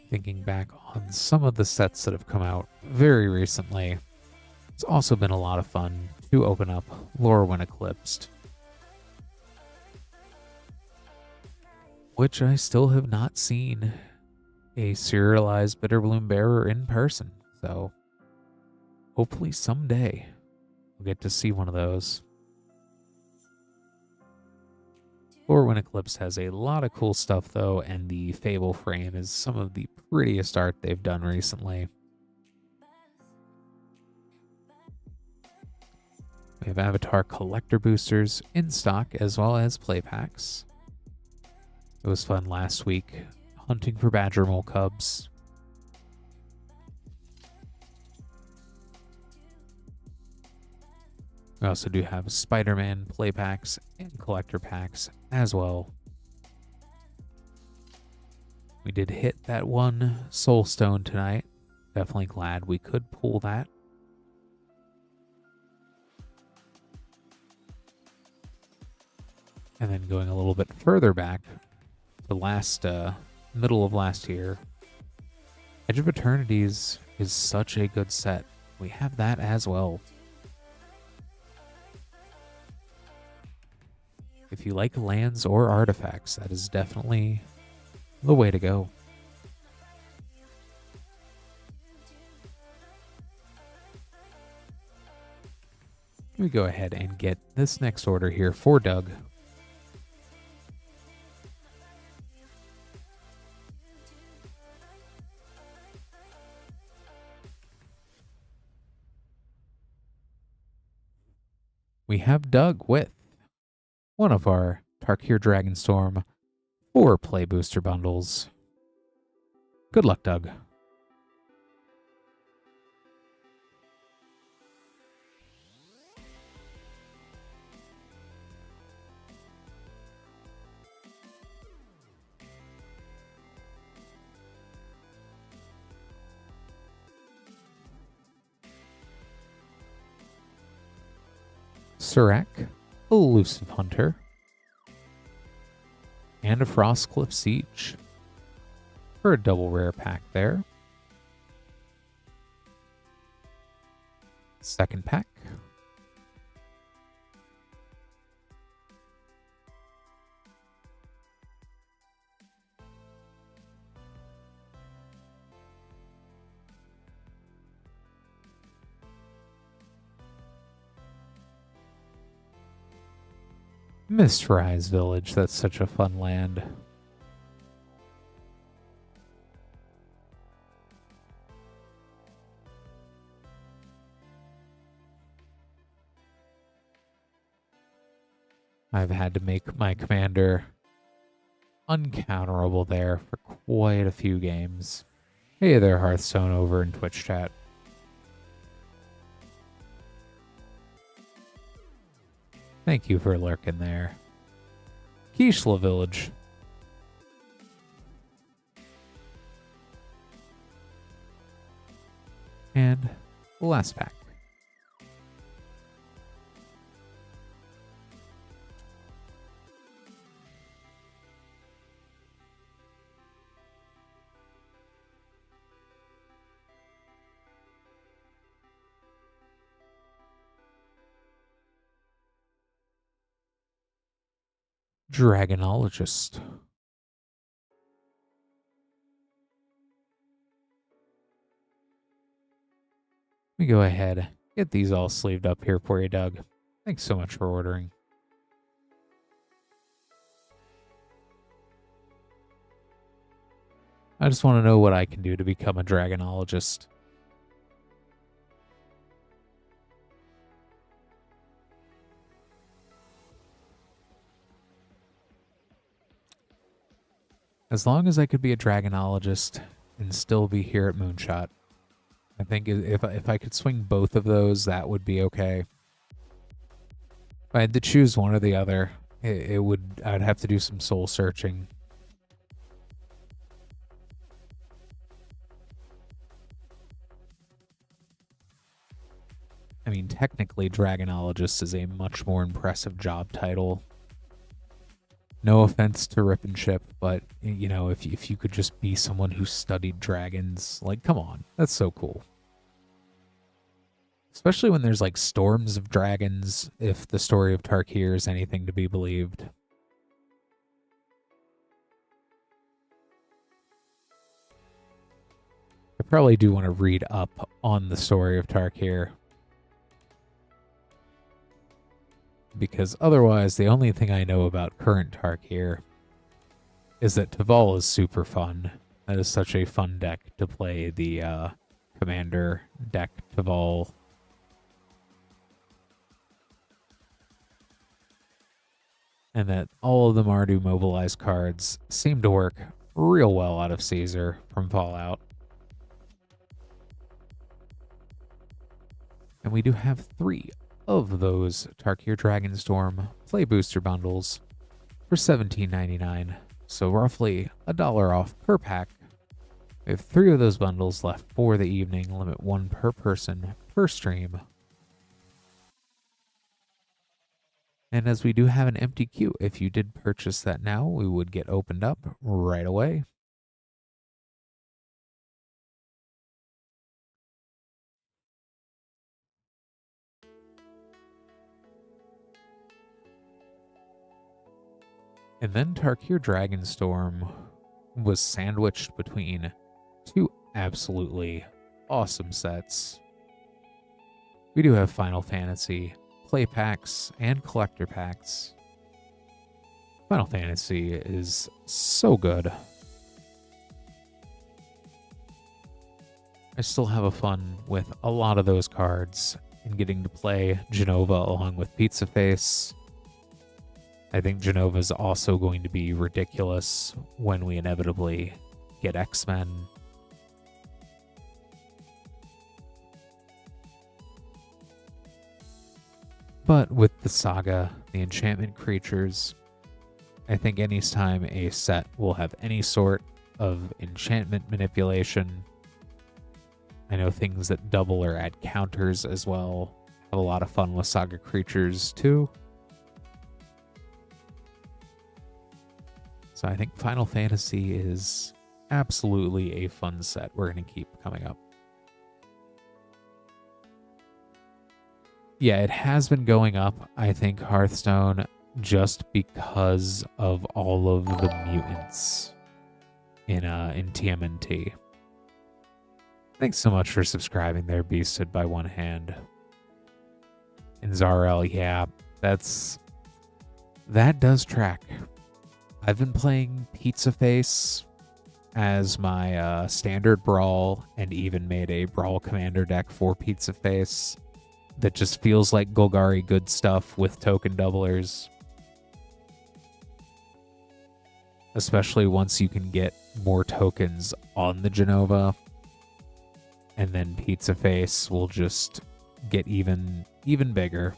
Thinking back on some of the sets that have come out very recently, it's also been a lot of fun to open up Lorwyn Eclipsed, which I still have not seen a serialized Bitterbloom Bearer in person. So hopefully someday we'll get to see one of those. Lorwyn Eclipse has a lot of cool stuff though, and the Fable frame is some of the prettiest art they've done recently. We have Avatar collector boosters in stock as well as play packs. It was fun last week hunting for Badger Mole Cubs. We also do have Spider-Man play packs and collector packs as well. We did hit that one Soul Stone tonight. Definitely glad we could pull that. And then going a little bit further back, the middle of last year, Edge of Eternities is such a good set. We have that as well. If you like lands or artifacts, that is definitely the way to go. me go ahead and get this next order here for Doug. We have Doug with one of our Tarkir Dragonstorm 4 Play Booster bundles. Good luck, Doug. Surak, Elusive Hunter, and a Frostcliff Siege for a double rare pack there. Second pack. Mistrise Village, that's such a fun land. I've had to make my commander uncounterable there for quite a few games. Hey there, Hearthstone over in Twitch chat. Thank you for lurking there. Kishla Village. And the last pack. Dragonologist. Let me go ahead, get these all sleeved up here for you, Doug. Thanks so much for ordering. I just want to know what I can do to become a Dragonologist. As long as I could be a Dragonologist and still be here at Moonshot, I think if I could swing both of those, that would be okay. If I had to choose one or the other, I'd have to do some soul searching. I mean, technically, Dragonologist is a much more impressive job title. No offense to Rip and Ship, but, you know, if you could just be someone who studied dragons, like, come on, that's so cool. Especially when there's, like, storms of dragons, if the story of Tarkir is anything to be believed. I probably do want to read up on the story of Tarkir, because otherwise the only thing I know about current Tarkir is that Taval is super fun. That is such a fun deck to play, the Commander deck Taval. And that all of the Mardu mobilized cards seem to work real well out of Caesar from Fallout. And we do have 3 of those Tarkir Dragonstorm Play Booster bundles for $17.99, so roughly $1 off per pack. We have 3 of those bundles left for the evening, limit 1 per person per stream. And as we do have an empty queue, if you did purchase that now, we would get opened up right away. And then Tarkir Dragonstorm was sandwiched between 2 absolutely awesome sets. We do have Final Fantasy play packs and collector packs. Final Fantasy is so good. I still have a fun with a lot of those cards and getting to play Jenova along with Pizza Face. I think Jenova is also going to be ridiculous when we inevitably get X-Men. But with the saga, the enchantment creatures, I think anytime a set will have any sort of enchantment manipulation, I know things that double or add counters as well. Have a lot of fun with saga creatures too. So I think Final Fantasy is absolutely a fun set we're going to keep coming up. Yeah, it has been going up, I think, Hearthstone, just because of all of the mutants in TMNT. Thanks so much for subscribing there, Beasted by One Hand. And Zarel, yeah, that does track. I've been playing Pizza Face as my standard Brawl, and even made a Brawl Commander deck for Pizza Face that just feels like Golgari good stuff with token doublers. Especially once you can get more tokens on the Jenova. And then Pizza Face will just get even bigger.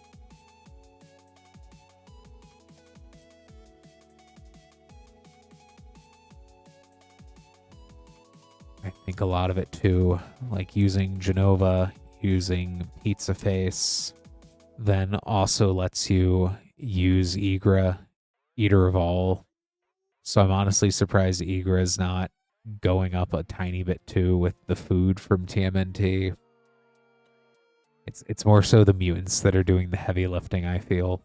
I think a lot of it too, like using Jenova, using Pizza Face, then also lets you use Igra, Eater of All. So I'm honestly surprised Igra is not going up a tiny bit too with the food from TMNT. It's more so the mutants that are doing the heavy lifting, I feel.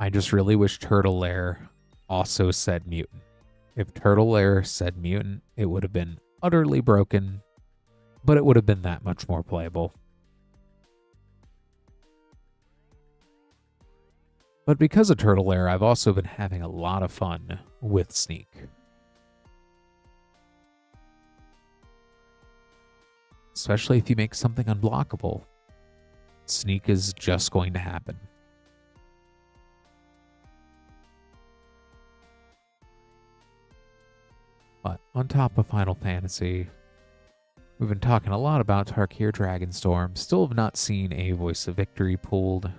I just really wish Turtle Lair also said mutant. If Turtle Lair said mutant, it would have been utterly broken, but it would have been that much more playable. But because of Turtle Lair, I've also been having a lot of fun with Sneak. Especially if you make something unblockable. Sneak is just going to happen. But on top of Final Fantasy, we've been talking a lot about Tarkir Dragonstorm. Still have not seen a Voice of Victory pulled,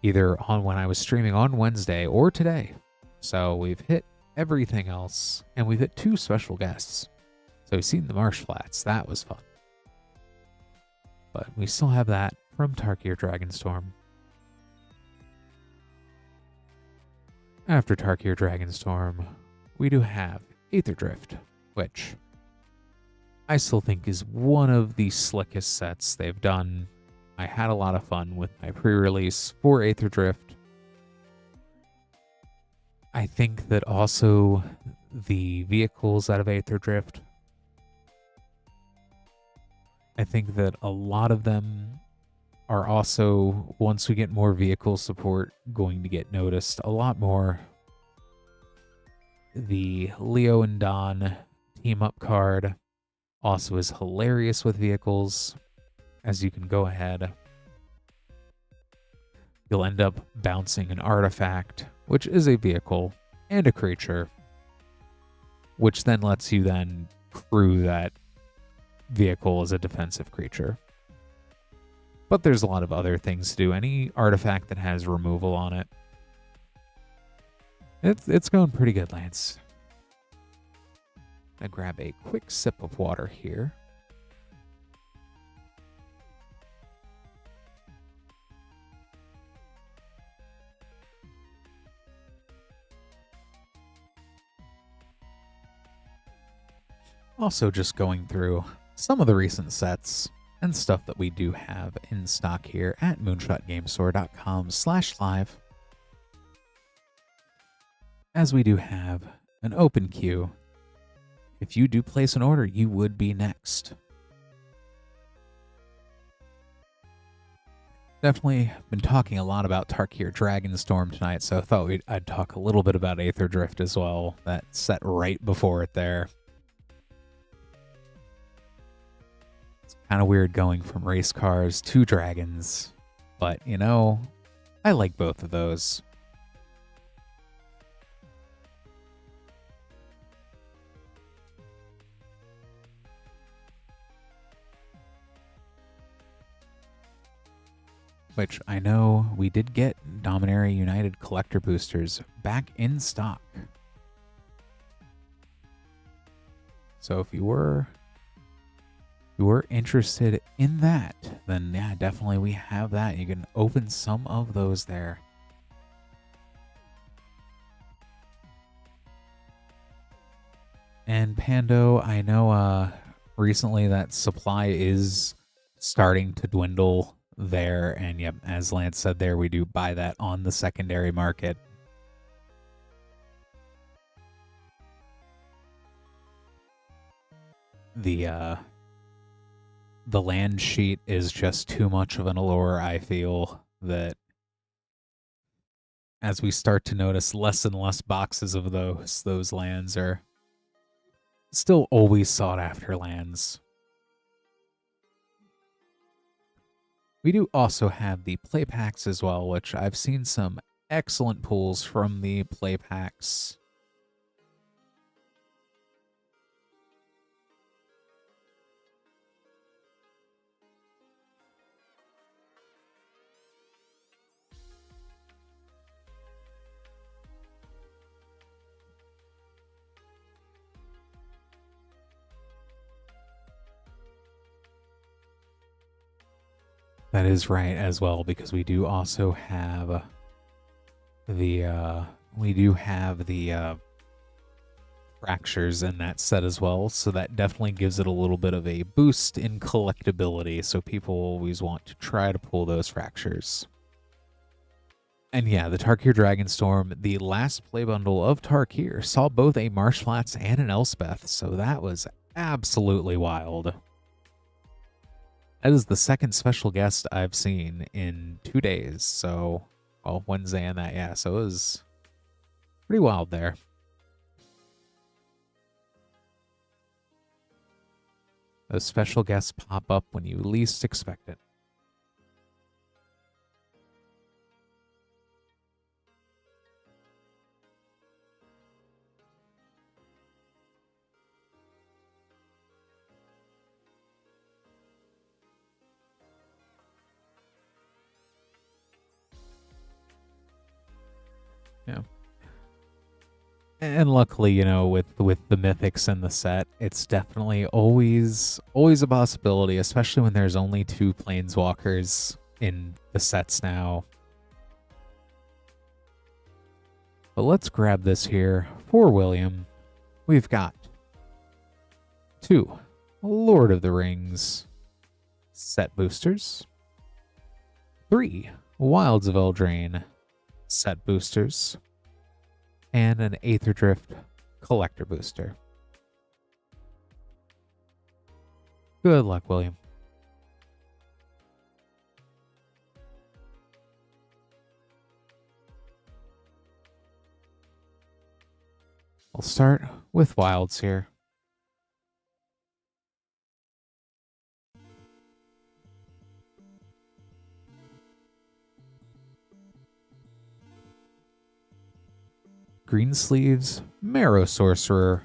either on when I was streaming on Wednesday or today. So we've hit everything else, and we've hit 2 special guests. So we've seen the Marsh Flats. That was fun. But we still have that from Tarkir Dragonstorm. After Tarkir Dragonstorm, we do have Aether Drift, which I still think is one of the slickest sets they've done. I had a lot of fun with my pre-release for Aether Drift. I think that also the vehicles out of Aether Drift, I think that a lot of them are also, once we get more vehicle support, going to get noticed a lot more. The Leo and Don team-up card also is hilarious with vehicles, as you can go ahead. You'll end up bouncing an artifact, which is a vehicle, and a creature, which then lets you then crew that vehicle as a defensive creature. But there's a lot of other things to do. Any artifact that has removal on it, it's going pretty good, Lance. I'm gonna grab a quick sip of water here. Also just going through some of the recent sets and stuff that we do have in stock here at moonshotgamestore.com/live. as we do have an open queue. If you do place an order, you would be next. Definitely been talking a lot about Tarkir Dragonstorm tonight, so I thought I'd talk a little bit about Aether Drift as well. That set right before it there. It's kind of weird going from race cars to dragons, but you know, I like both of those. Which I know we did get Dominaria United collector boosters back in stock. So if you were interested in that, then yeah, definitely we have that. You can open some of those there. And Pando, I know recently that supply is starting to dwindle there, and yep, as Lance said there, we do buy that on the secondary market. The land sheet is just too much of an allure, I feel, that as we start to notice less and less boxes of those lands are still always sought after lands. We do also have the play packs as well, which I've seen some excellent pulls from the play packs. That is right as well, because we do also have the fractures in that set as well, so that definitely gives it a little bit of a boost in collectability, so people always want to try to pull those fractures. And yeah, the Tarkir Dragonstorm, the last play bundle of Tarkir, saw both a Marshflats and an Elspeth, so that was absolutely wild. That is the second special guest I've seen in 2 days, so, well, Wednesday and that, yeah, so it was pretty wild there. Those special guests pop up when you least expect it. Yeah. And luckily, you know, with the mythics in the set, it's definitely always a possibility, especially when there's only 2 planeswalkers in the sets now. But let's grab this here for William. We've got 2 Lord of the Rings set boosters, 3 Wilds of Eldraine set boosters, and an Aether Drift collector booster. Good luck, William. We'll start with Wilds here. Greensleeves Marrow Sorcerer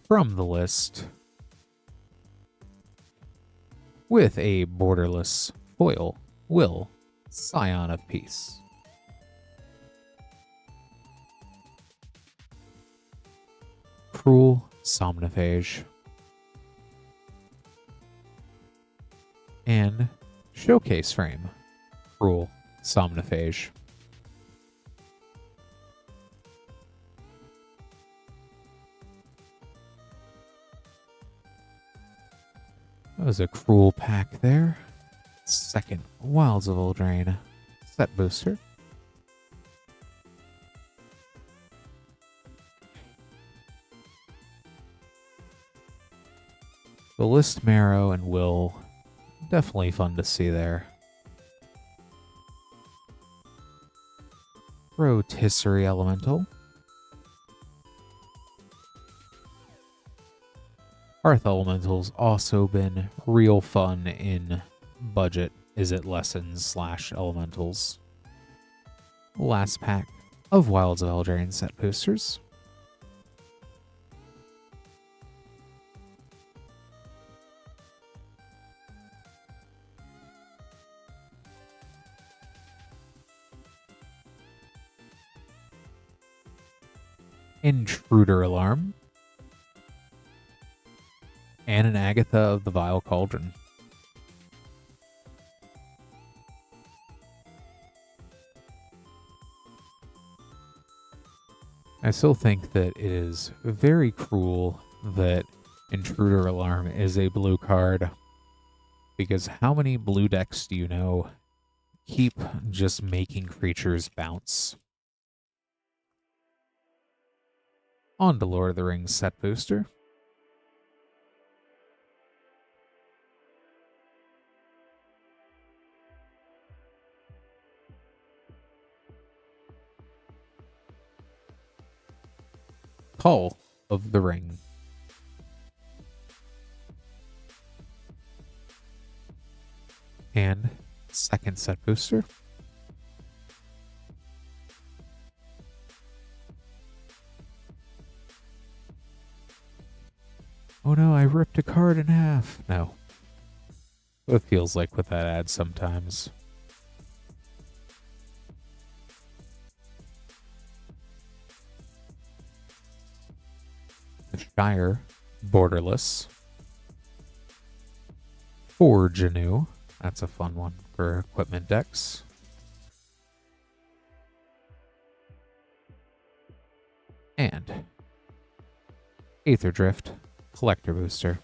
from the list, with a borderless foil Will, Scion of Peace. Cruel Somnophage, and Showcase Frame Cruel Somnophage. That was a cruel pack there. Second Wilds of Eldraine set booster. So List Marrow and Will, definitely fun to see there. Rotisserie Elemental. Hearth Elemental's also been real fun in budget Izzet lessons / elementals. Last pack of Wilds of Eldraine set boosters. Intruder Alarm. And an Agatha of the Vile Cauldron. I still think that it is very cruel that Intruder Alarm is a blue card, because how many blue decks do you know keep just making creatures bounce? On to Lord of the Rings set booster. Call of the Ring. And second set booster. Oh no, I ripped a card in half. No. It feels like with that ad sometimes. The Shire, Borderless. Forge anew. That's a fun one for equipment decks. And Aether Drift, Collector Booster.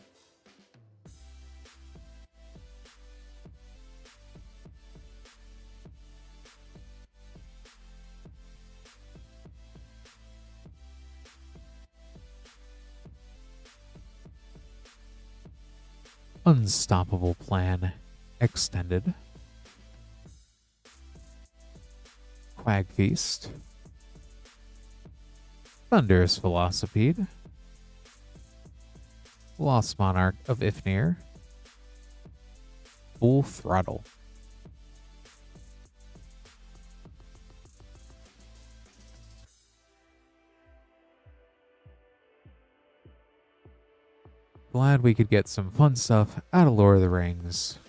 Unstoppable Plan Extended. Quag Feast. Thunderous Velocipede. Lost Monarch of Ifnir. Full Throttle. Glad we could get some fun stuff out of Lord of the Rings.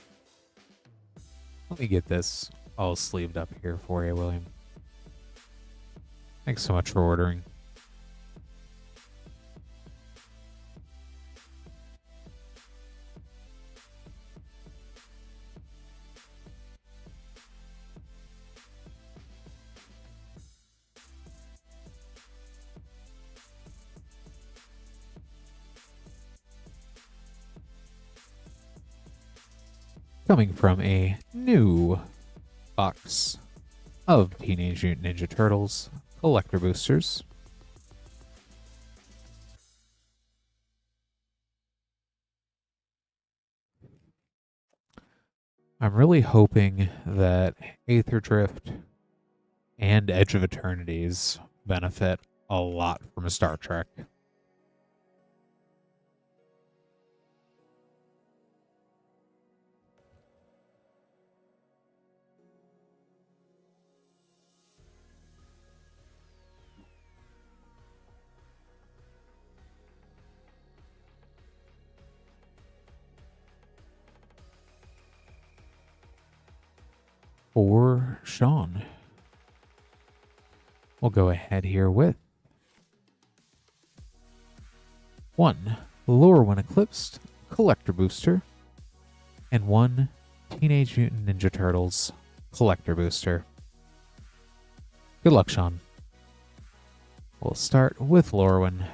Let me get this all sleeved up here for you, William. Thanks so much for ordering. Coming from a new box of Teenage Mutant Ninja Turtles collector boosters. I'm really hoping that Aether Drift and Edge of Eternities benefit a lot from Star Trek. For Sean, we'll go ahead here with 1 Lorwyn Eclipsed Collector Booster and 1 Teenage Mutant Ninja Turtles Collector Booster. Good luck, Sean. We'll start with Lorwyn.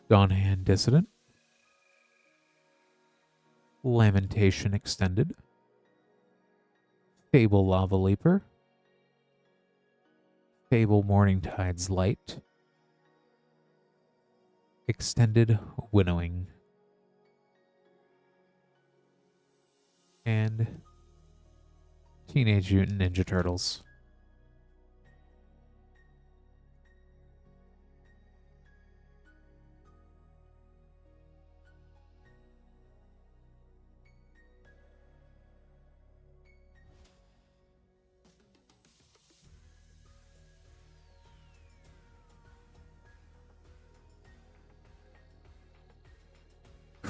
Dawnhand Dissident, Lamentation Extended, Fable Lava Leaper, Fable Morningtide's Light, Extended Winnowing, and Teenage Mutant Ninja Turtles.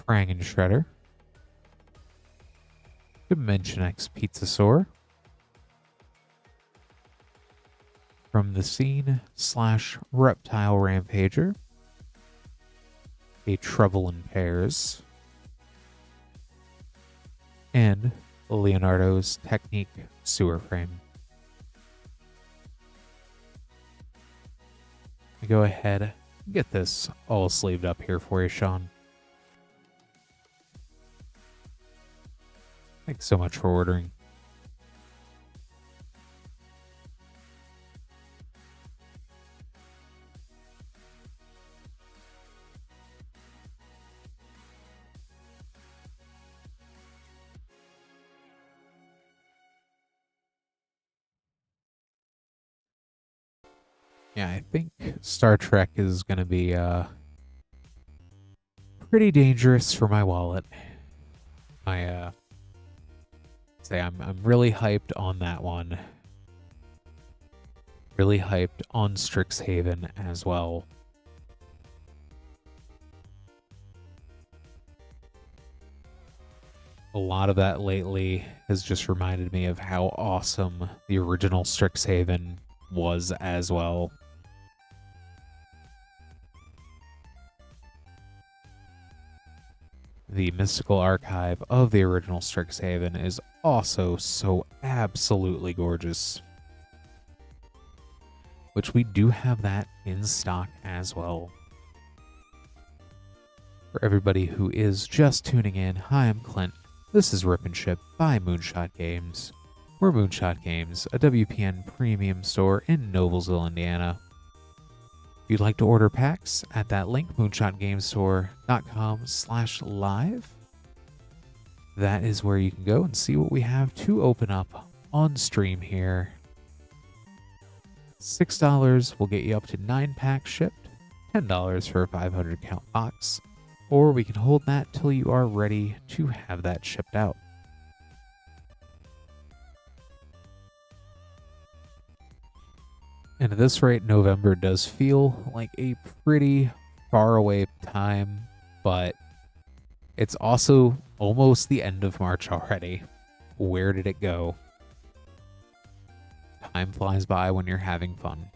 Krang and Shredder, Dimension X Pizzasaur, From the Scene / Reptile Rampager, a Trouble in Pairs, and Leonardo's Technique Sewer Frame. Go ahead and get this all sleeved up here for you, Sean. Thanks so much for ordering. Yeah, I think Star Trek is going to be pretty dangerous for my wallet. I'm really hyped on that one. Really hyped on Strixhaven as well. A lot of that lately has just reminded me of how awesome the original Strixhaven was as well. The mystical archive of the original Strixhaven is also so absolutely gorgeous, which we do have that in stock as well. For everybody who is just tuning in, hi, I'm Clint. This is Rip and Ship by Moonshot Games. We're Moonshot Games, a WPN premium store in Noblesville, Indiana. If you'd like to order packs at that link, moonshotgamestore.com/live. That is where you can go and see what we have to open up on stream here. $6 will get you up to 9 packs shipped, $10 for a 500 count box, or we can hold that till you are ready to have that shipped out. And at this rate, November does feel like a pretty far away time, but it's also almost the end of March already. Where did it go? Time flies by when you're having fun.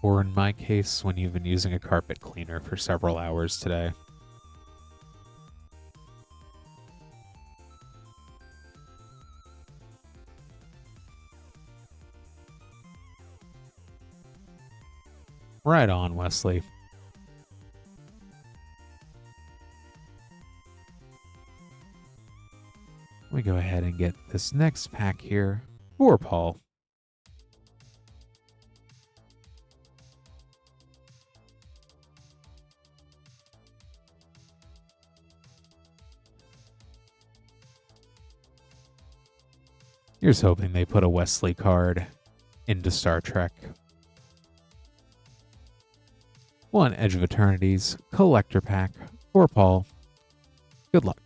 Or in my case, when you've been using a carpet cleaner for several hours today. Right on, Wesley. We go ahead and get this next pack here for Paul. Here's hoping they put a Wesley card into Star Trek. One Edge of Eternities collector pack for Paul. Good luck.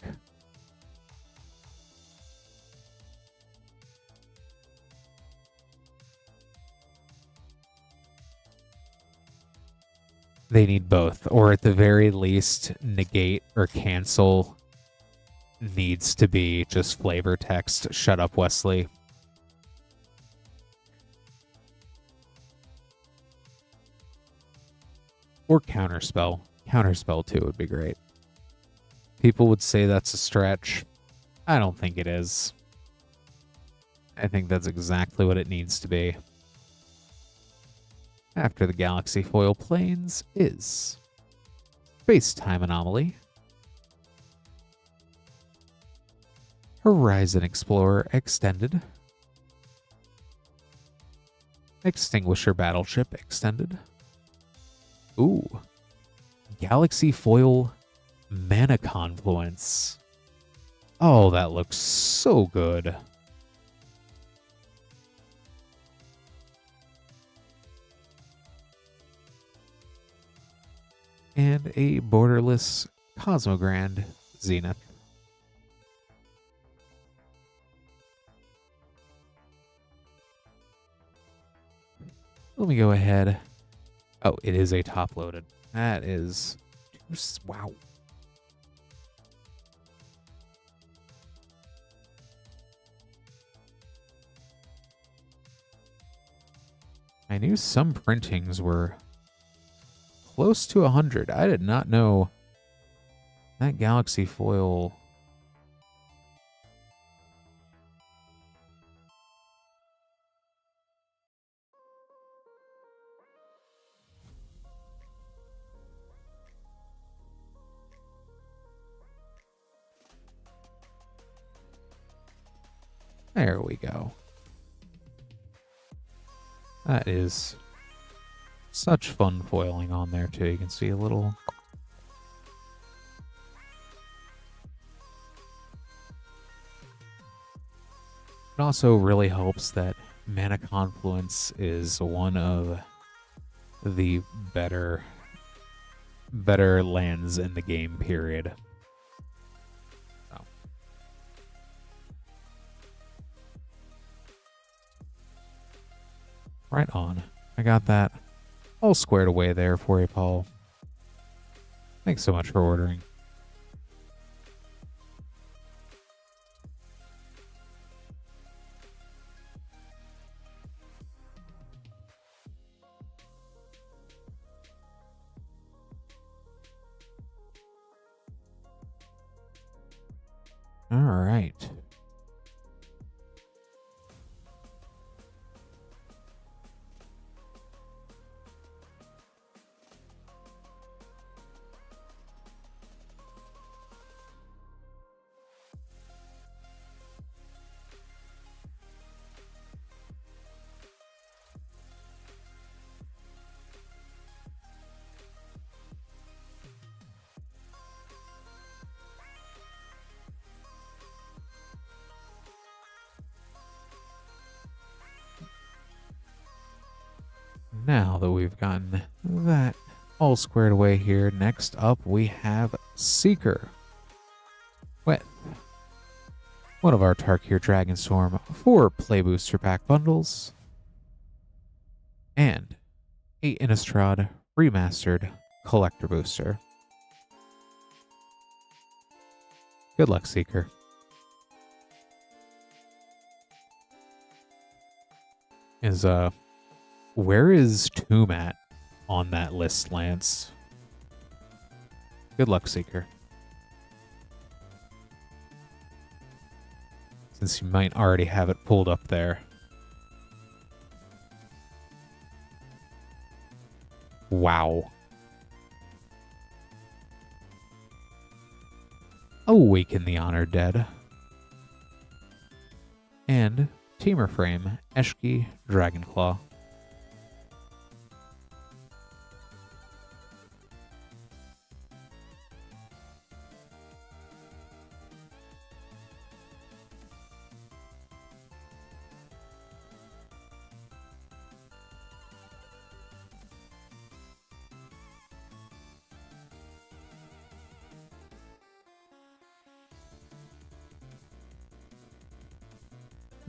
They need both, or at the very least, negate or cancel needs to be just flavor text. Shut up, Wesley. Or counterspell. Counterspell too would be great. People would say that's a stretch. I don't think it is. I think that's exactly what it needs to be. After the Galaxy Foil Plains is Space-Time Anomaly, Horizon Explorer Extended, Extinguisher Battleship Extended. Ooh. Galaxy Foil Mana Confluence. Oh, that looks so good. And a borderless Cosmogrand Zenith. Let me go ahead. Oh, it is a top-loaded. That is... wow. I knew some printings were close to 100. I did not know that Galaxy Foil... There we go. That is such fun foiling on there, too. You can see a little... It also really helps that Mana Confluence is one of the better lands in the game, period. So. Right on. I got that all squared away there for you, Paul. Thanks so much for ordering. All right. Now that we've gotten that all squared away here, next up we have Seeker with one of our Tarkir Dragonstorm 4 Play Booster Pack bundles and a Innistrad Remastered Collector Booster. Good luck, Seeker. Where is Tomb at on that list, Lance? Good luck, Seeker. Since you might already have it pulled up there. Wow. Awaken the Honored Dead. And Teamer Frame, Eshki Dragonclaw.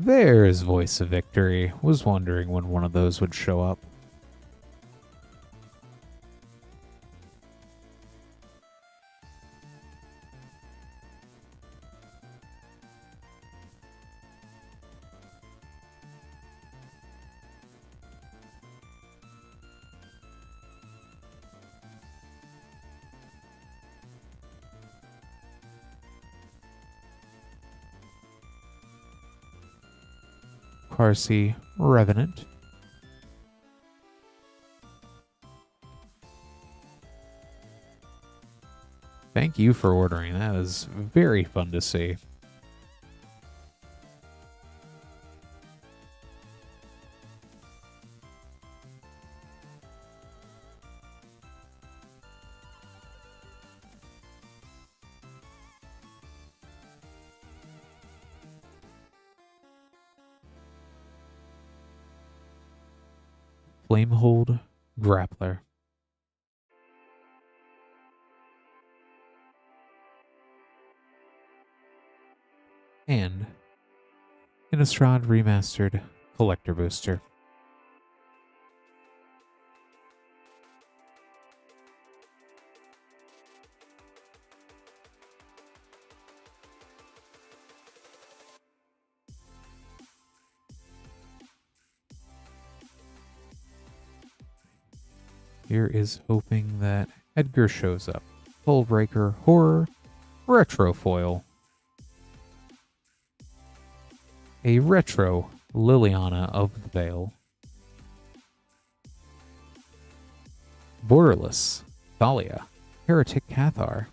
There's Voice of Victory. Was wondering when one of those would show up. Carsey Revenant. Thank you for ordering. That is very fun to see. Flamehold Grappler. And Innistrad Remastered Collector Booster. Here is hoping that Edgar shows up. Hullbreaker Horror Retrofoil. A retro Liliana of the Veil. Borderless Thalia Heretic Cathar.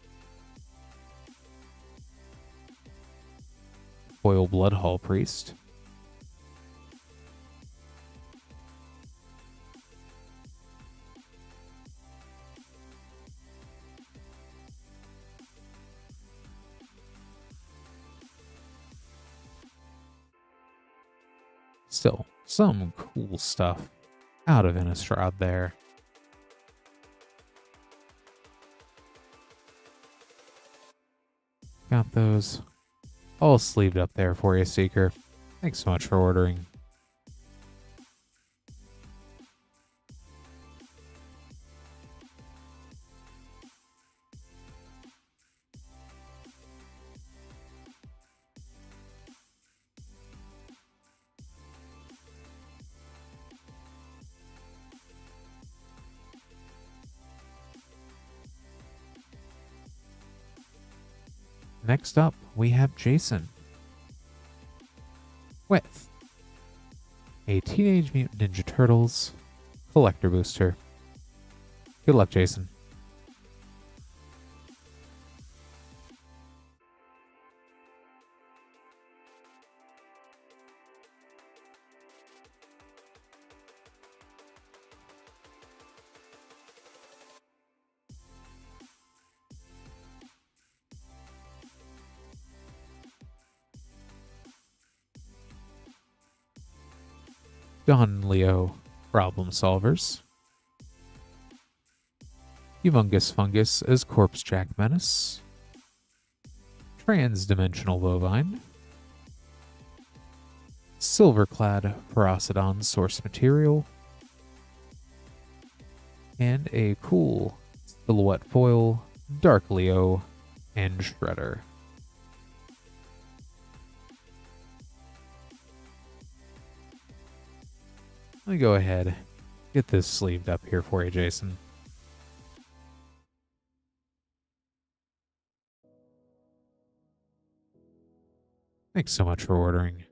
Foil Bloodhall Priest. Still, some cool stuff out of Innistrad there. Got those all sleeved up there for you, Seeker. Thanks so much for ordering. Next up, we have Jason with a Teenage Mutant Ninja Turtles Collector Booster. Good luck, Jason. Don Leo Problem Solvers. Humongous Fungus as Corpse Jack Menace. Transdimensional Bovine. Silverclad Parasidon Source Material. And a cool Silhouette Foil Dark Leo and Shredder. Let me go ahead, get this sleeved up here for you, Jason. Thanks so much for ordering.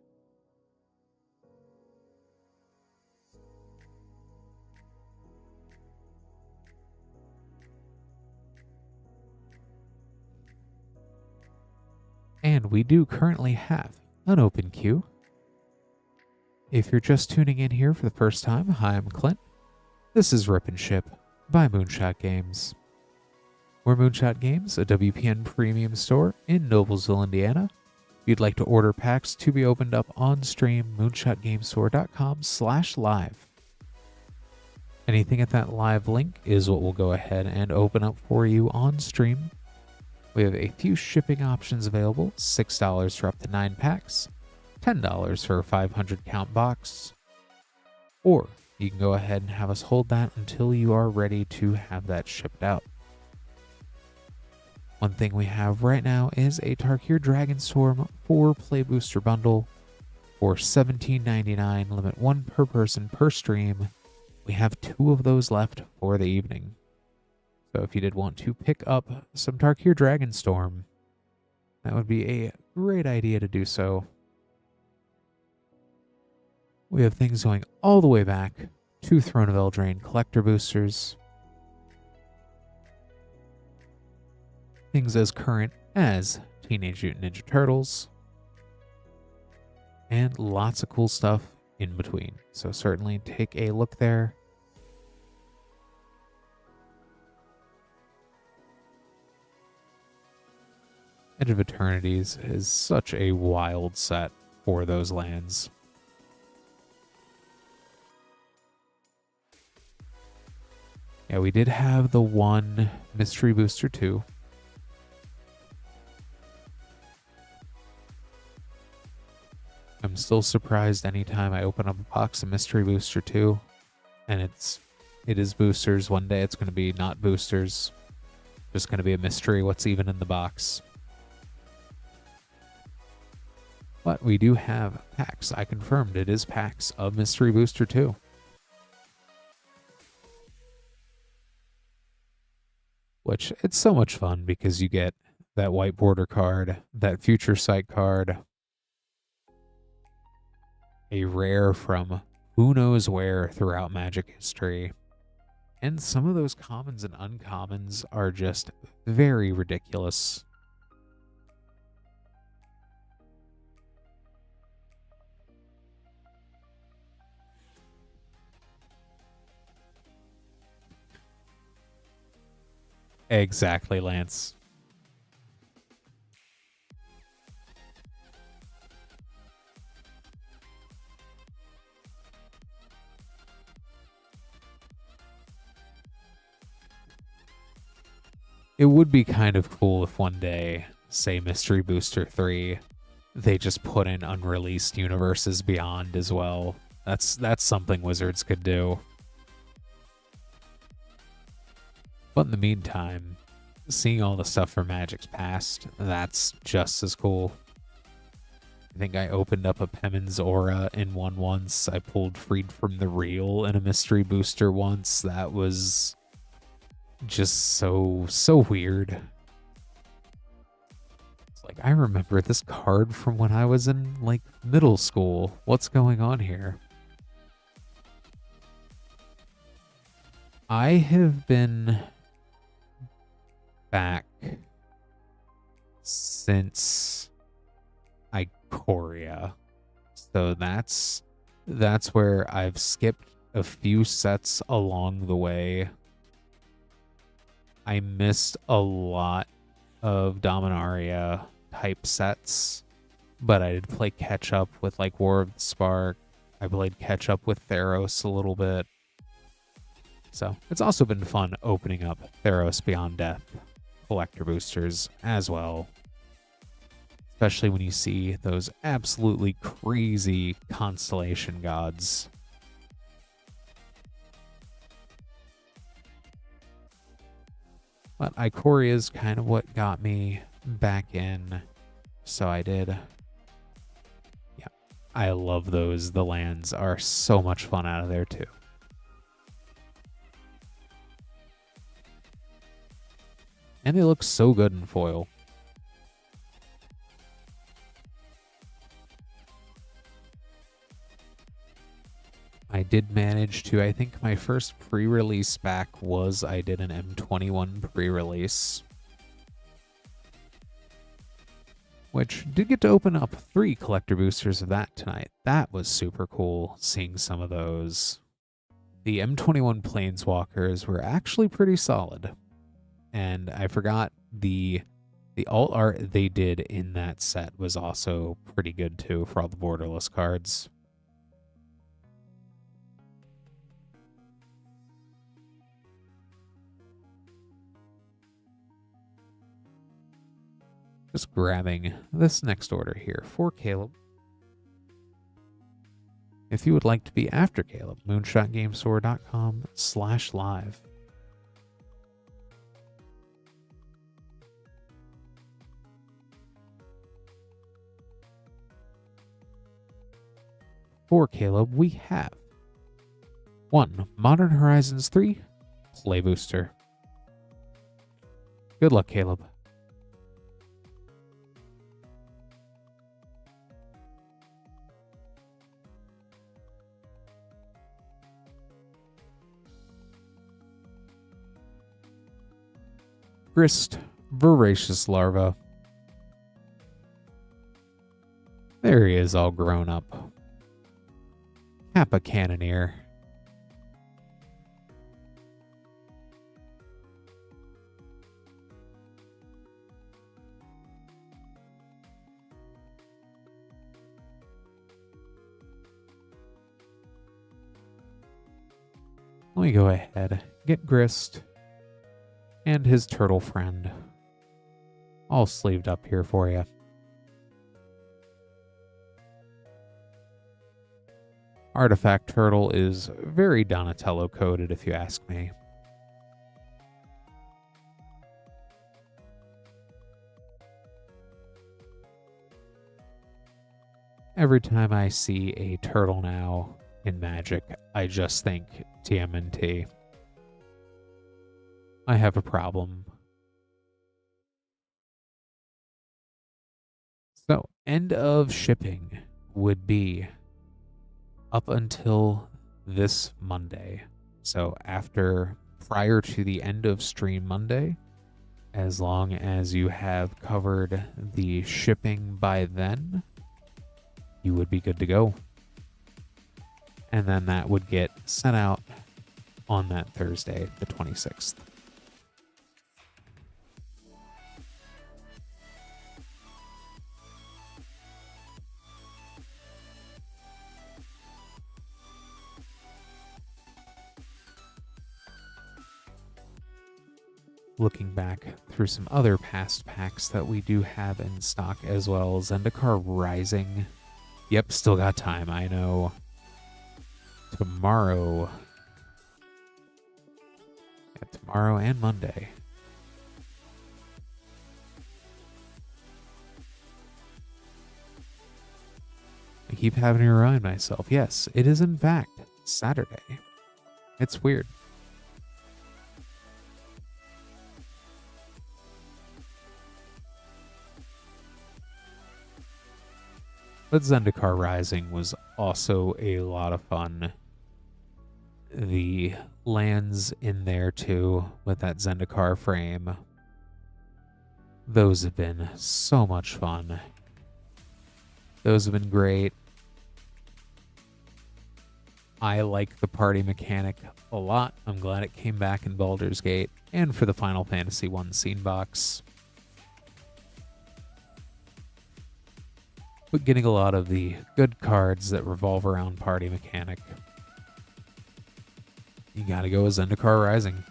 And we do currently have an open queue. If you're just tuning in here for the first time, hi, I'm Clint. This is Rip and Ship by Moonshot Games. We're Moonshot Games, a WPN premium store in Noblesville, Indiana. If you'd like to order packs to be opened up on stream, moonshotgamestore.com/live. Anything at that live link is what we'll go ahead and open up for you on stream. We have a few shipping options available, $6 for up to 9 packs. $10 for a 500 count box, or you can go ahead and have us hold that until you are ready to have that shipped out. One thing we have right now is a Tarkir Dragonstorm 4-play booster bundle for $17.99, limit 1 per person per stream. We have 2 of those left for the evening. So if you did want to pick up some Tarkir Dragonstorm, that would be a great idea to do so. We have things going all the way back to Throne of Eldraine collector boosters. Things as current as Teenage Mutant Ninja Turtles. And lots of cool stuff in between. So certainly take a look there. Edge of Eternities is such a wild set for those lands. Yeah, we did have the one Mystery Booster 2. I'm still surprised anytime I open up a box of Mystery Booster 2 and it is boosters. One day it's going to be not boosters. Just going to be a mystery what's even in the box. But we do have packs. I confirmed it is packs of Mystery Booster 2. Which, it's so much fun because you get that white border card, that Future Sight card, a rare from who knows where throughout Magic history. And some of those commons and uncommons are just very ridiculous. Exactly, Lance. It would be kind of cool if one day, say Mystery Booster 3, they just put in unreleased universes beyond as well. That's something Wizards could do. But in the meantime, seeing all the stuff from Magic's past, that's just as cool. I think I opened up a Pemin's Aura in one once. I pulled Freed from the Real in a Mystery Booster once. That was just so weird. It's like, I remember this card from when I was in, like, middle school. What's going on here? I have been back since Ikoria. So that's where I've skipped a few sets along the way. I missed a lot of Dominaria type sets, but I did play catch up with like War of the Spark. I played catch up with Theros a little bit. So it's also been fun opening up Theros Beyond Death collector boosters as well. Especially when you see those absolutely crazy constellation gods. But Ikoria is kind of what got me back in. So I did. Yeah, I love those. The lands are so much fun out of there too. And they look so good in foil. I did manage to, I think my first pre-release back was I did an M21 pre-release. Which did get to open up 3 collector boosters of that tonight. That was super cool, seeing some of those. The M21 Planeswalkers were actually pretty solid. And I forgot the alt art they did in that set was also pretty good too for all the borderless cards. Just grabbing this next order here for Caleb. If you would like to be after Caleb, moonshotgamestore.com/live. For Caleb, we have 1 Modern Horizons 3 Play Booster. Good luck, Caleb. Grist, Voracious Larva. There he is, all grown up. Kappa Cannoneer. Let me go ahead, get Grist and his turtle friend all sleeved up here for you. Artifact Turtle is very Donatello coded, if you ask me. Every time I see a turtle now in Magic, I just think TMNT. I have a problem. So, end of shipping would be up until this Monday. So prior to the end of stream Monday, as long as you have covered the shipping by then, you would be good to go. And then that would get sent out on that Thursday, the 26th. Looking back through some other past packs that we do have in stock as well, Zendikar Rising. Yep, still got time, I know. Tomorrow. Yeah, tomorrow and Monday. I keep having to remind myself, yes, it is in fact Saturday. It's weird. But Zendikar Rising was also a lot of fun. The lands in there too, with that Zendikar frame, those have been so much fun. Those have been great. I like the party mechanic a lot. I'm glad it came back in Baldur's Gate and for the Final Fantasy 1 scene box. But getting a lot of the good cards that revolve around party mechanic. You gotta go with Zendikar Rising.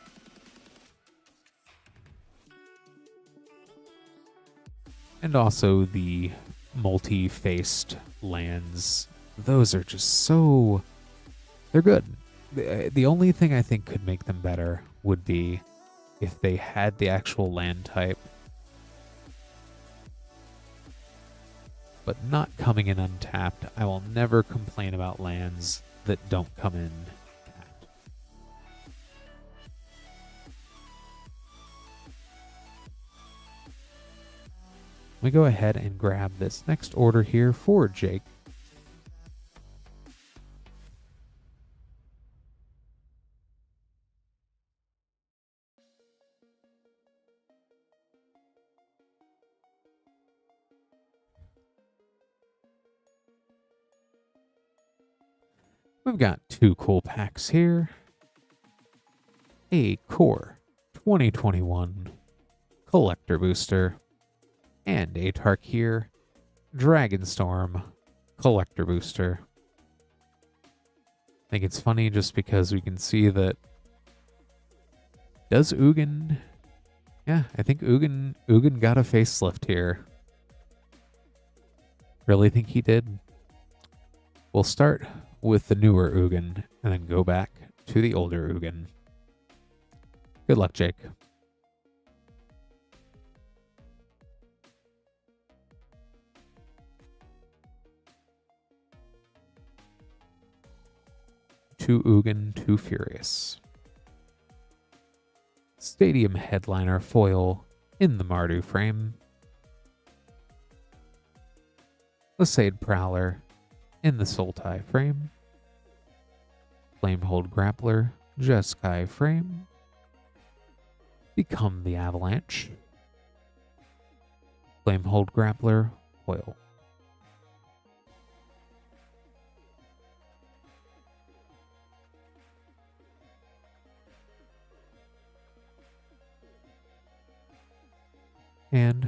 And also the multi-faced lands. Those are just so... they're good. The only thing I think could make them better would be if they had the actual land type, but not coming in untapped. I will never complain about lands that don't come in tapped. We go ahead and grab this next order here for Jake. We've got two cool packs here. A Core 2021 Collector Booster and a Tarkir Dragonstorm Collector Booster. I think it's funny just because we can see that... does Ugin... yeah, I think Ugin got a facelift here. Really think he did. We'll start with the newer Ugin, and then go back to the older Ugin. Good luck, Jake. Two Ugin, two Furious. Stadium Headliner foil in the Mardu frame. Lisade Prowler in the Sultai frame. Flamehold Grappler, Jeskai frame. Become the Avalanche. Flamehold Grappler, foil. And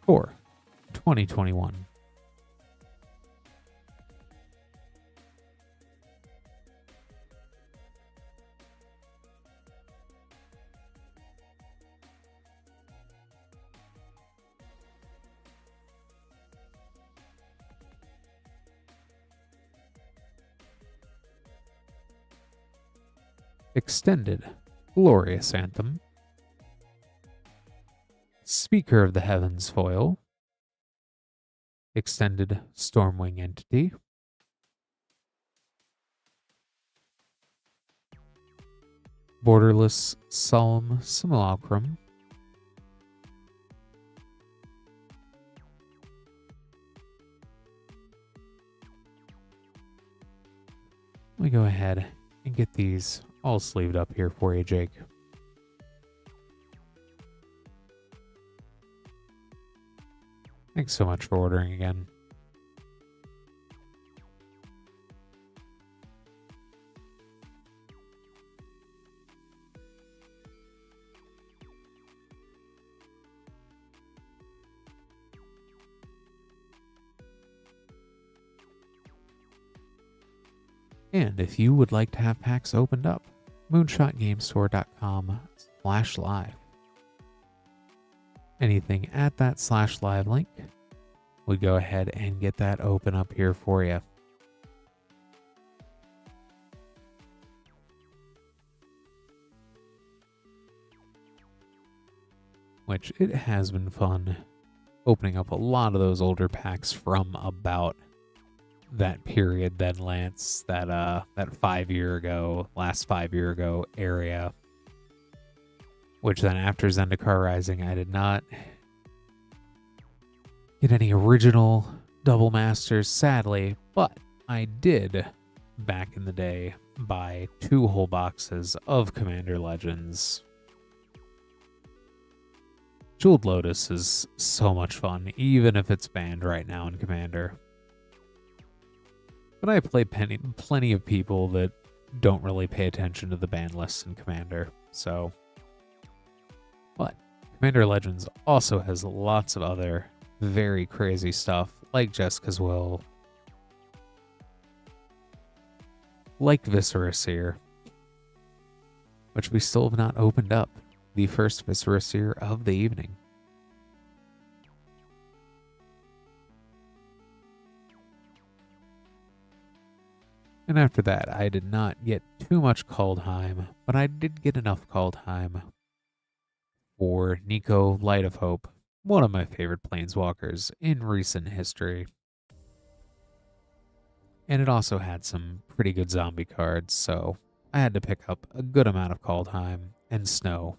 for 2021. Extended Glorious Anthem. Speaker of the Heavens foil. Extended Stormwing Entity. Borderless Solemn Simulacrum. Let me go ahead and get these all sleeved up here for you, Jake. Thanks so much for ordering again. And if you would like to have packs opened up, moonshotgamestore.com/live. Anything at that /live link, we go ahead and get that open up here for you. Which it has been fun opening up a lot of those older packs from about that period then, Lance, that last 5 year ago area. Which then after Zendikar Rising, I did not get any original Double Masters, sadly, but I did, back in the day, buy 2 whole boxes of Commander Legends. Jeweled Lotus is so much fun, even if it's banned right now in Commander. But I play plenty of people that don't really pay attention to the ban lists in Commander, so. But Commander Legends also has lots of other very crazy stuff, like Jessica's Will, like Viscera Seer, which we still have not opened up. The first Viscera Seer of the evening. And after that, I did not get too much Kaldheim, but I did get enough Kaldheim for Nico Light of Hope, one of my favorite Planeswalkers in recent history. And it also had some pretty good zombie cards, so I had to pick up a good amount of Kaldheim and Snow.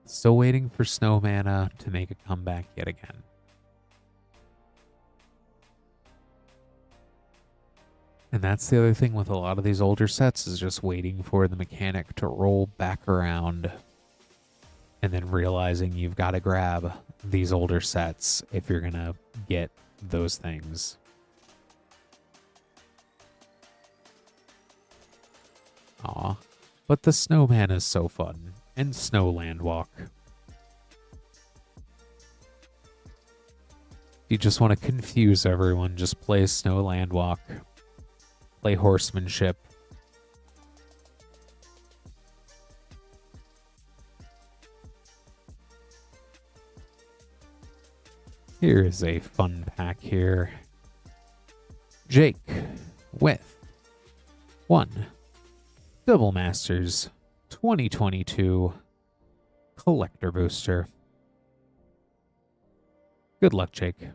Still waiting for Snow Mana to make a comeback yet again. And that's the other thing with a lot of these older sets, is just waiting for the mechanic to roll back around and then realizing you've got to grab these older sets if you're going to get those things. Aw, but the Snowman is so fun. And Snow Landwalk. If you just want to confuse everyone, just play Snow Landwalk. Play Horsemanship. Here is a fun pack here. Jake with 1 Double Masters 2022 Collector Booster. Good luck, Jake.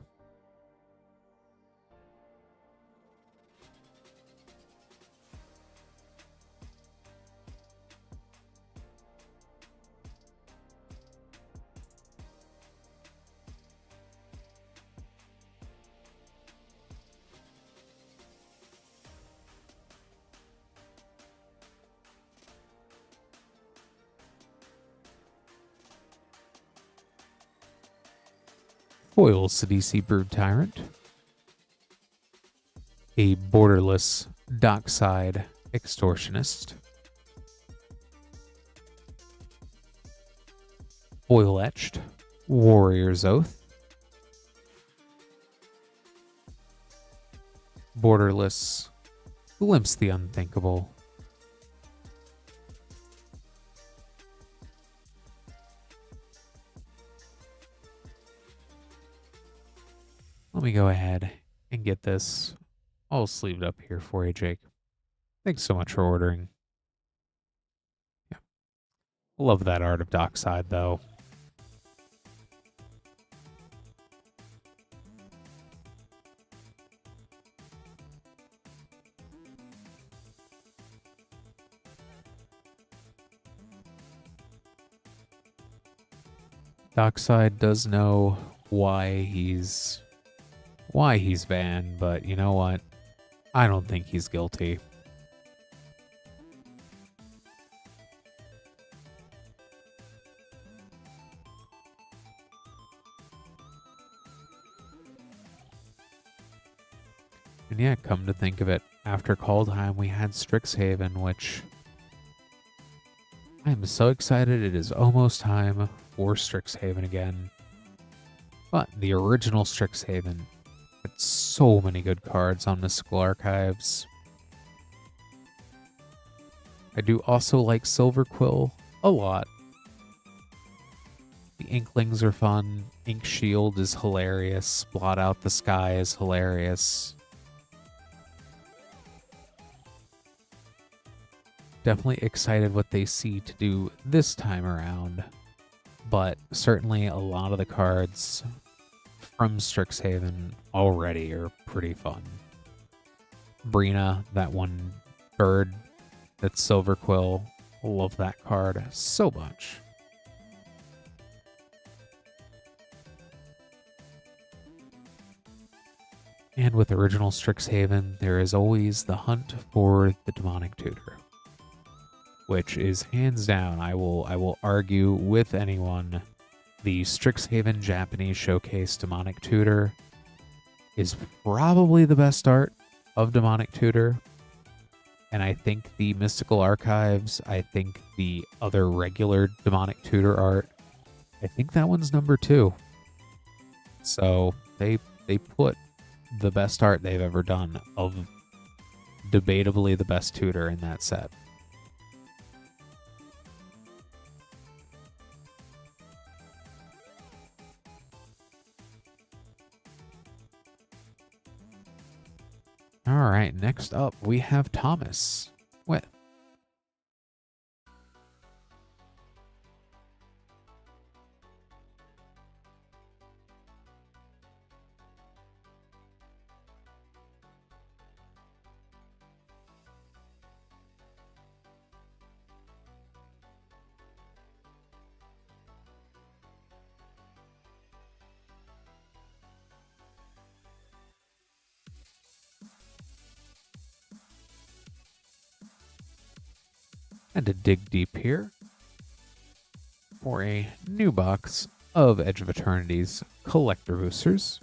foil Sidisi Brood Tyrant, a borderless Dockside Extortionist, foil etched Warrior's Oath, borderless Glimpse the Unthinkable, let me go ahead and get this all sleeved up here for you, Jake. Thanks so much for ordering. Yeah. Love that art of Dockside, though. Dockside does know why he's banned, but you know what? I don't think he's guilty. And yeah, come to think of it, after Kaldheim we had Strixhaven, which I am so excited it is almost time for Strixhaven again. But the original Strixhaven had so many good cards on Mystical Archives. I do also like Silverquill a lot. The Inklings are fun. Ink Shield is hilarious. Blot Out the Sky is hilarious. Definitely excited what they see to do this time around. But certainly a lot of the cards from Strixhaven already are pretty fun. Brina, that one bird that's Silverquill, love that card so much. And with original Strixhaven, there is always the hunt for the Demonic Tutor, which is hands down, I will argue with anyone, the Strixhaven Japanese Showcase Demonic Tutor is probably the best art of Demonic Tutor. And I think the Mystical Archives, I think the other regular Demonic Tutor art, I think that one's number 2. So they put the best art they've ever done of debatably the best tutor in that set. All right, next up we have Thomas with and to dig deep here for a new box of Edge of Eternity's collector boosters.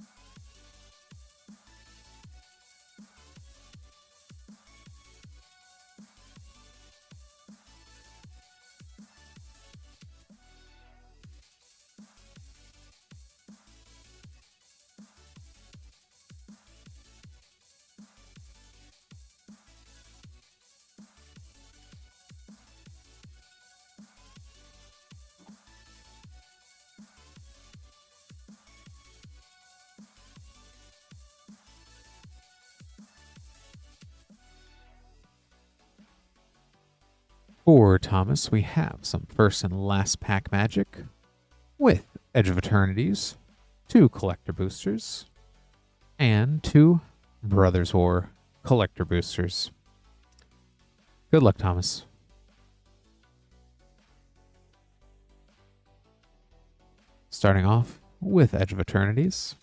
For Thomas, we have some first and last pack magic with Edge of Eternities, 2 collector boosters, and 2 Brothers War collector boosters. Good luck, Thomas. Starting off with Edge of Eternities.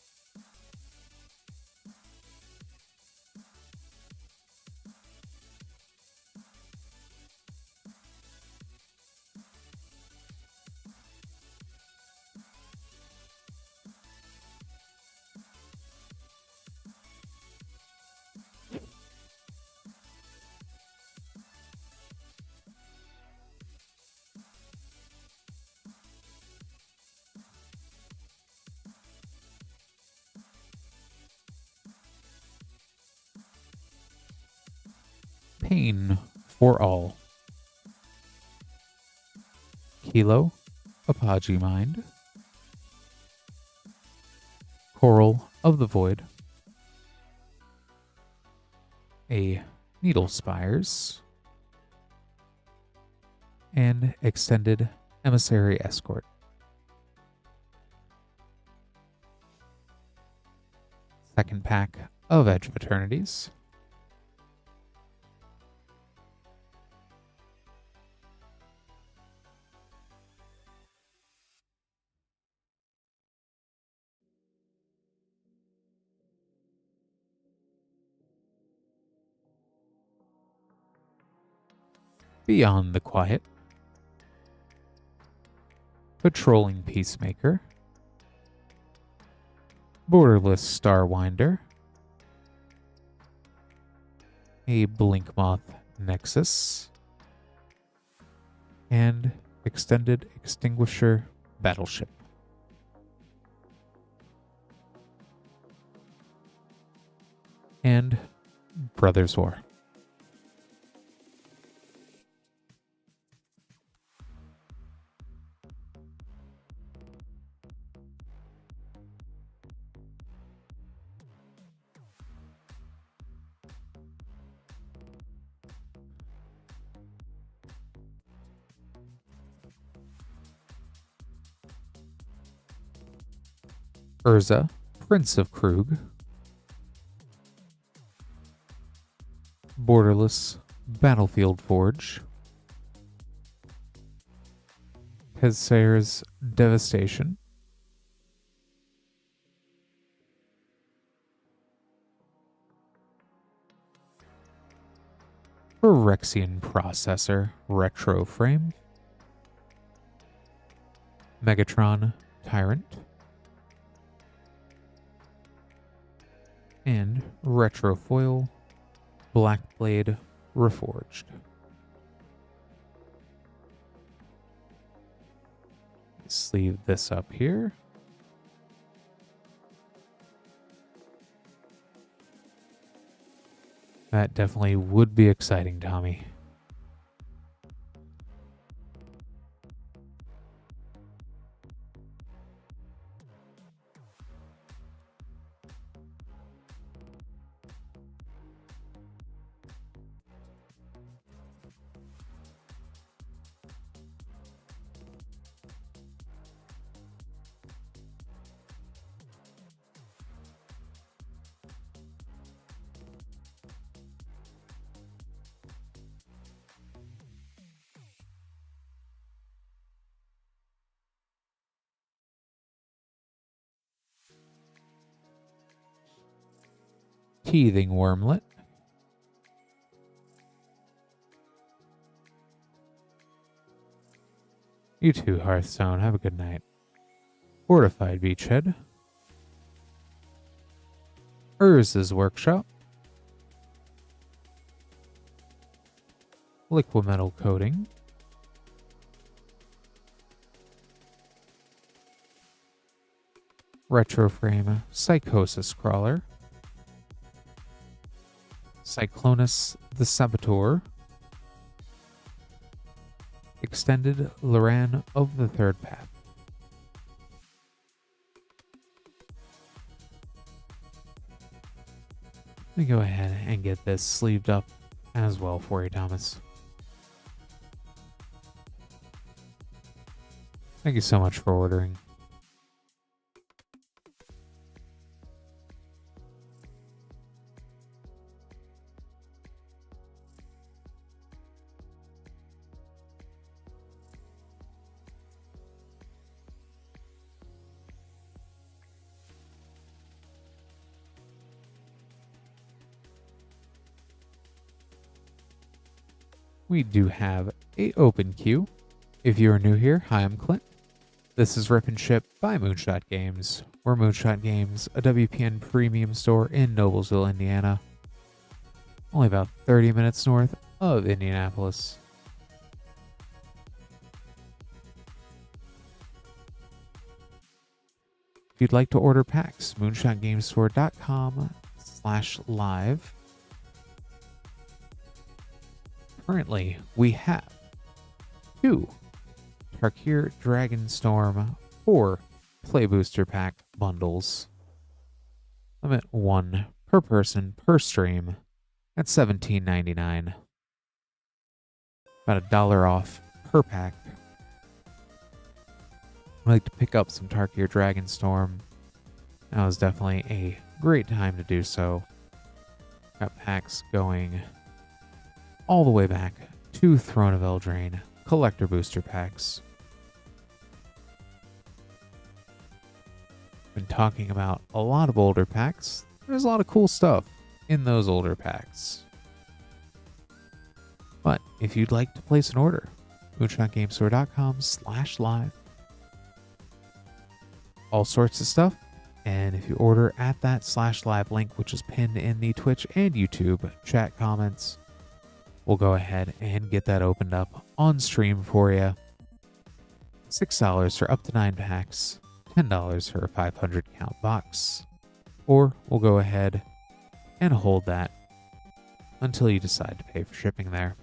Pain for All. Kilo, Apogee Mind. Coral of the Void. A Needle Spires. And Extended Emissary Escort. Second pack of Edge of Eternities. Beyond the Quiet. Patrolling Peacemaker. Borderless Starwinder. A Blinkmoth Nexus. And Extended Extinguisher Battleship. And Brothers War. Urza, Prince of Krug. Borderless Battlefield Forge. Tezsair's Devastation. Phyrexian Processor Retro Frame. Megatron Tyrant. And Retrofoil Blackblade Reforged. Sleeve this up here. That definitely would be exciting, Tommy. Teething Wormlet. You too, Hearthstone. Have a good night. Fortified Beachhead. Urza's Workshop. Liquimetal Coating. Retroframe Psychosis Crawler. Cyclonus the Saboteur. Extended Lurrus of the Third Path. Let me go ahead and get this sleeved up as well for you, Thomas. Thank you so much for ordering. We do have a open queue. If you are new here, hi, I'm Clint. This is Rip and Ship by Moonshot Games. We're Moonshot Games, a WPN premium store in Noblesville, Indiana. Only about 30 minutes north of Indianapolis. If you'd like to order packs, moonshotgamestore.com/live. currently we have 2 Tarkir Dragonstorm 4 Play Booster Pack bundles. Limit 1 per person per stream at $17.99. About $1 off per pack. I'd like to pick up some Tarkir Dragonstorm. Now is definitely a great time to do so. Got packs going all the way back to Throne of Eldraine collector booster packs. Been talking about a lot of older packs. There's a lot of cool stuff in those older packs. But if you'd like to place an order, moonshotgamestore.com/live. All sorts of stuff. And if you order at that /live link, which is pinned in the Twitch and YouTube chat comments, we'll go ahead and get that opened up on stream for you. $6 for up to 9 packs, $10 for a 500 count box, or we'll go ahead and hold that until you decide to pay for shipping there.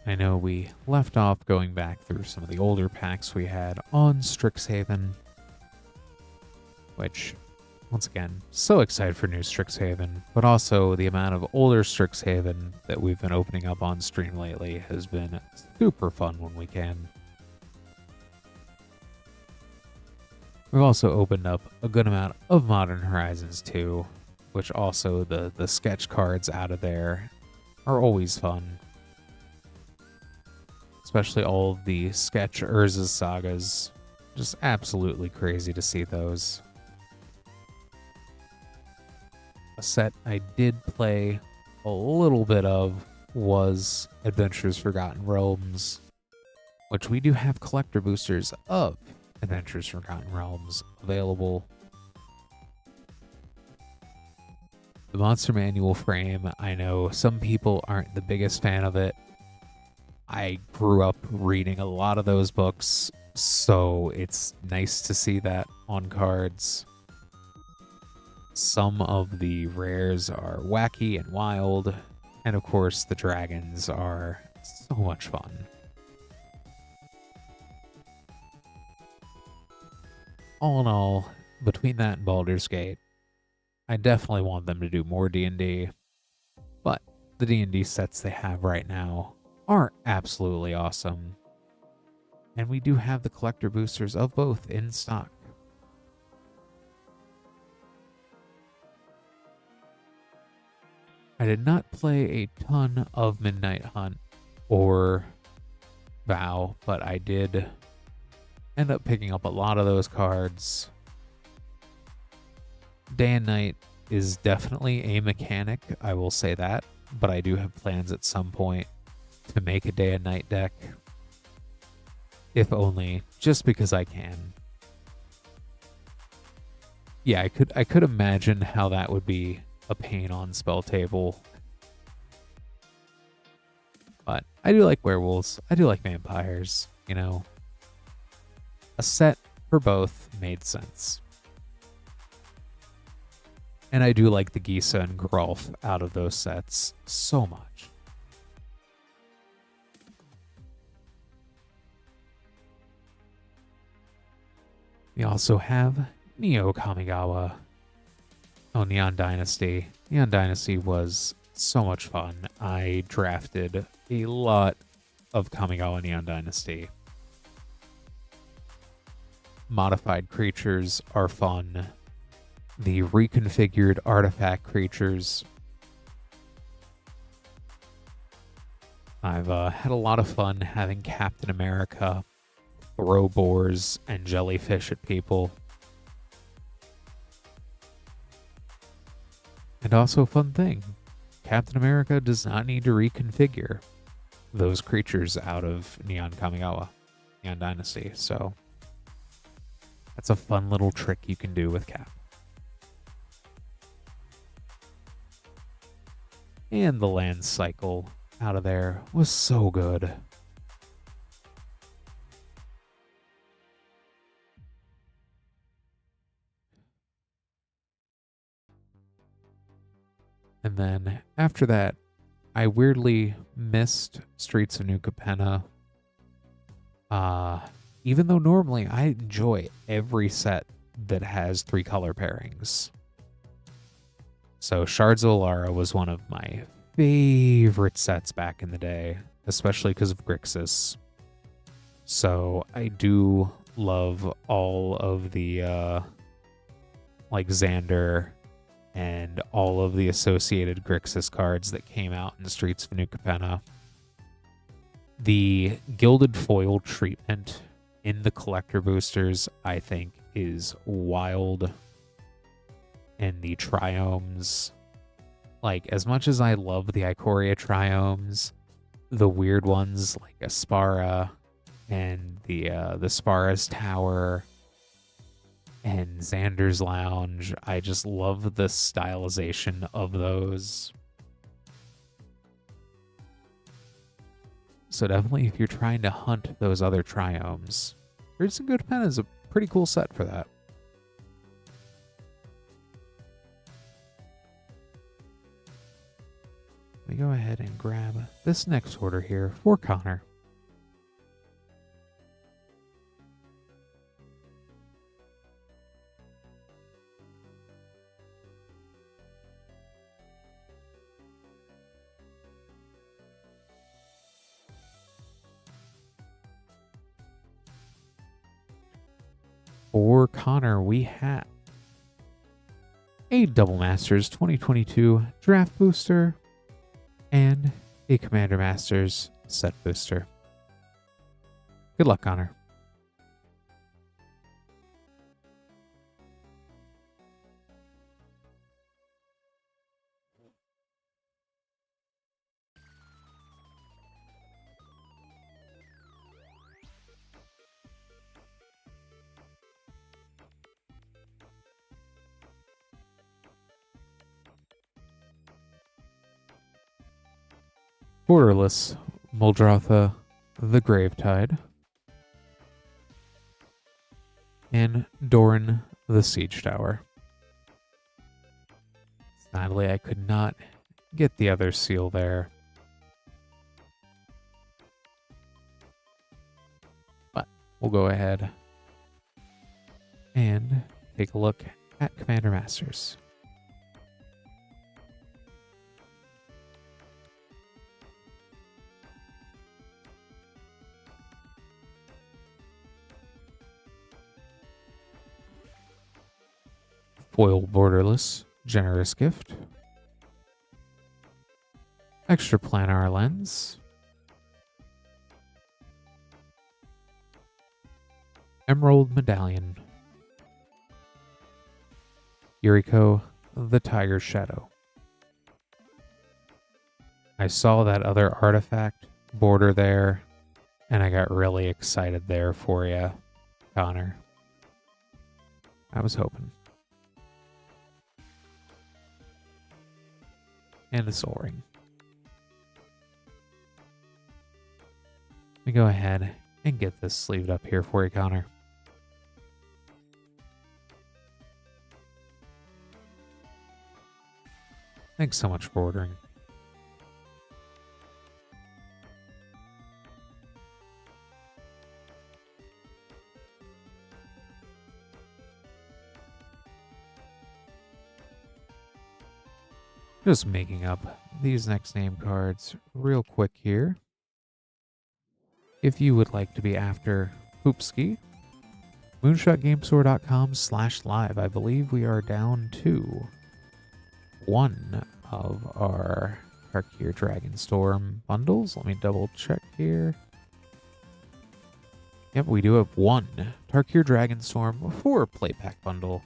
I know we left off going back through some of the older packs we had on Strixhaven, which, once again, so excited for new Strixhaven, but also the amount of older Strixhaven that we've been opening up on stream lately has been super fun when we can. We've also opened up a good amount of Modern Horizons 2, which also the sketch cards out of there are always fun. Especially all of the sketch Urza sagas. Just absolutely crazy to see those. A set I did play a little bit of was Adventures Forgotten Realms, which we do have collector boosters of Adventures Forgotten Realms available. The Monster Manual frame, I know some people aren't the biggest fan of it. I grew up reading a lot of those books, so it's nice to see that on cards. Some of the rares are wacky and wild, and of course the dragons are so much fun. All in all, between that and Baldur's Gate, I definitely want them to do more D&D, but the D&D sets they have right now are absolutely awesome. And we do have the collector boosters of both in stock. I did not play a ton of Midnight Hunt or Vow, but I did end up picking up a lot of those cards. Day and Night is definitely a mechanic, I will say that, but I do have plans at some point to make a Day and Night deck, if only just because I can. Yeah, I could imagine how that would be a pain on spell table. But I do like werewolves. I do like vampires, you know. A set for both made sense. And I do like the Gisa and Grolf out of those sets so much. We also have Neo Kamigawa. Oh, Neon Dynasty. Neon Dynasty was so much fun. I drafted a lot of Kamigawa Neon Dynasty. Modified creatures are fun. The reconfigured artifact creatures. I've had a lot of fun having Captain America throw boars and jellyfish at people. And also a fun thing, Captain America does not need to reconfigure those creatures out of Neon Kamigawa, Neon Dynasty, so that's a fun little trick you can do with Cap. And the land cycle out of there was so good. And then after that, I weirdly missed Streets of New Capenna. Even though normally I enjoy every set that has 3 color pairings. So Shards of Alara was one of my favorite sets back in the day, especially because of Grixis. So I do love all of the like Xander and all of the associated Grixis cards that came out in the Streets of New Capenna. The Gilded Foil treatment in the collector boosters, I think, is wild. And the Triomes, like, as much as I love the Ikoria Triomes, the weird ones like Aspara and the Spara's Tower and Xander's Lounge, I just love the stylization of those. So definitely, if you're trying to hunt those other Triomes, Streets of New Capenna is a pretty cool set for that. Let me go ahead and grab this next order here for Connor. For Connor, we have a Double Masters 2022 Draft Booster and a Commander Masters Set Booster. Good luck, Connor. Borderless Muldrotha the Gravetide, and Doran the Siege Tower. Sadly, I could not get the other seal there. But we'll go ahead and take a look at Commander Masters. Foil Borderless Generous Gift, Extra Planar Lens, Emerald Medallion, Yuriko the Tiger Shadow. I saw that other artifact border there, and I got really excited there for you, Connor. I was hoping. And a Soul Ring. Let me go ahead and get this sleeved up here for you, Connor. Thanks so much for ordering. Just making up these next name cards real quick here. If you would like to be after Hoopski, moonshotgamestore.com/live. I believe we are down to one of our Tarkir Dragonstorm bundles. Let me double check here. Yep, we do have one Tarkir Dragonstorm 4 play pack bundle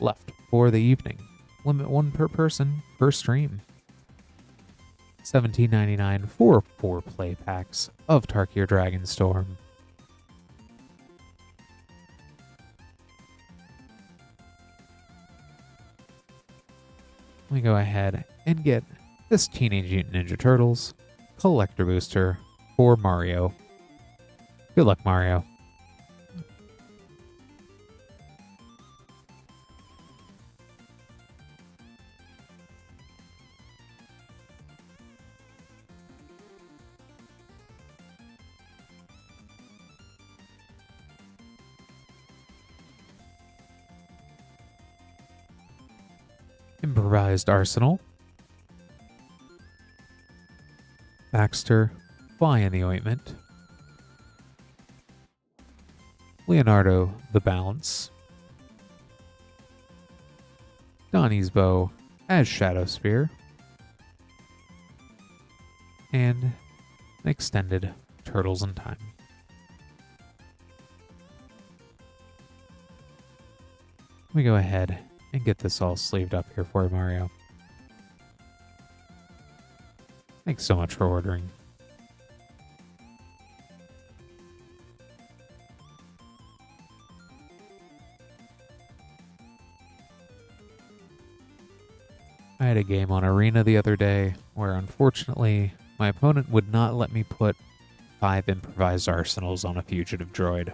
left for the evening. Limit 1 per person per stream. $17.99 for 4 play packs of Tarkir Dragonstorm. Let me go ahead and get this Teenage Mutant Ninja Turtles collector booster for Mario. Good luck, Mario. Improvised Arsenal. Baxter, Fly in the Ointment. Leonardo, the Balance. Donnie's Bow as Shadow Spear. And an extended Turtles in Time. Let me go ahead and get this all sleeved up here for you, Mario. Thanks so much for ordering. I had a game on Arena the other day where unfortunately my opponent would not let me put 5 improvised arsenals on a fugitive droid.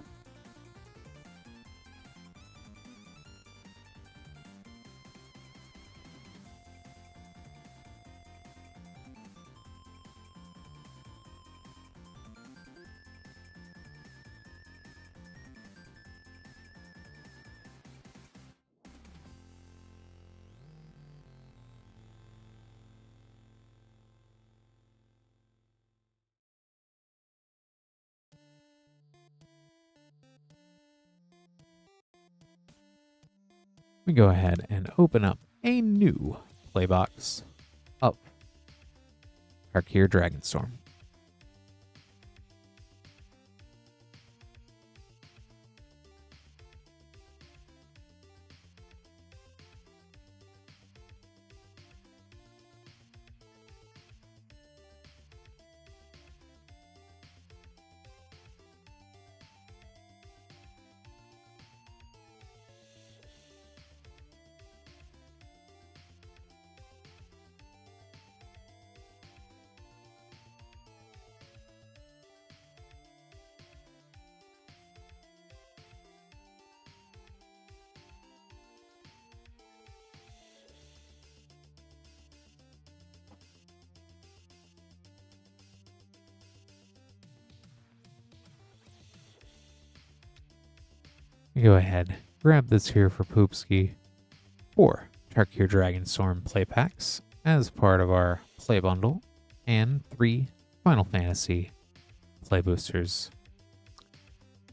Let me go ahead and open up a new playbox of Tarkir Dragonstorm. Go ahead, grab this here for Poopski for Tarkir Dragonstorm play packs as part of our play bundle, and 3 Final Fantasy play boosters.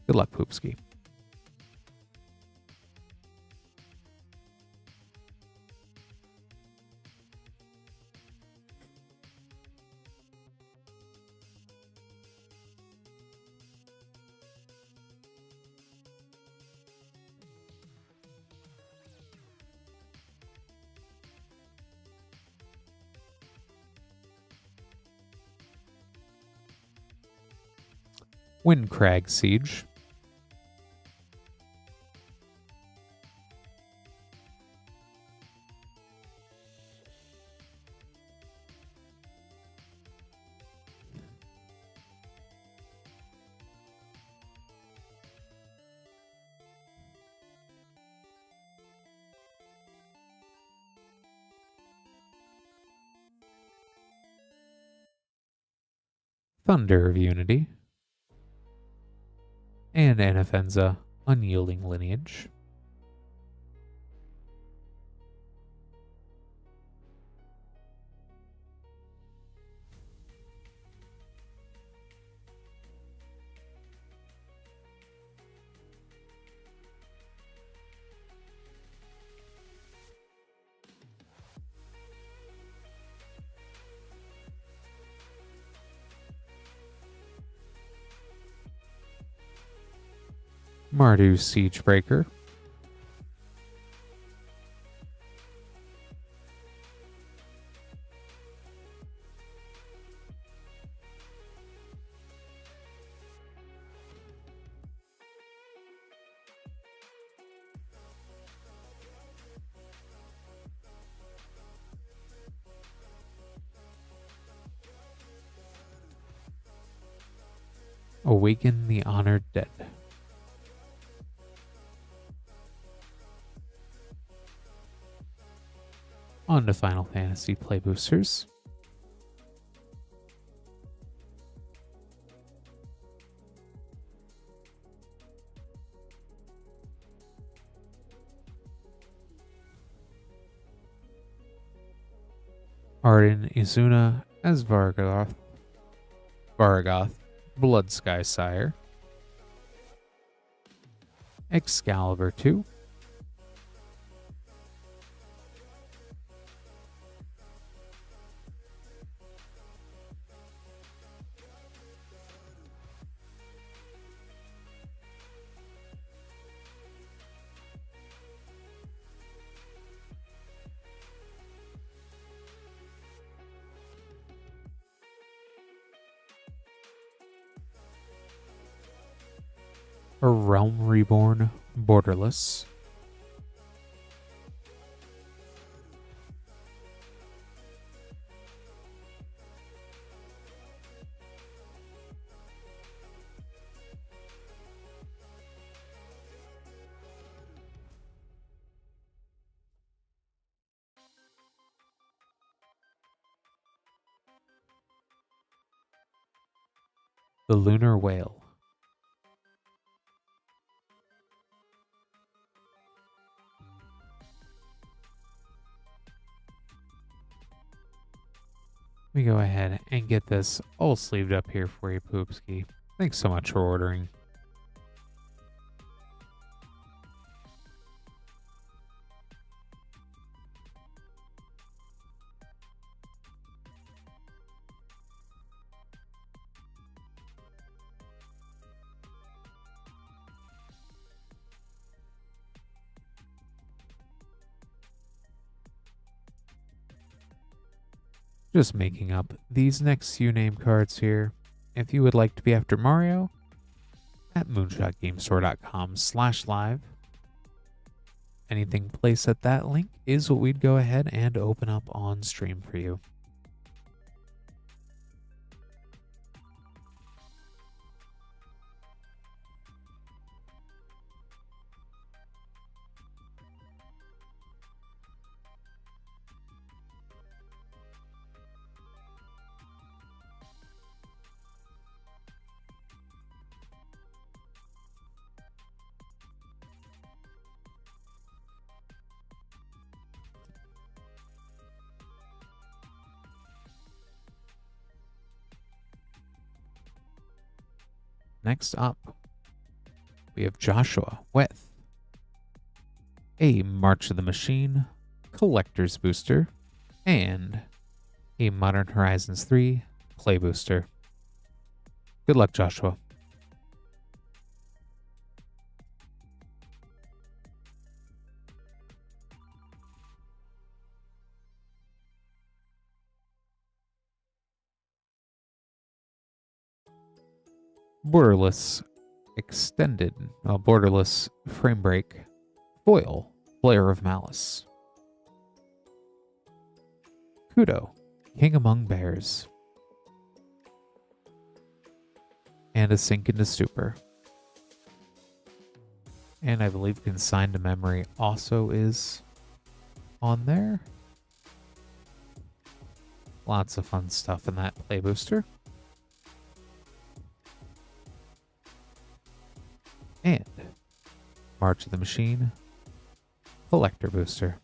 Good luck, Poopski. Windcrag Siege. Thunder of Unity. And Anafenza, Unyielding Lineage. Mardu Siegebreaker. Awaken the Honored Dead. On to Final Fantasy Play Boosters. Arden Izuna as Vargoth, Blood Sky Sire. Excalibur 2. A Realm Reborn Borderless. The Lunar Whale. Let me go ahead and get this all sleeved up here for you, Poopski. Thanks so much for ordering. Just making up these next few name cards here. If you would like to be after Mario, at moonshotgamestore.com/live. Anything placed at that link is what we'd go ahead and open up on stream for you. Next up, we have Joshua with a March of the Machine Collector's Booster and a Modern Horizons 3 Play Booster. Good luck, Joshua. Borderless Borderless Frame Break Foil Flare of Malice. Kudo, King Among Bears. And a Sink into Stupor. And I believe Consigned to Memory also is on there. Lots of fun stuff in that play booster. And March of the Machine Collector Booster.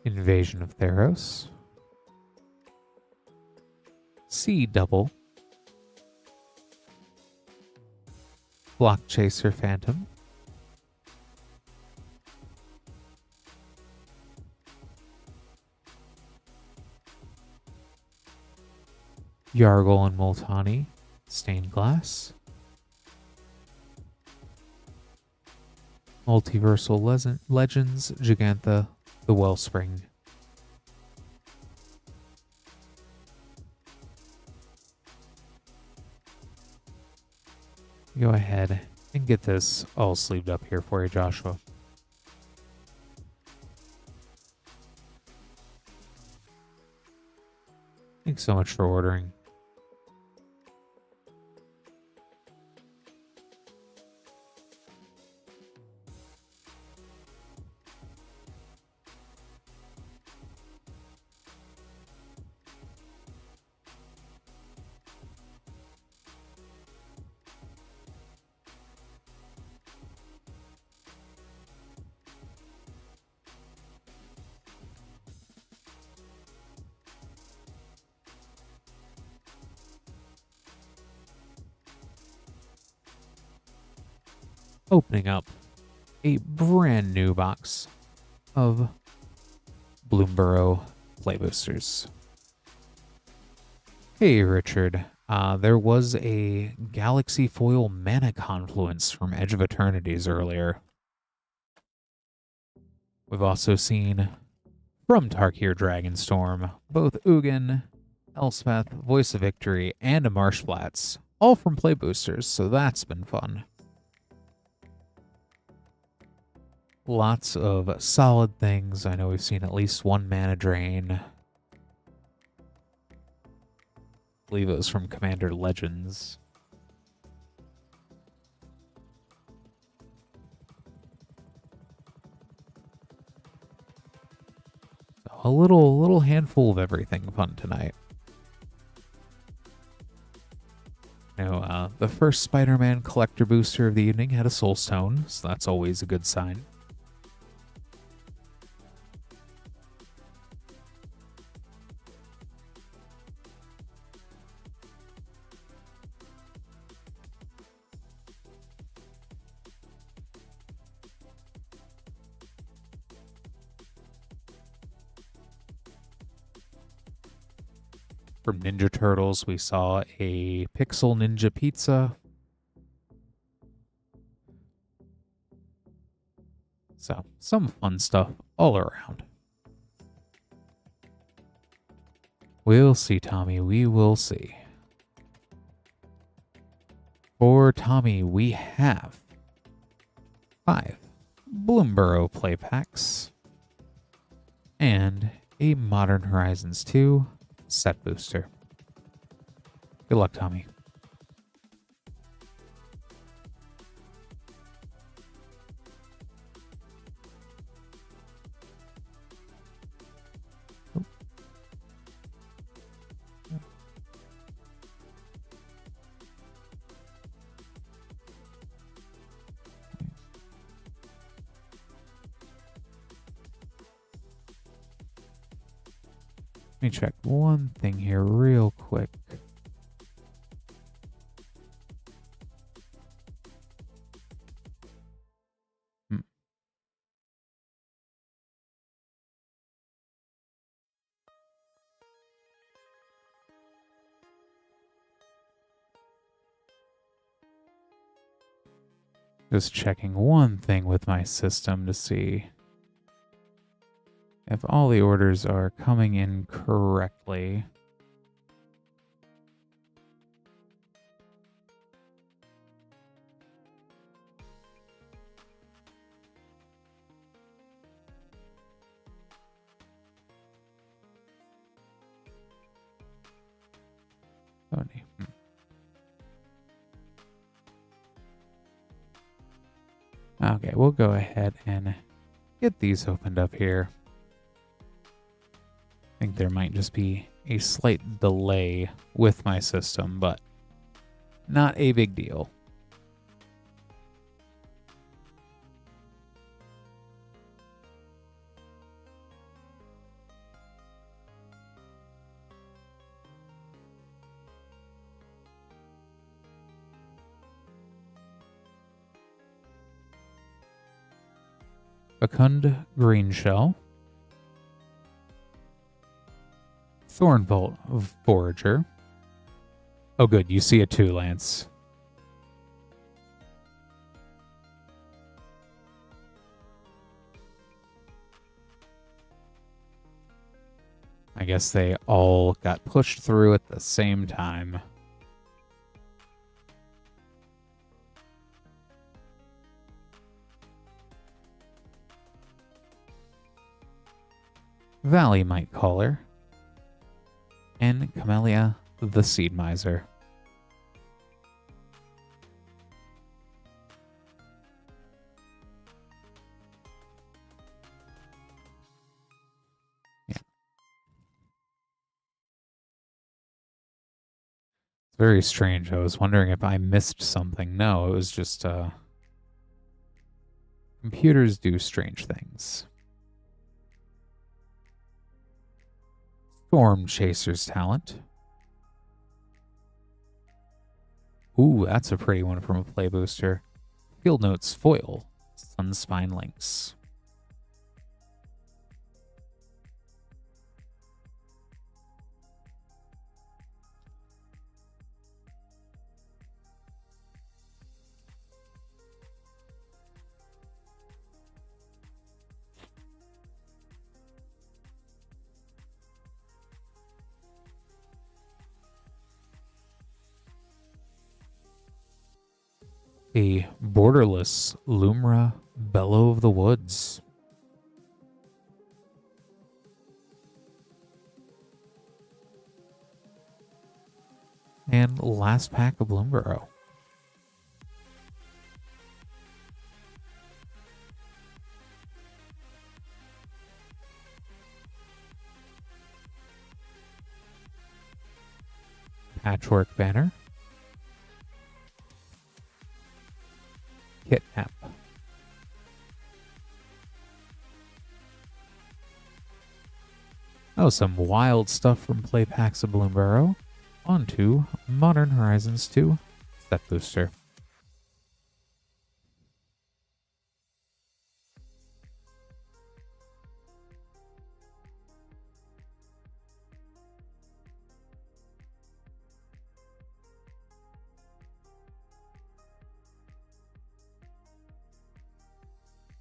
Invasion of Theros. Sea Double. Block Chaser Phantom. Yargle and Multani Stained Glass. Multiversal Legends Gigantha the Wellspring. Go ahead and get this all sleeved up here for you, Joshua. Thanks so much for ordering. Opening up a brand new box of Bloomburrow play boosters. Hey, Richard. There was a Galaxy Foil Mana Confluence from Edge of Eternities earlier. We've also seen from Tarkir Dragonstorm both Ugin, Elspeth, Voice of Victory, and a Marshflats, all from play boosters, so that's been fun. Lots of solid things. I know we've seen at least one Mana Drain. I believe it was from Commander Legends. So a little handful of everything fun tonight. Now, the first Spider-Man collector booster of the evening had a Soul Stone, so that's always a good sign. From Ninja Turtles, we saw a Pixel Ninja Pizza. So, some fun stuff all around. We'll see, Tommy. We will see. For Tommy, we have 5 Bloomburrow play packs and a Modern Horizons 2 set booster. Good luck, Tommy. Let me check one thing here real quick. Just checking one thing with my system to see if all the orders are coming in correctly. Okay, we'll go ahead and get these opened up here. I think there might just be a slight delay with my system, but not a big deal. Fecund Greenshell, Thornbolt Forager. Oh good, you see it too, Lance. I guess they all got pushed through at the same time. Valley Might Caller, and Camellia the Seed Miser. Yeah. It's very strange. I was wondering if I missed something. No, it was just computers do strange things. Storm Chaser's Talent. Ooh, that's a pretty one from a play booster. Field Notes Foil, Sunspine Lynx. A borderless Lumra Bellow of the Woods. And last pack of Bloomburrow. Patchwork Banner. Kidnap. Oh, some wild stuff from play packs of Bloomburrow. On to Modern Horizons 2 Set Booster.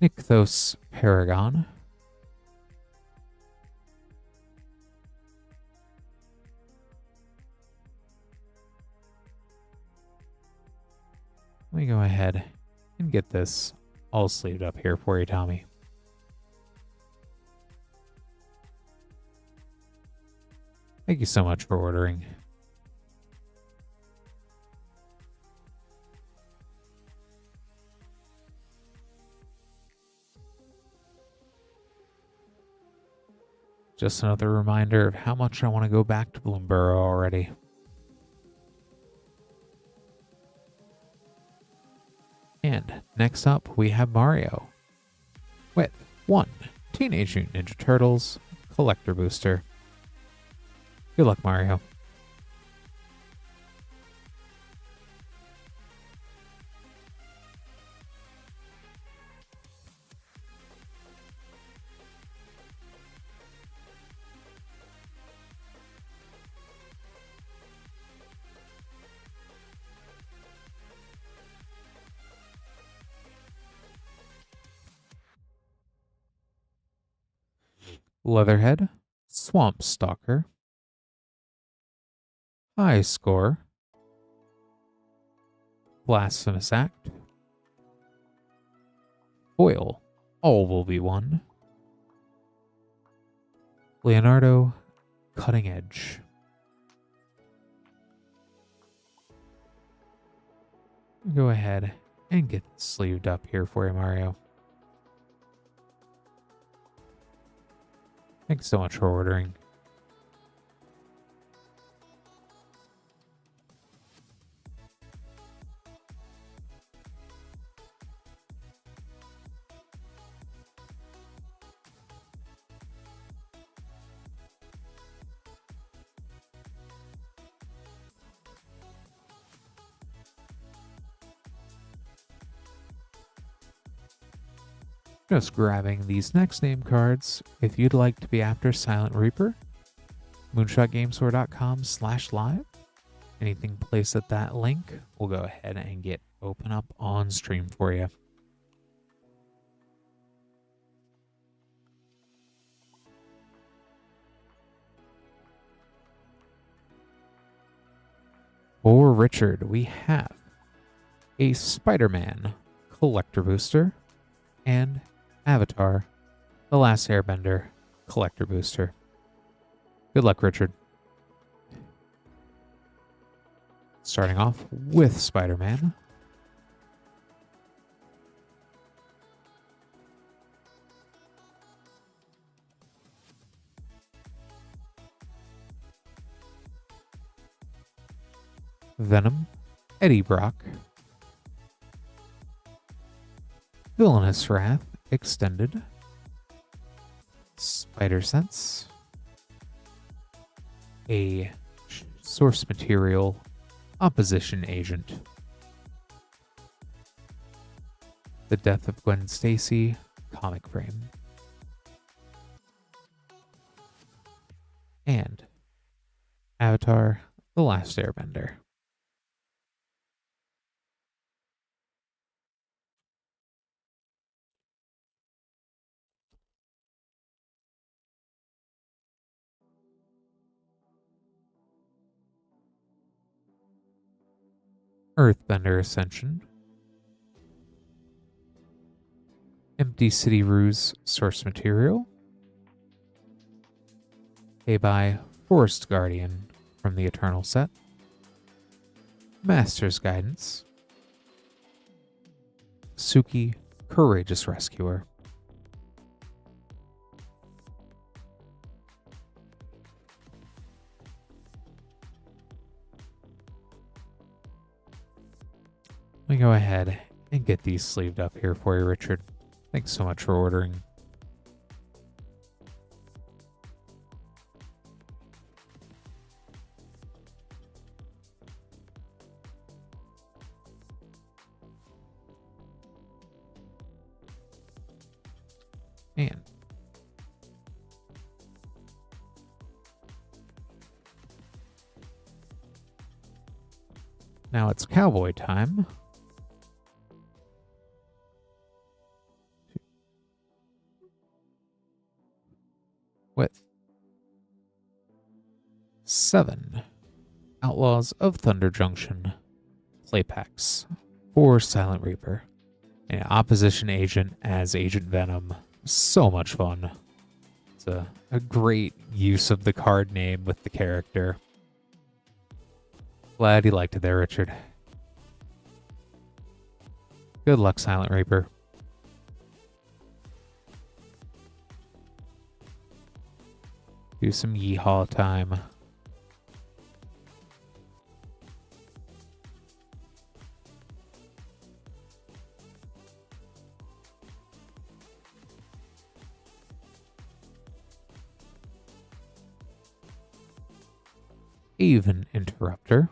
Nykthos Paragon. Let me go ahead and get this all sleeved up here for you, Tommy. Thank you so much for ordering. Just another reminder of how much I want to go back to Bloomburrow already. And next up, we have Mario with 1 Teenage Mutant Ninja Turtles Collector Booster. Good luck, Mario. Leatherhead, Swamp Stalker, High Score, Blasphemous Act, Foil, All Will Be One, Leonardo, Cutting Edge. Go ahead and get this sleeved up here for you, Mario. Thanks so much for ordering. Just grabbing these next name cards. If you'd like to be after Silent Reaper, moonshotgamestore.com/live. Anything placed at that link, we'll go ahead and get open up on stream for you. For Richard, we have a Spider-Man Collector Booster and Avatar, The Last Airbender collector booster. Good luck, Richard. Starting off with Spider-Man. Venom, Eddie Brock, Villainous Wrath Extended, Spider Sense, a source material opposition agent, The Death of Gwen Stacy comic frame, and Avatar: The Last Airbender. Earthbender Ascension, Empty City Ruse source material, a by Forest Guardian from the Eternal set, Master's Guidance, Suki, Courageous Rescuer, let me go ahead and get these sleeved up here for you, Richard. Thanks so much for ordering. And now it's cowboy time. With 7 Outlaws of Thunder Junction play packs for Silent Reaper. An opposition agent as Agent Venom. So much fun. It's a great use of the card name with the character. Glad you liked it there, Richard. Good luck, Silent Reaper. Do some yeehaw time. Even Interrupter.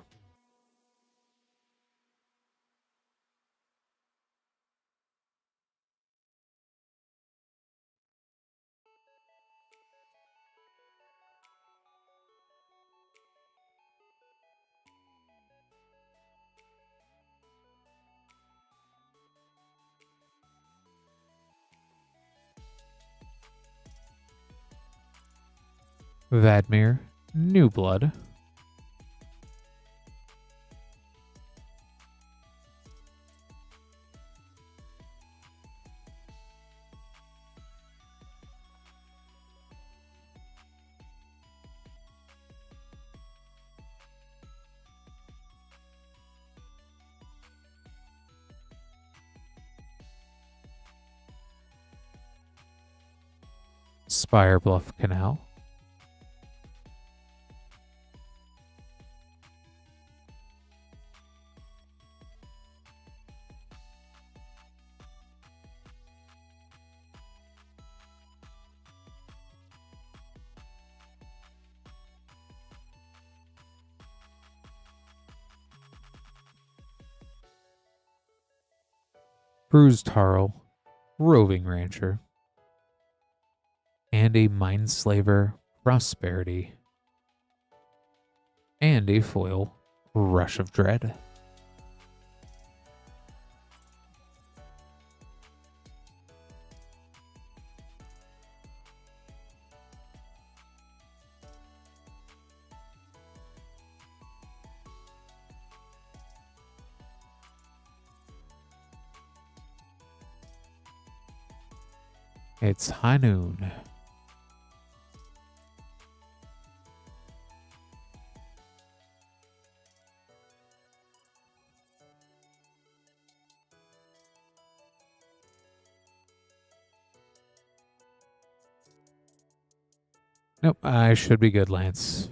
Vadmir, New Blood. Spire Bluff Canal. Bruised Harl, Roving Rancher, and a Mindslaver Prosperity, and a foil Rush of Dread. It's high noon. Nope, I should be good, Lance.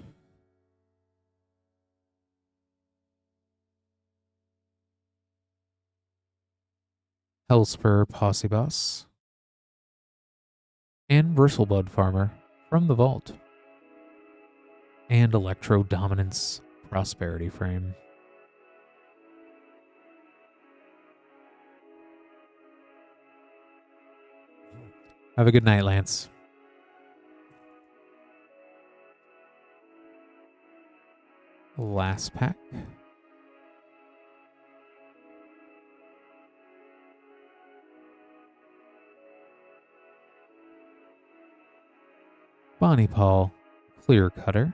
Hellspur Posse Boss. And Bristleblood Farmer from the Vault. And Electro Dominance Prosperity Frame. Have a good night, Lance. Last pack. Bonnie Paul Clear Cutter.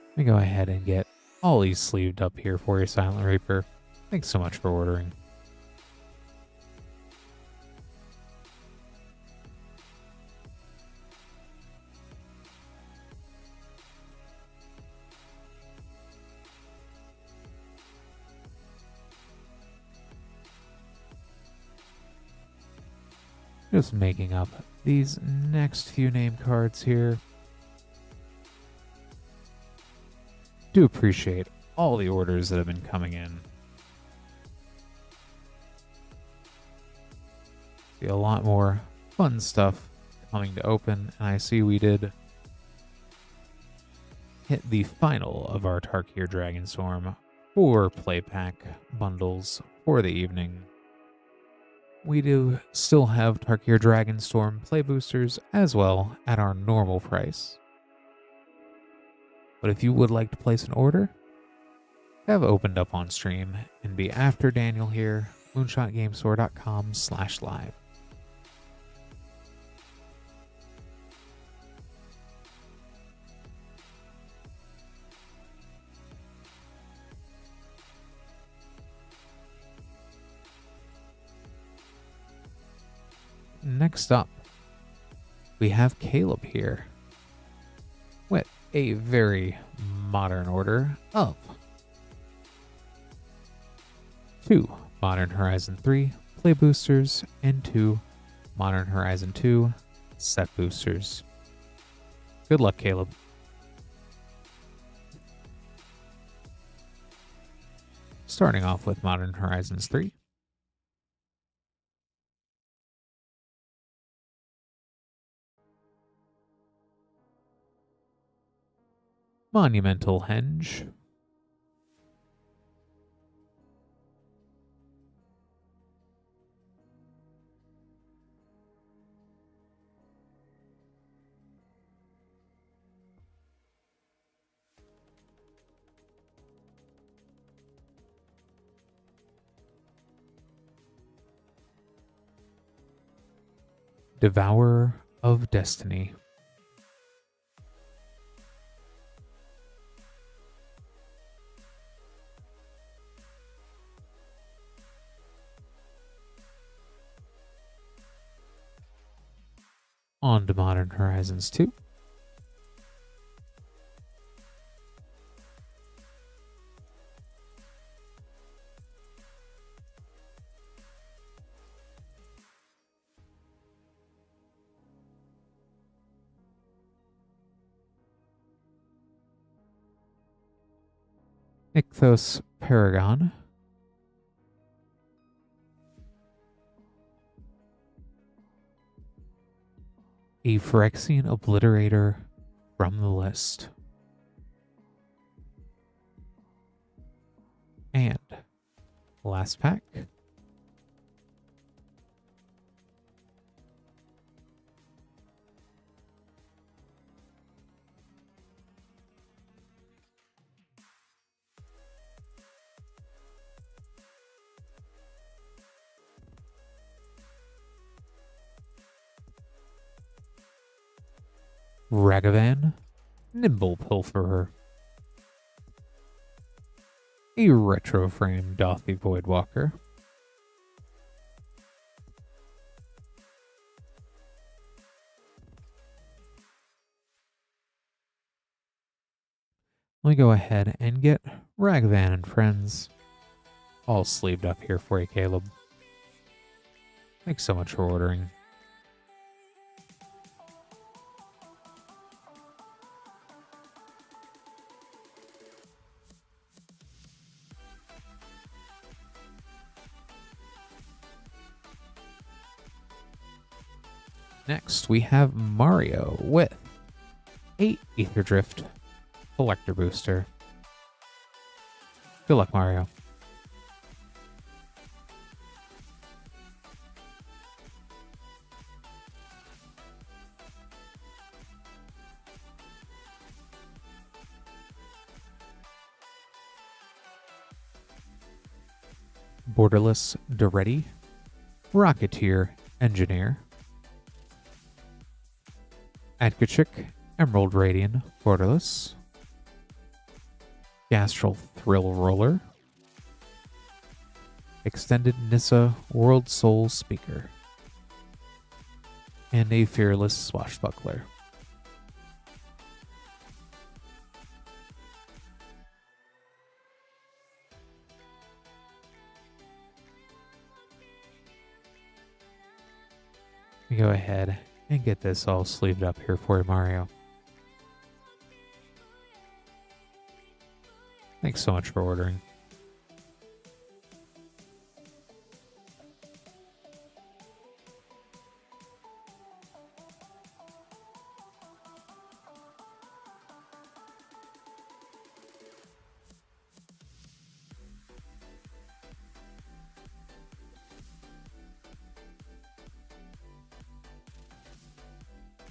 Let me go ahead and get all these sleeved up here for you, Silent Reaper. Thanks so much for ordering. Just making up these next few name cards here. Do appreciate all the orders that have been coming in. See a lot more fun stuff coming to open, and I see we did hit the final of our Tarkir Dragonstorm 4 play pack bundles for the evening. We do still have Tarkir Dragonstorm play boosters as well at our normal price. But if you would like to place an order, have opened up on stream and be after Daniel here, moonshotgamestore.com/live. Next up, we have Caleb here with a very modern order of 2 Modern Horizon 3 play boosters and 2 Modern Horizon 2 set boosters. Good luck, Caleb. Starting off with Modern Horizons 3. Monumental Henge. Devourer of Destiny. On to Modern Horizons 2. Ichthos Paragon. A Phyrexian Obliterator from the list. And last pack. Ragavan, Nimble Pilferer. A Retro Frame Dothy Voidwalker. Let me go ahead and get Ragavan and friends all sleeved up here for you, Caleb. Thanks so much for ordering. Next, we have Mario with 8 Aether Drift Collector Booster. Good luck, Mario. Borderless Duretti, Rocketeer Engineer, Adkachik Emerald Radian Borderless, Gastral Thrill Roller, Extended Nissa World Soul Speaker, and a Fearless Swashbuckler. Go ahead and get this all sleeved up here for you, Mario. Thanks so much for ordering.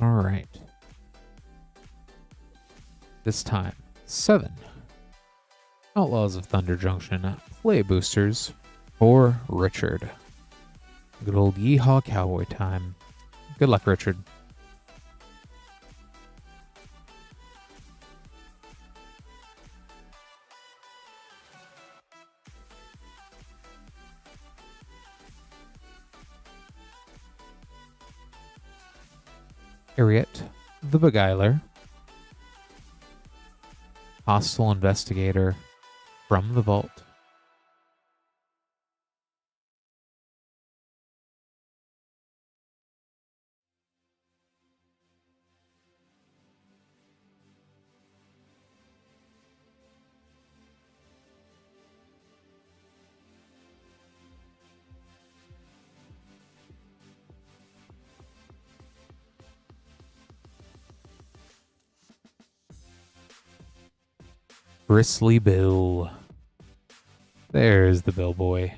All right. This time, 7 Outlaws of Thunder Junction play boosters for Richard. Good old Yeehaw Cowboy time. Good luck, Richard. Harriet, the Beguiler, Hostile Investigator from the Vault, Bristly Bill. There's the Bill Boy.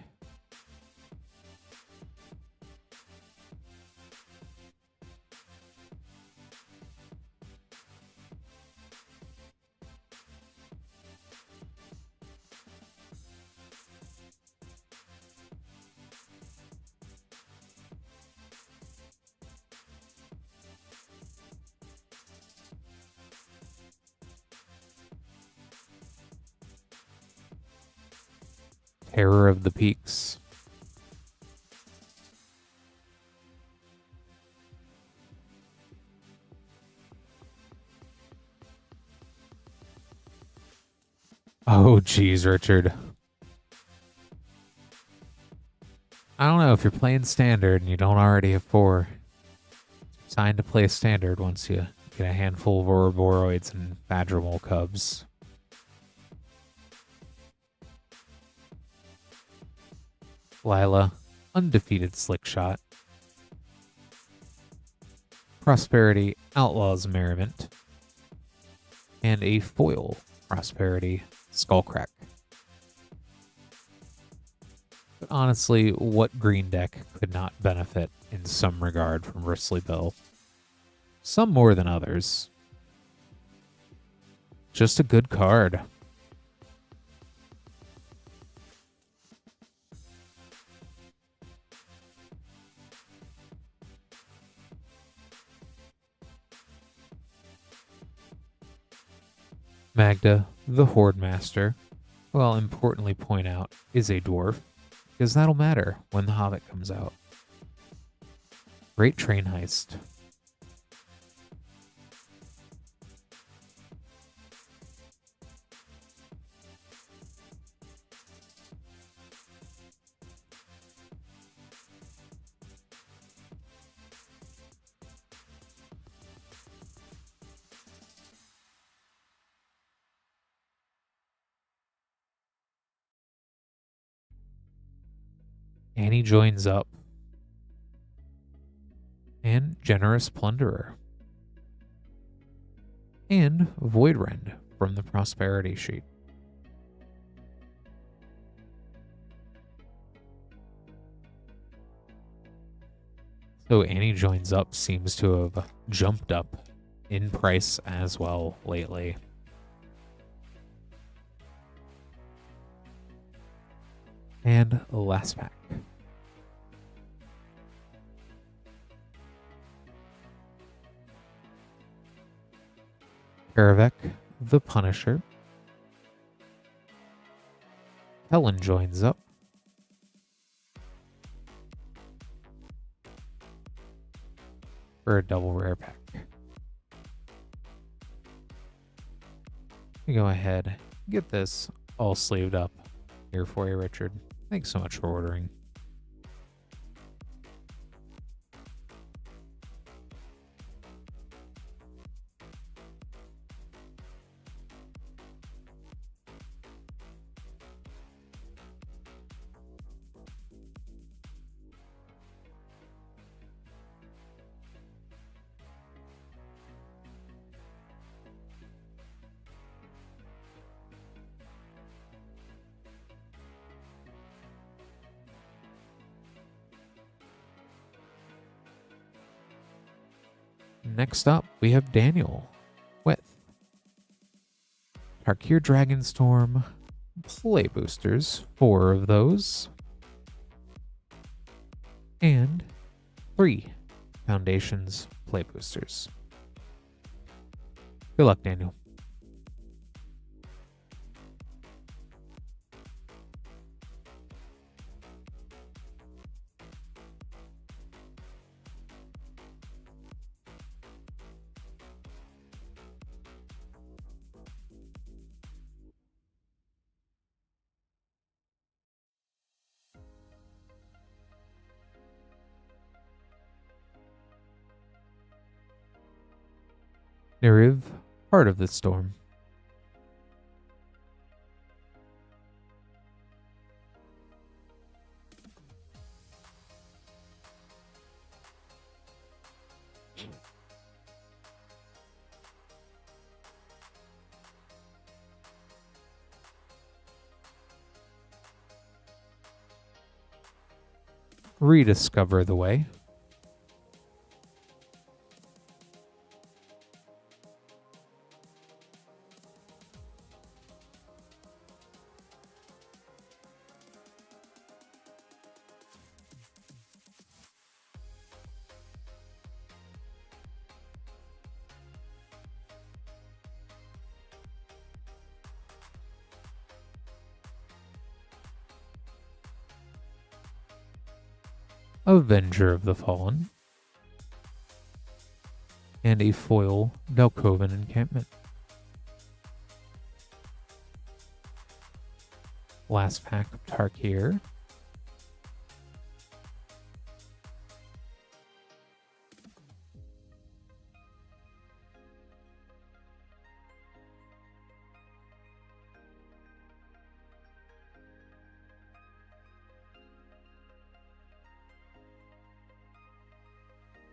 Terror of the Peaks. Oh, geez, Richard. I don't know if you're playing Standard and you don't already have 4. It's time to play Standard once you get a handful of Ouroboros and Badgermole Cubs. Lila, Undefeated Slickshot. Prosperity, Outlaws Merriment. And a foil Prosperity, Skullcrack. But honestly, what green deck could not benefit in some regard from Bristly Bill? Some more than others. Just a good card. Magda, the Horde Master, well, I'll importantly point out, is a dwarf, because that'll matter when The Hobbit comes out. Great Train Heist. Annie joins up. And Generous Plunderer. And Voidrend from the Prosperity sheet. So Annie joins up seems to have jumped up in price as well lately. And last pack. Karavek, the Punisher. Helen joins up. For a double rare pack. We go ahead and get this all sleeved up here for you, Richard. Thanks so much for ordering. Next up, we have Daniel with Tarkir Dragonstorm play boosters, 4 of those, and 3 Foundations play boosters. Good luck, Daniel. Neriv, Heart of the Storm. Rediscover the Way. Avenger of the Fallen, and a foil Delcoven encampment. Last pack of Tarkir.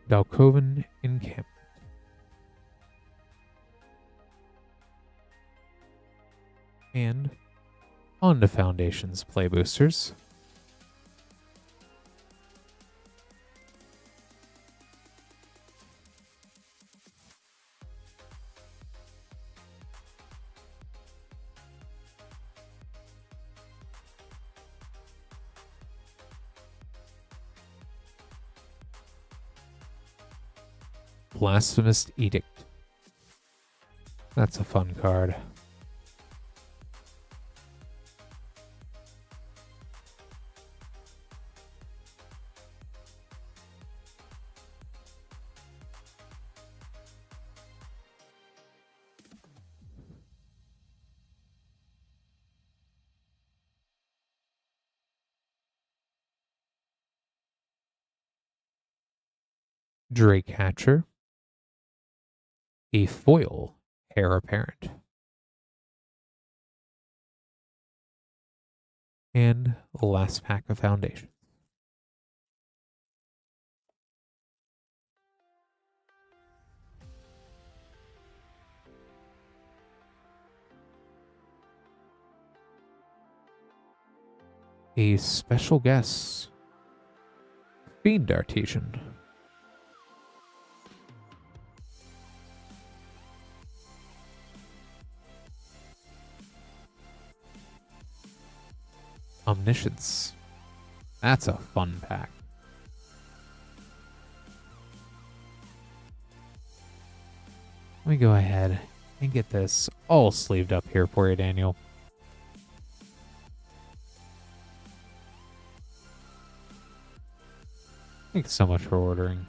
Delcoven encampment. And on to Foundations play boosters. Blasphemous Edict. That's a fun card. Drake Hatcher. A foil Heir Apparent. And the last pack of Foundation. A special guest. Fiend Artesian. Omniscience. That's a fun pack. Let me go ahead and get this all sleeved up here for you, Daniel. Thanks so much for ordering.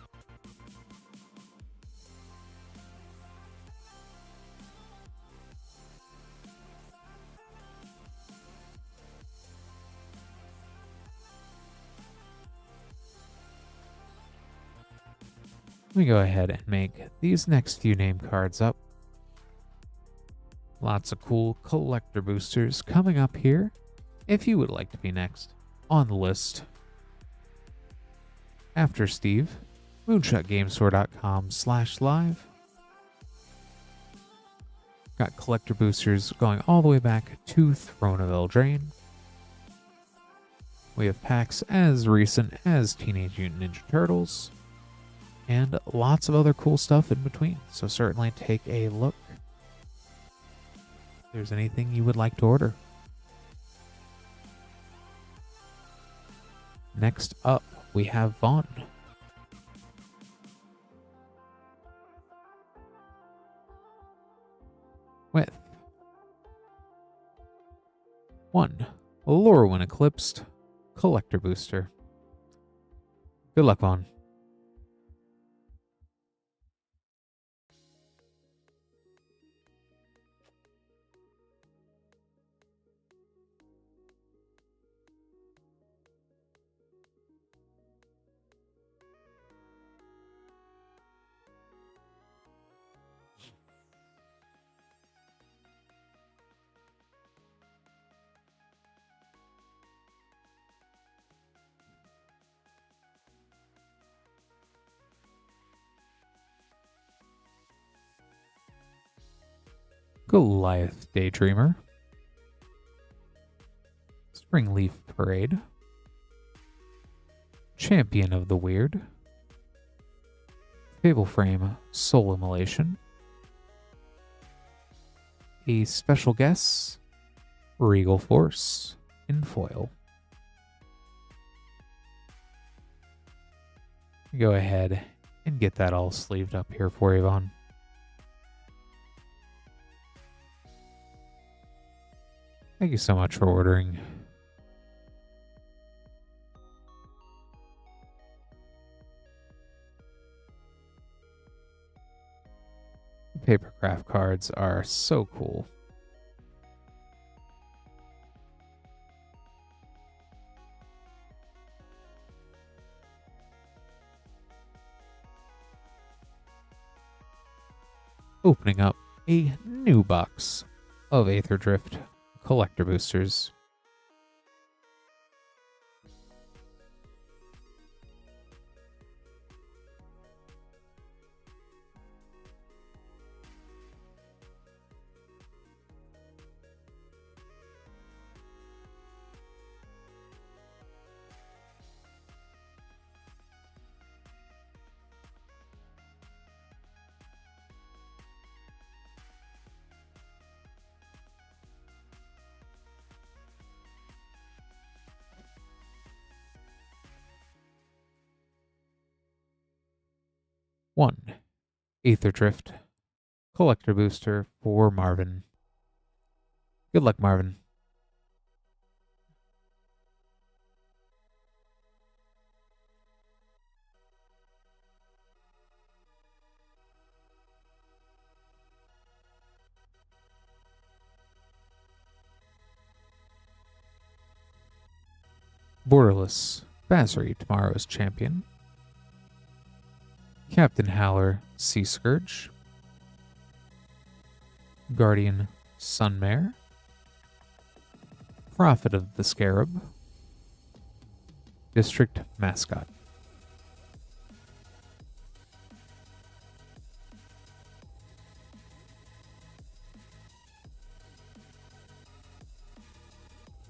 Let me go ahead and make these next few name cards up. Lots of cool collector boosters coming up here. If you would like to be next on the list. After Steve, moonshotgamestore.com/live. Got collector boosters going all the way back to Throne of Eldraine. We have packs as recent as Teenage Mutant Ninja Turtles. And lots of other cool stuff in between. So certainly take a look. If there's anything you would like to order. Next up, we have Vaughn. With 1 Lorwyn Eclipsed Collector Booster. Good luck, Vaughn. Goliath Daydreamer. Springleaf Parade. Champion of the Weird. Fableframe Soul Immolation. A special guest, Regal Force in foil. Go ahead and get that all sleeved up here for you, Vaughn. Thank you so much for ordering. Paper craft cards are so cool. Opening up a new box of Aether Drift collector boosters. One Aether Drift collector booster for Marvin. Good luck, Marvin. Borderless Basri, tomorrow's champion. Captain Howler, Sea Scourge. Guardian, Sunmare. Prophet of the Scarab. District Mascot.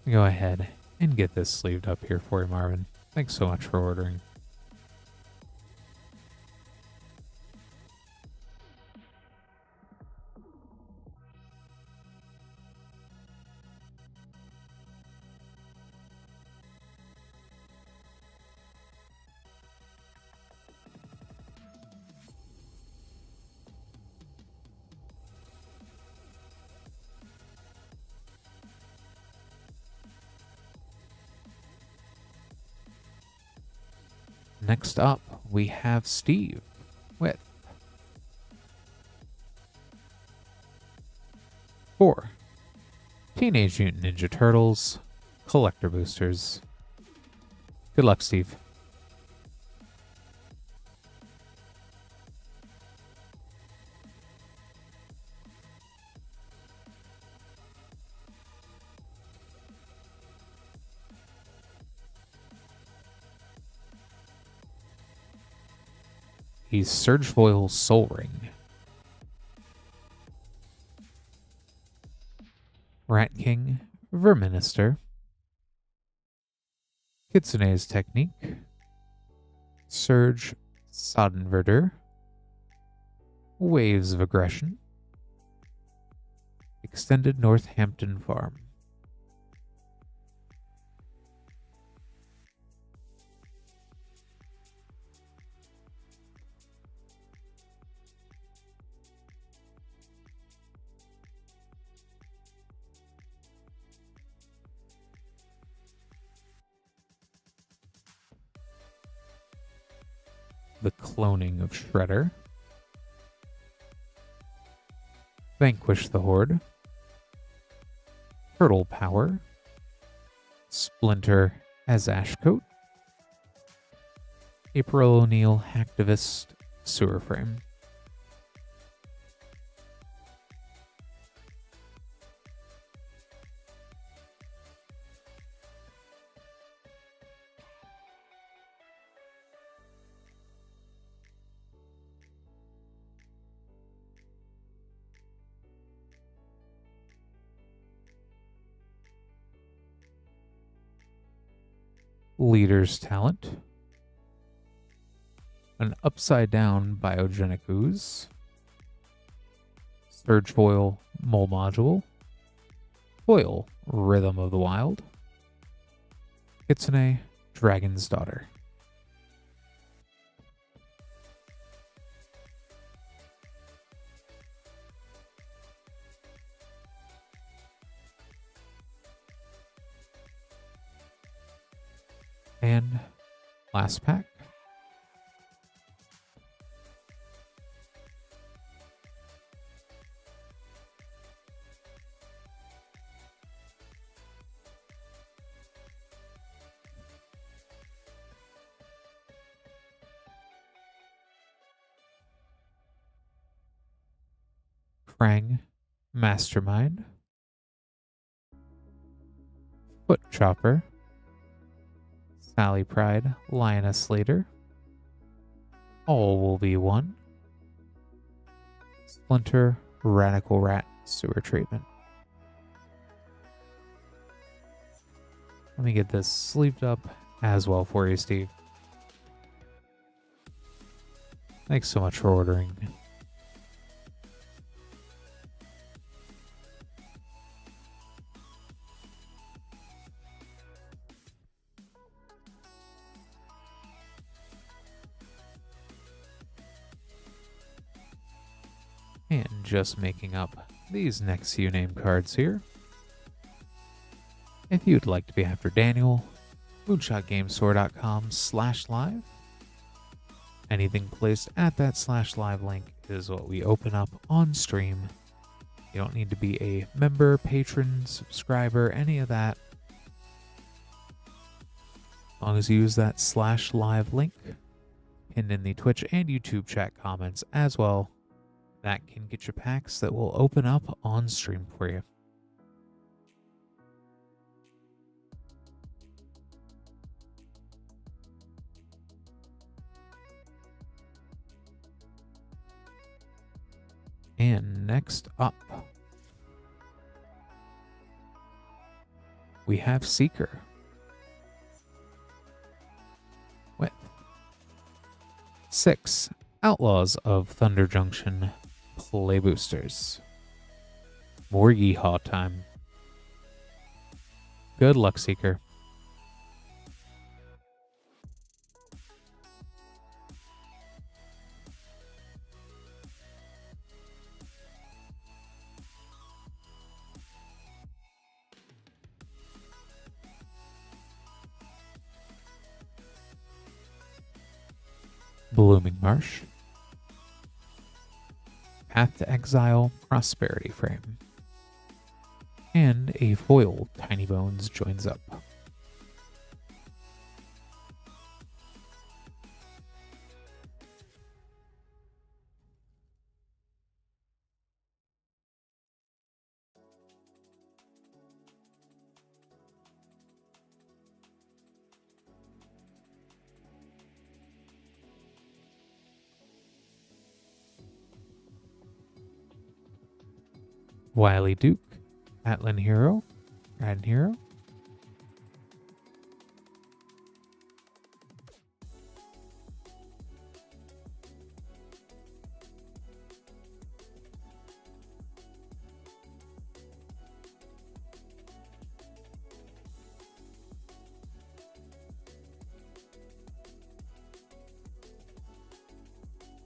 Go ahead and get this sleeved up here for you, Marvin. Thanks so much for ordering. Next up, we have Steve with 4 Teenage Mutant Ninja Turtles collector boosters. Good luck, Steve. He's Surgefoil Soul Ring, Rat King Verminister, Kitsune's Technique, Surge Sodinverter, Waves of Aggression, Extended Northampton Farm. The Cloning of Shredder, Vanquish the Horde, Turtle Power, Splinter as Ashcoat, April O'Neil Hacktivist Sewer Frame. Leader's Talent, an upside-down biogenic ooze, Surge Foil Mole Module, Foil Rhythm of the Wild, Kitsune Dragon's Daughter. And last pack. Krang Mastermind, Foot Chopper, Sally Pride, Lioness Slater, All Will Be One, Splinter, Radical Rat, Sewer Treatment. Let me get this sleeved up as well for you, Steve. Thanks so much for ordering. And just making up these next few name cards here. If you'd like to be after Daniel, moonshotgamestore.com/live. Anything placed at that /live link is what we open up on stream. You don't need to be a member, patron, subscriber, any of that. As long as you use that /live link pinned in the Twitch and YouTube chat comments as well, that can get you packs that will open up on stream for you. And next up, we have Seeker 6 Outlaws of Thunder Junction play boosters. More yeehaw time. Good luck, Seeker. Blooming Marsh. Path to Exile Prosperity Frame. And a foil Tiny Bones joins up. Wily Duke, Atlan Hero, Radin Hero.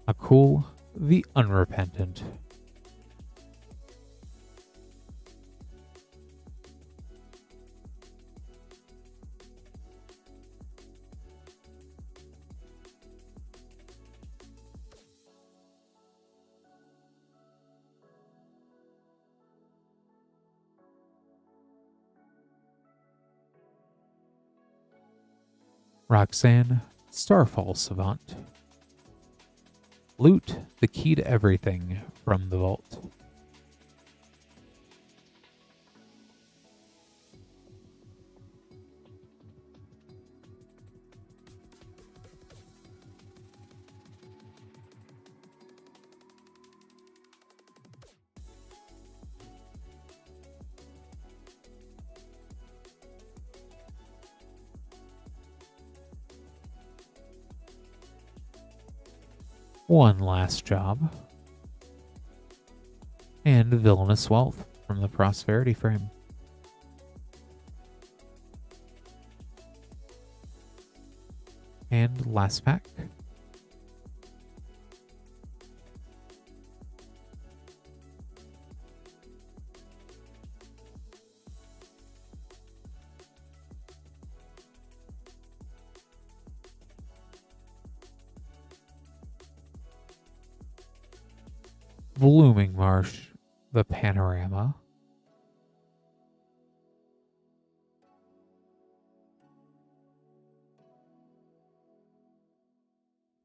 Akul, the Unrepentant. Roxanne, Starfall Savant. Loot the key to everything from the vault. One last job. And Villainous Wealth from the Prosperity Frame. And last pack. Blooming Marsh, the Panorama.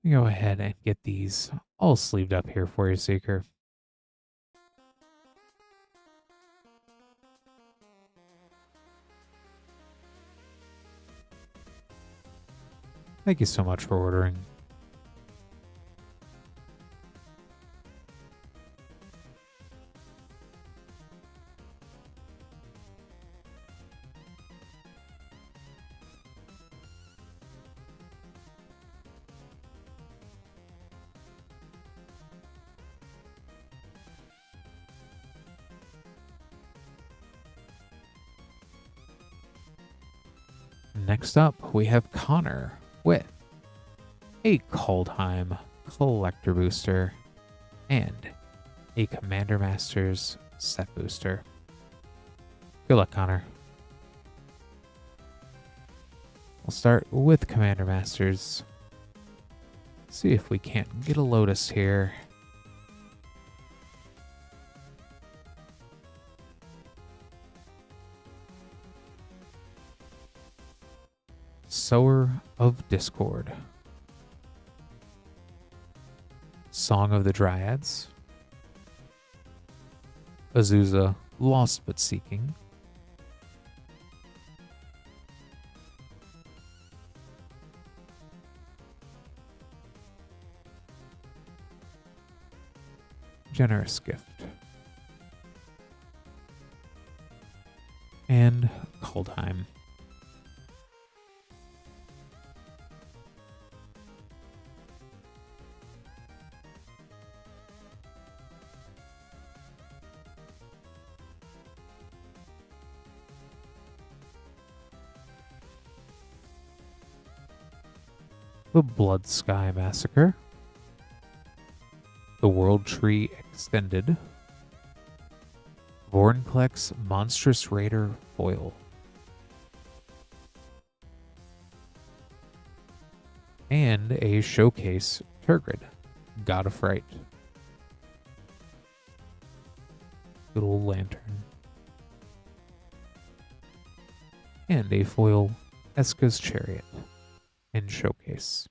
Go ahead and get these all sleeved up here for you, Seeker. Thank you so much for ordering. Next up, we have Connor with a Kaldheim Collector Booster and a Commander Masters set booster. Good luck, Connor. We'll start with Commander Masters. See if we can't get a Lotus here. Sower of Discord. Song of the Dryads. Azusa, Lost but Seeking. Generous Gift. And Kaldheim. the Blood Sky Massacre, the World Tree Extended, Vorinclex Monstrous Raider Foil, and a Showcase Turgid, God of Fright. Good old lantern. And a foil Eska's Chariot in Showcase.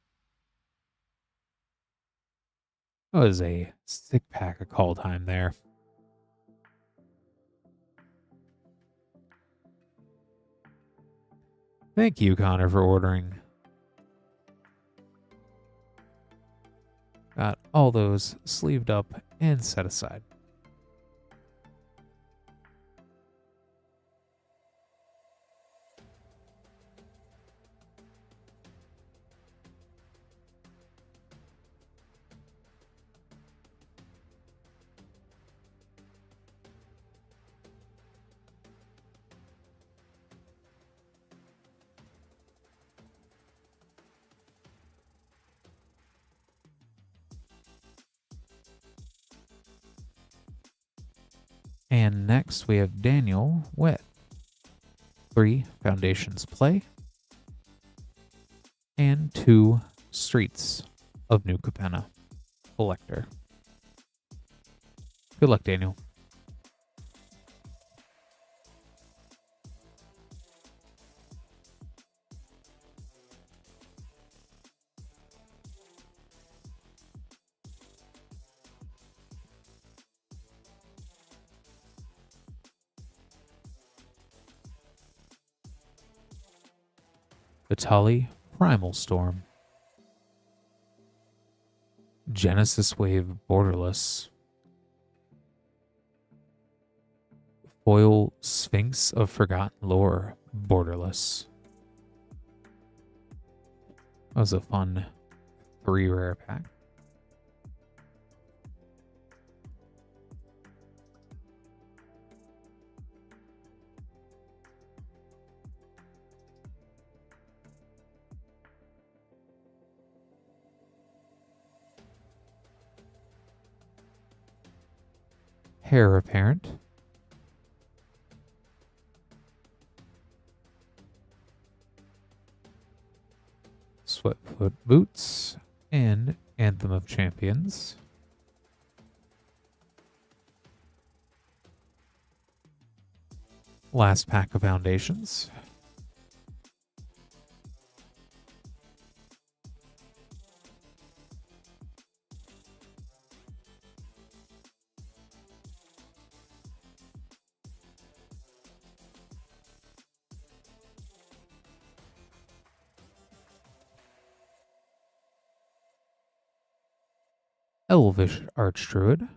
That was a sick pack of Kaldheim there. Thank you, Connor, for ordering. Got all those sleeved up and set aside. And next we have Daniel with 3 Foundations Play and 2 Streets of New Capenna Collector. Good luck, Daniel. Vitali Primal Storm, Genesis Wave Borderless, Foil Sphinx of Forgotten Lore Borderless. That was a fun 3 rare pack. Heir Apparent, Sweatfoot Boots, and Anthem of Champions. Last pack of Foundations. Elvish Archdruid,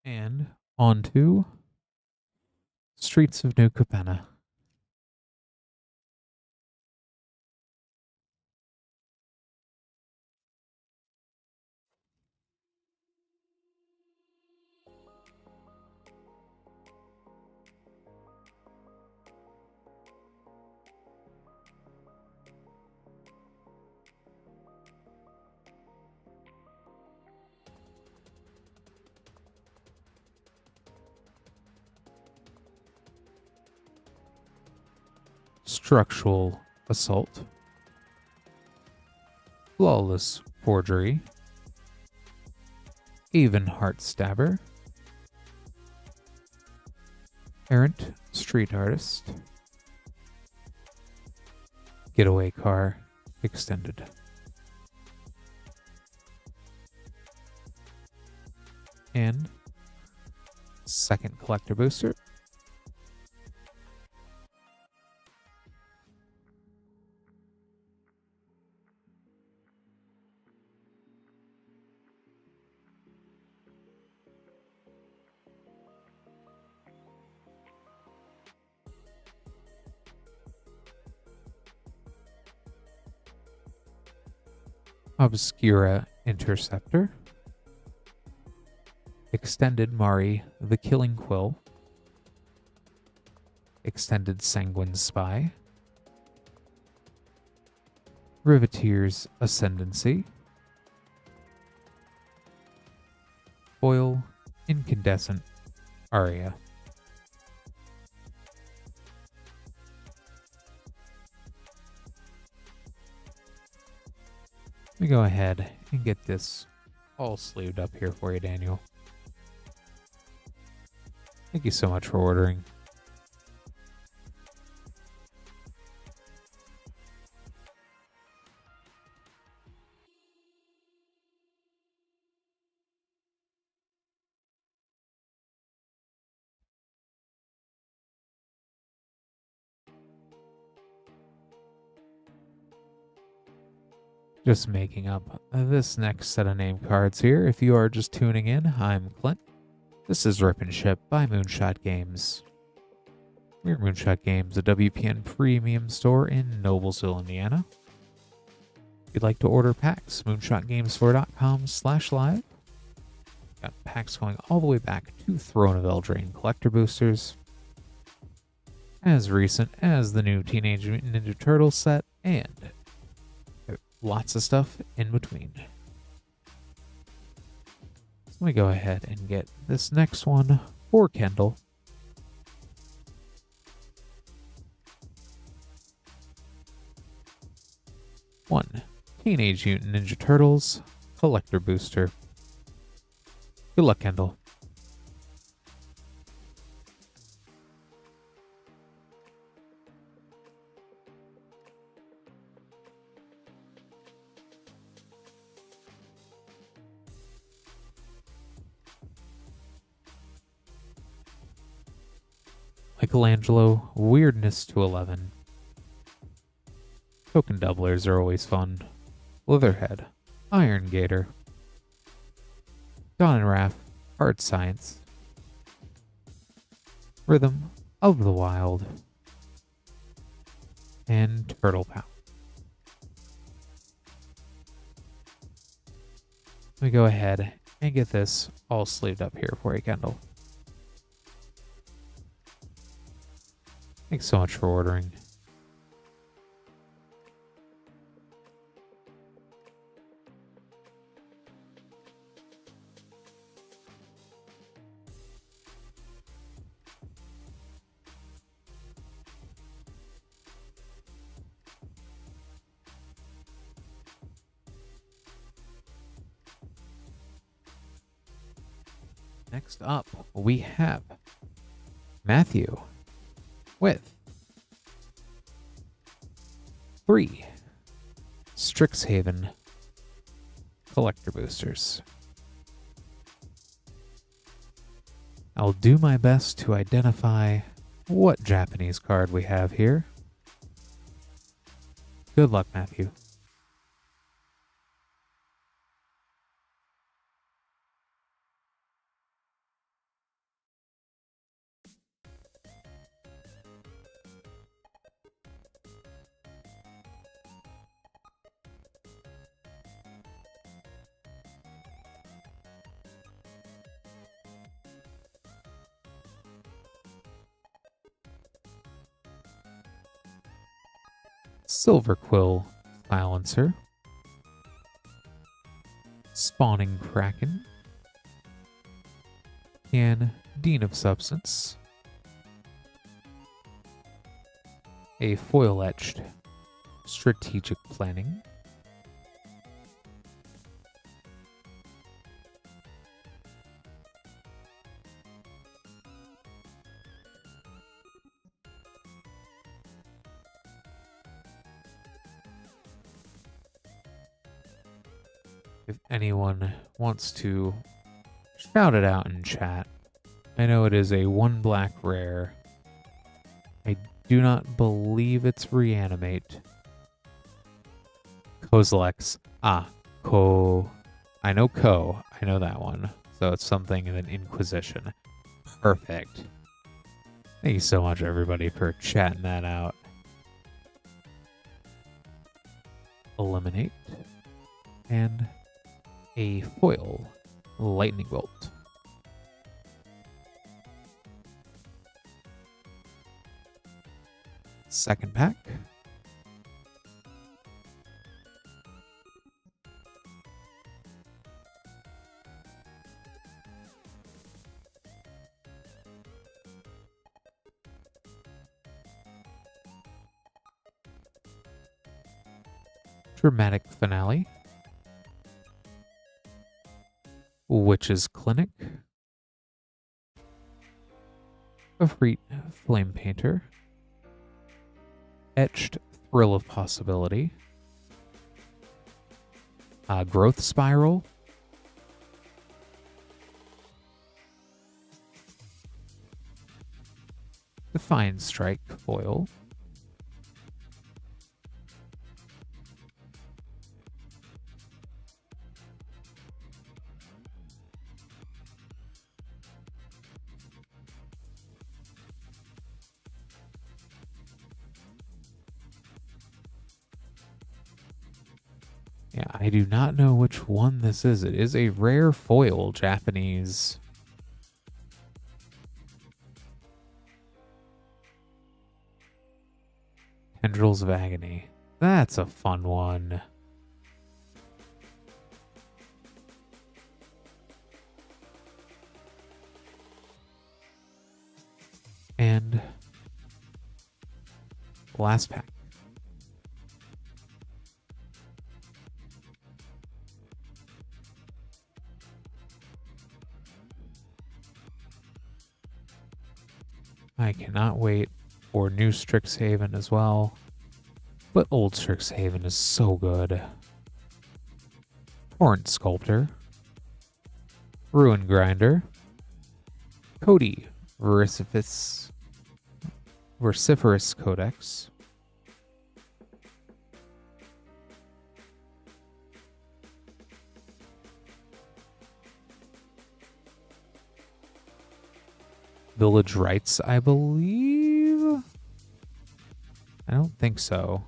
and on to Streets of New Capenna. Structural Assault, Flawless Forgery, Even Heart Stabber, Errant Street Artist, Getaway Car Extended. And second collector booster. Obscura Interceptor, Extended Mari the Killing Quill, Extended Sanguine Spy, Riveteer's Ascendancy, foil Incandescent Aria. Let me go ahead and get this all sleeved up here for you, Daniel. Thank you so much for ordering. Just making up this next set of name cards here. If you are just tuning in, I'm Clint. This is Rip and Ship by Moonshot Games. We're Moonshot Games, a WPN premium store in Noblesville, Indiana. If you'd like to order packs, moonshotgamestore.com/live. Got packs going all the way back to Throne of Eldraine collector boosters. As recent as the new Teenage Mutant Ninja Turtles set, and lots of stuff in between. So let me go ahead and get this next one for Kendall. One Teenage Mutant Ninja Turtles collector booster. Good luck, Kendall. Michelangelo, Weirdness to 11. Token doublers are always fun. Leatherhead, Iron Gator. Dawn and Wrath, Art Science. Rhythm of the Wild. And Turtle Pound. Let me go ahead and get this all sleeved up here for you, Kendall. Thanks so much for ordering. Next up, we have Matthew with 3 Strixhaven collector boosters. I'll do my best to identify what Japanese card we have here. Good luck, Matthew. Silverquill Silencer, Spawning Kraken, and Dean of Substance, a foil-etched Strategic Planning, if anyone wants to shout it out in chat. I know it is a 1 black rare. I do not believe it's Reanimate. Kozalex. Ko. I know Ko. I know that one. So it's something in an Inquisition. Perfect. Thank you so much, everybody, for chatting that out. Eliminate. And a foil Lightning Bolt. Second pack. Dramatic Finale. Witch's Clinic. Efreet Flame Painter. Etched Thrill of Possibility. Growth Spiral. Defiant Strike foil. Yeah, I do not know which one this is. It is a rare foil Japanese. Tendrils of Agony. That's a fun one. And last pack. I cannot wait for new Strixhaven as well. But old Strixhaven is so good. Torrent Sculptor. Ruin Grinder. Cody Vociferous Codex. Village Rites, I believe? I don't think so.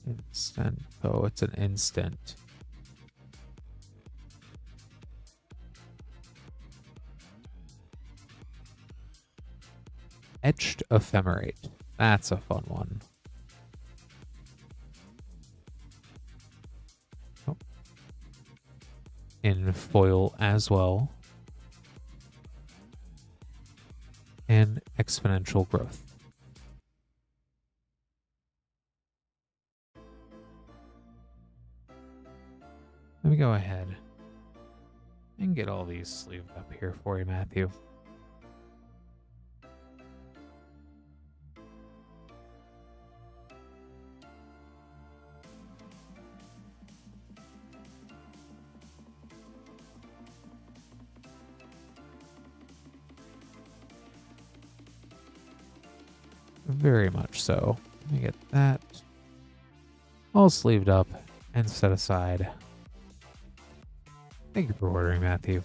Instant. Oh, it's an instant. Etched Ephemerate. That's a fun one. Oh. In foil as well. And Exponential Growth. Let me go ahead and get all these sleeved up here for you, Matthew. Very much so. Let me get that all sleeved up and set aside. Thank you for ordering, Matthew.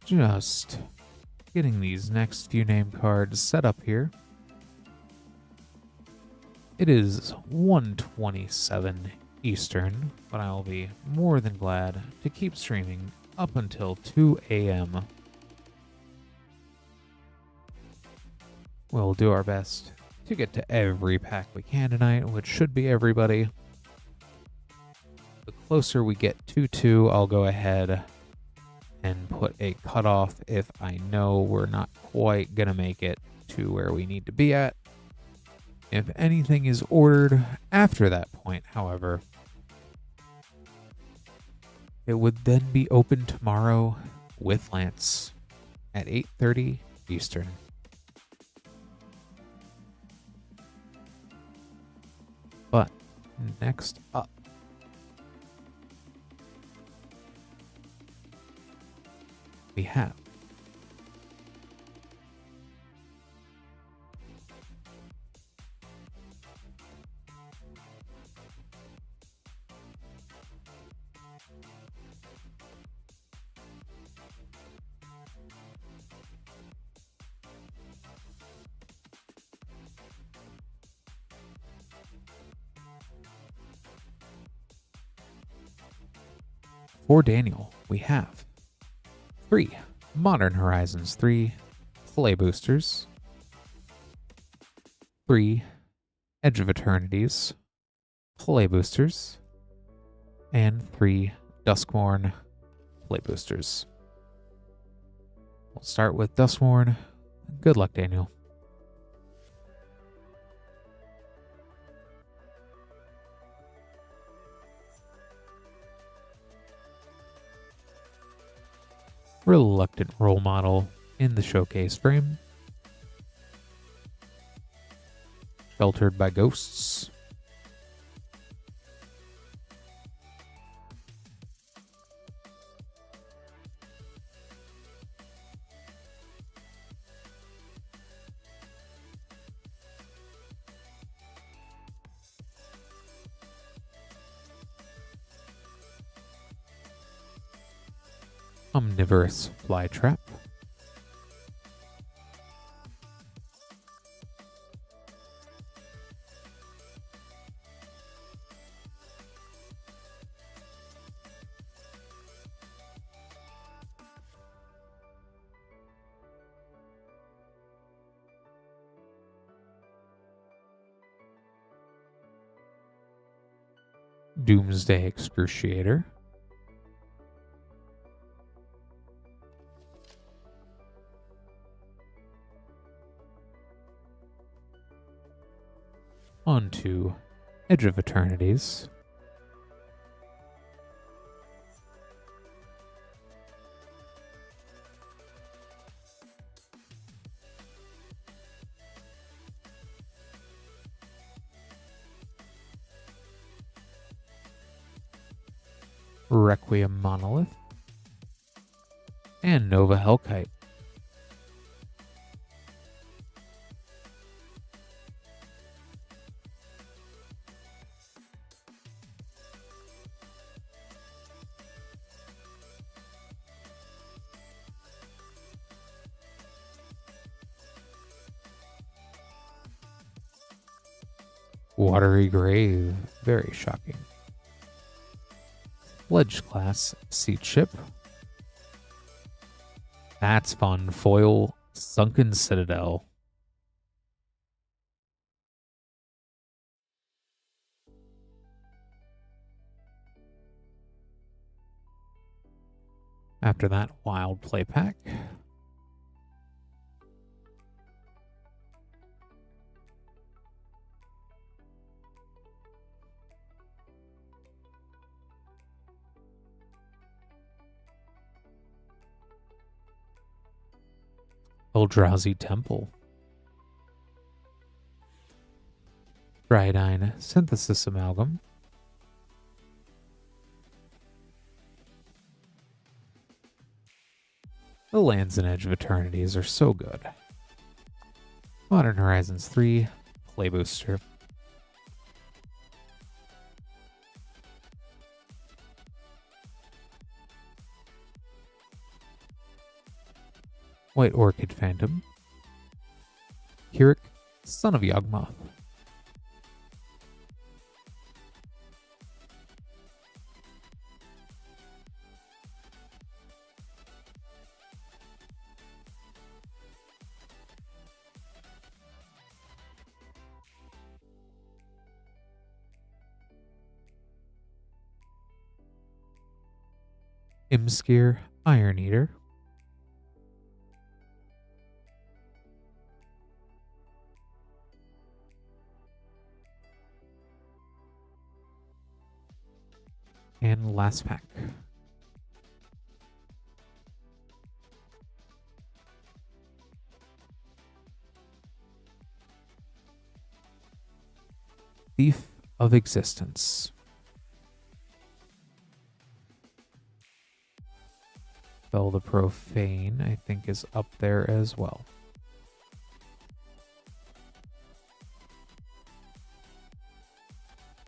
Just getting these next few name cards set up here. It is 1:27 Eastern, but I will be more than glad to keep streaming up until 2 a.m. We'll do our best to get to every pack we can tonight, which should be everybody. The closer we get to 2, I'll go ahead and put a cutoff if I know we're not quite gonna make it to where we need to be at. If anything is ordered after that point, however, it would then be open tomorrow with Lance at 8:30 Eastern. But next up, we have For Daniel, we have 3 Modern Horizons 3 Play Boosters, 3 Edge of Eternities Play Boosters, and 3 Dustborn Play Boosters. We'll start with Dustborn. Good luck, Daniel. Reluctant role model in the showcase frame. Sheltered by ghosts. Omnivorous Flytrap. Doomsday Excruciator. Onto Edge of Eternities. Requiem Monolith. And Nova Hellkite. Watery Grave, very shocking. Ledge Class Seed Ship. That's fun. Foil Sunken Citadel. After that, Wild Play Pack. Eldrazi Temple. Dryadine Synthesis Amalgam. The lands in Edge of Eternities are so good. Modern Horizons 3 Play Booster. White Orchid Phantom. Kirik, Son of Yawgmoth. Imskir, Iron Eater. And last pack. Thief of Existence. Spell the Profane, I think, is up there as well.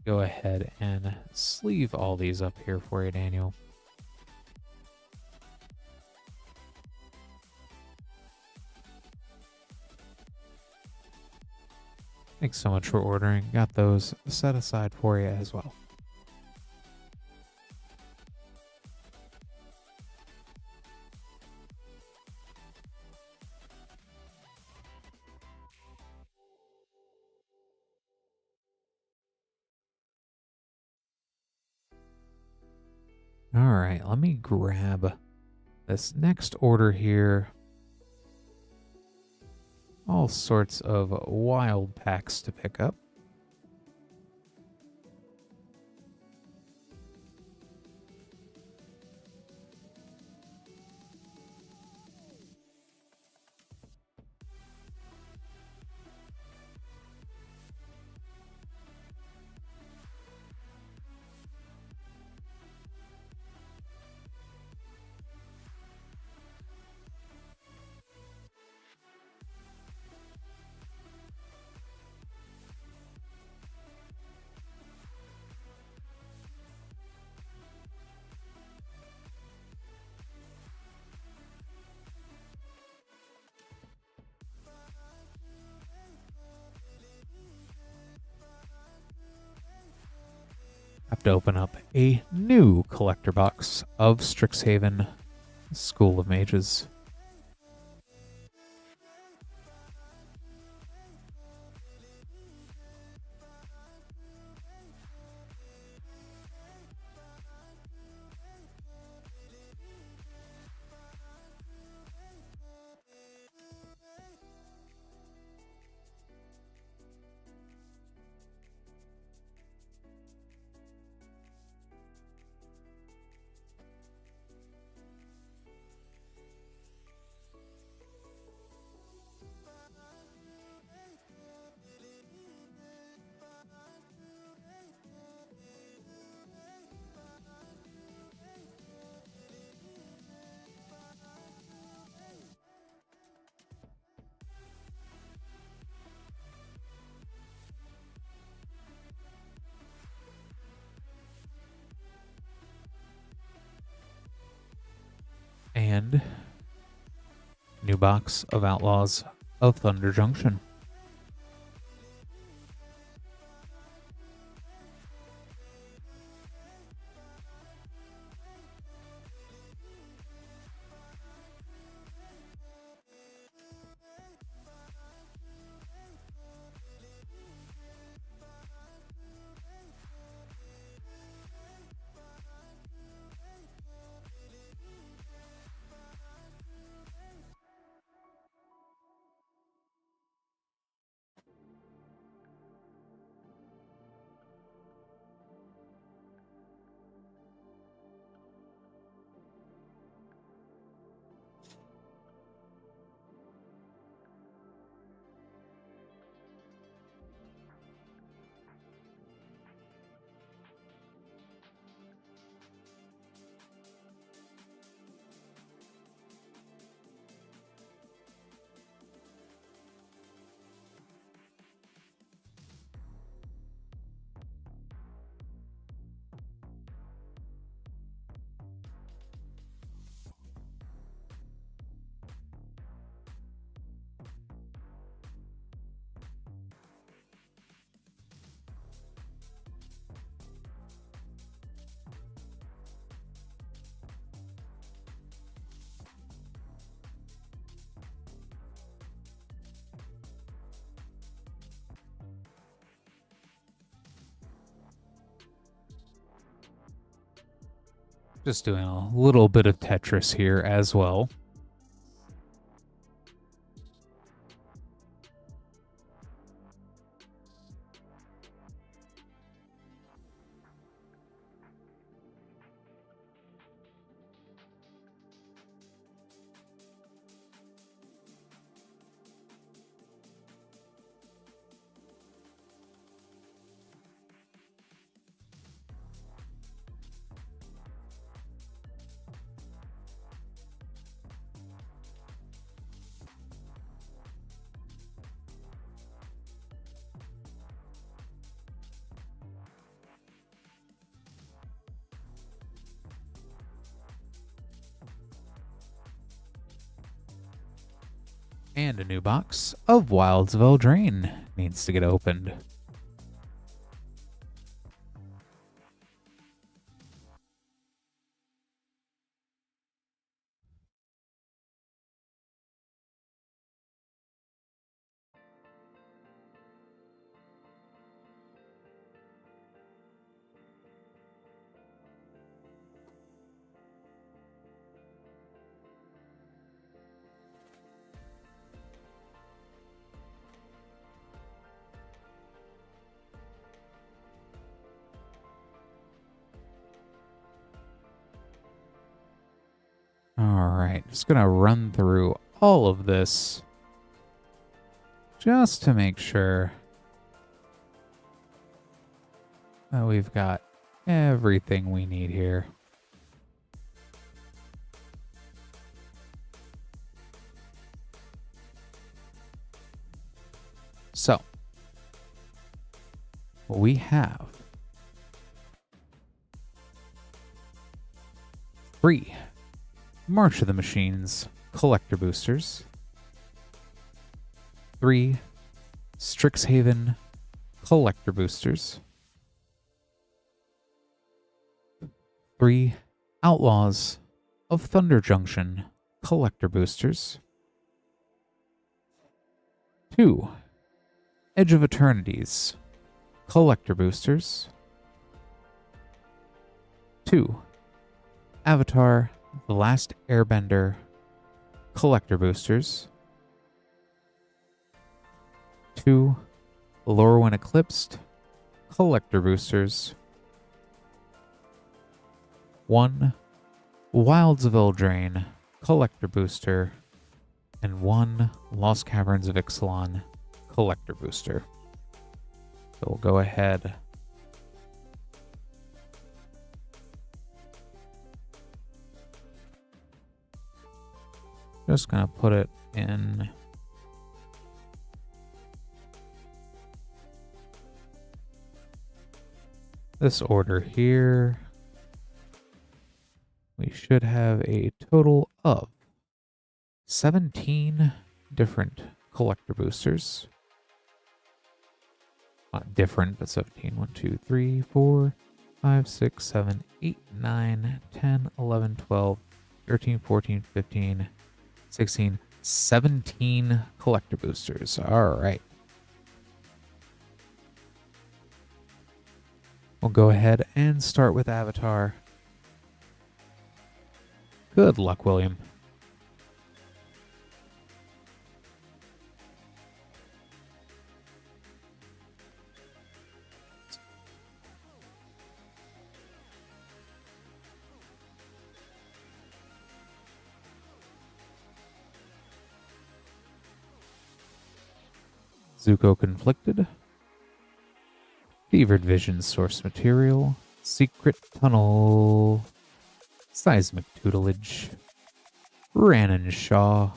go ahead and sleeve all these up here for you, Daniel. Thanks so much for ordering. Got those set aside for you as well. All right, let me grab this next order here. All sorts of wild packs to pick up. Have to open up a new collector box of Strixhaven School of Mages. And new box of Outlaws of Thunder Junction. Just doing a little bit of Tetris here as well. And a new box of Wilds of Eldraine needs to get opened. Alright, just gonna run through all of this just to make sure that we've got everything we need here. So, we have 3 March of the Machines collector boosters, 3 Strixhaven collector boosters, 3 Outlaws of Thunder Junction collector boosters, 2 Edge of Eternities collector boosters, 2 Avatar The Last Airbender collector boosters, 2 Lorwyn Eclipsed collector boosters, 1 Wilds of Eldraine collector booster, and 1 Lost Caverns of Ixalan collector booster. So we'll go ahead just gonna put it in this order here. We should have a total of 17 different collector boosters. Not different, but 17. 1, 2, 3, 4, 5, 6, 7, 8, 9, 10, 11, 12, 13, 14, 15, 16, 17 collector boosters. All right. We'll go ahead and start with Avatar. Good luck, William. Zuko Conflicted, Fevered Vision Source Material, Secret Tunnel, Seismic Tutelage, Rannon Shaw,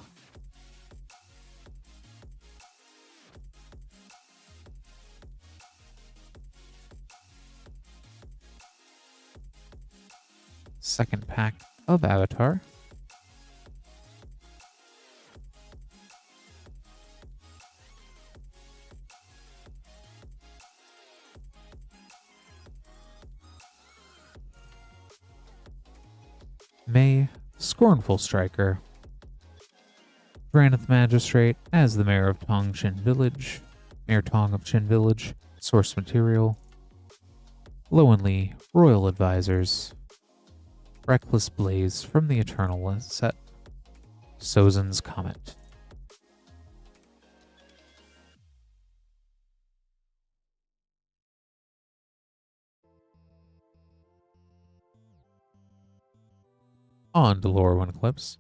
second pack of Avatar, May, Scornful Striker, Draneth Magistrate as the Mayor of Tong Chin Village, Mayor Tong of Chin Village, Source Material, Lowenly, Royal Advisors, Reckless Blaze from the Eternal set, Sozin's Comet. On to Lorwyn Eclipse.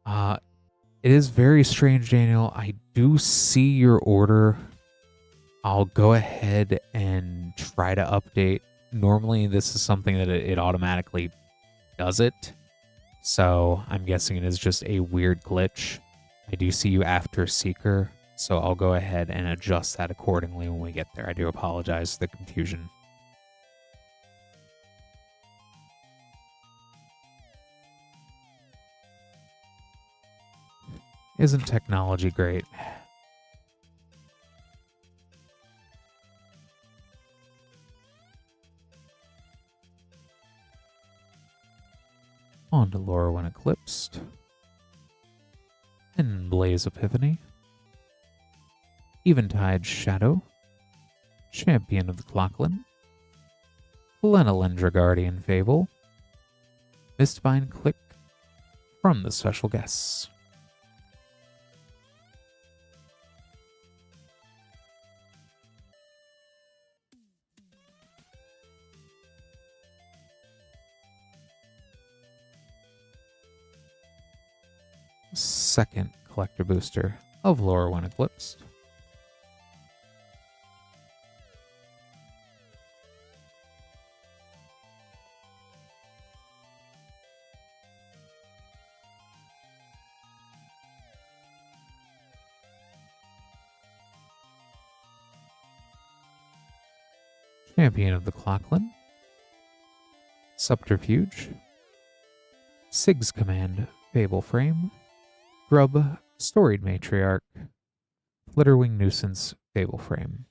It is very strange, Daniel. I do see your order. I'll go ahead and try to update. Normally, this is something that it automatically does it. So I'm guessing it is just a weird glitch. I do see you after Seeker, so I'll go ahead and adjust that accordingly when we get there. I do apologize for the confusion. Isn't technology great? On to Lorwyn Eclipsed. And Blaze Epiphany. Eventide Shadow. Champion of the Clockland. Glenelendra Guardian Fable. Mistbind Click from the special guests. Second collector booster of Lorwyn Eclipsed. Champion of the Clockland. Subterfuge. Sig's Command Fable Frame. Grub Storied Matriarch. Flitterwing Nuisance Fable Frame.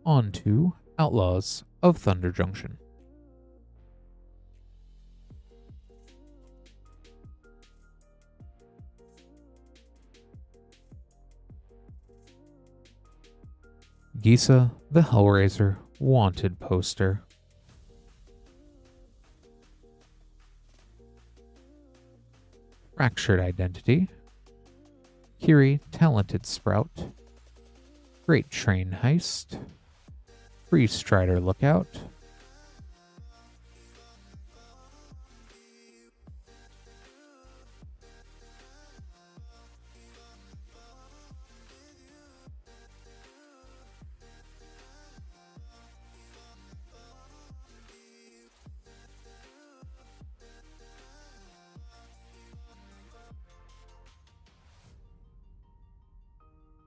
On to Outlaws of Thunder Junction. Gisa the Hellraiser Wanted poster. Fractured Identity. Kiri Talented Sprout. Great Train Heist. Free Strider Lookout.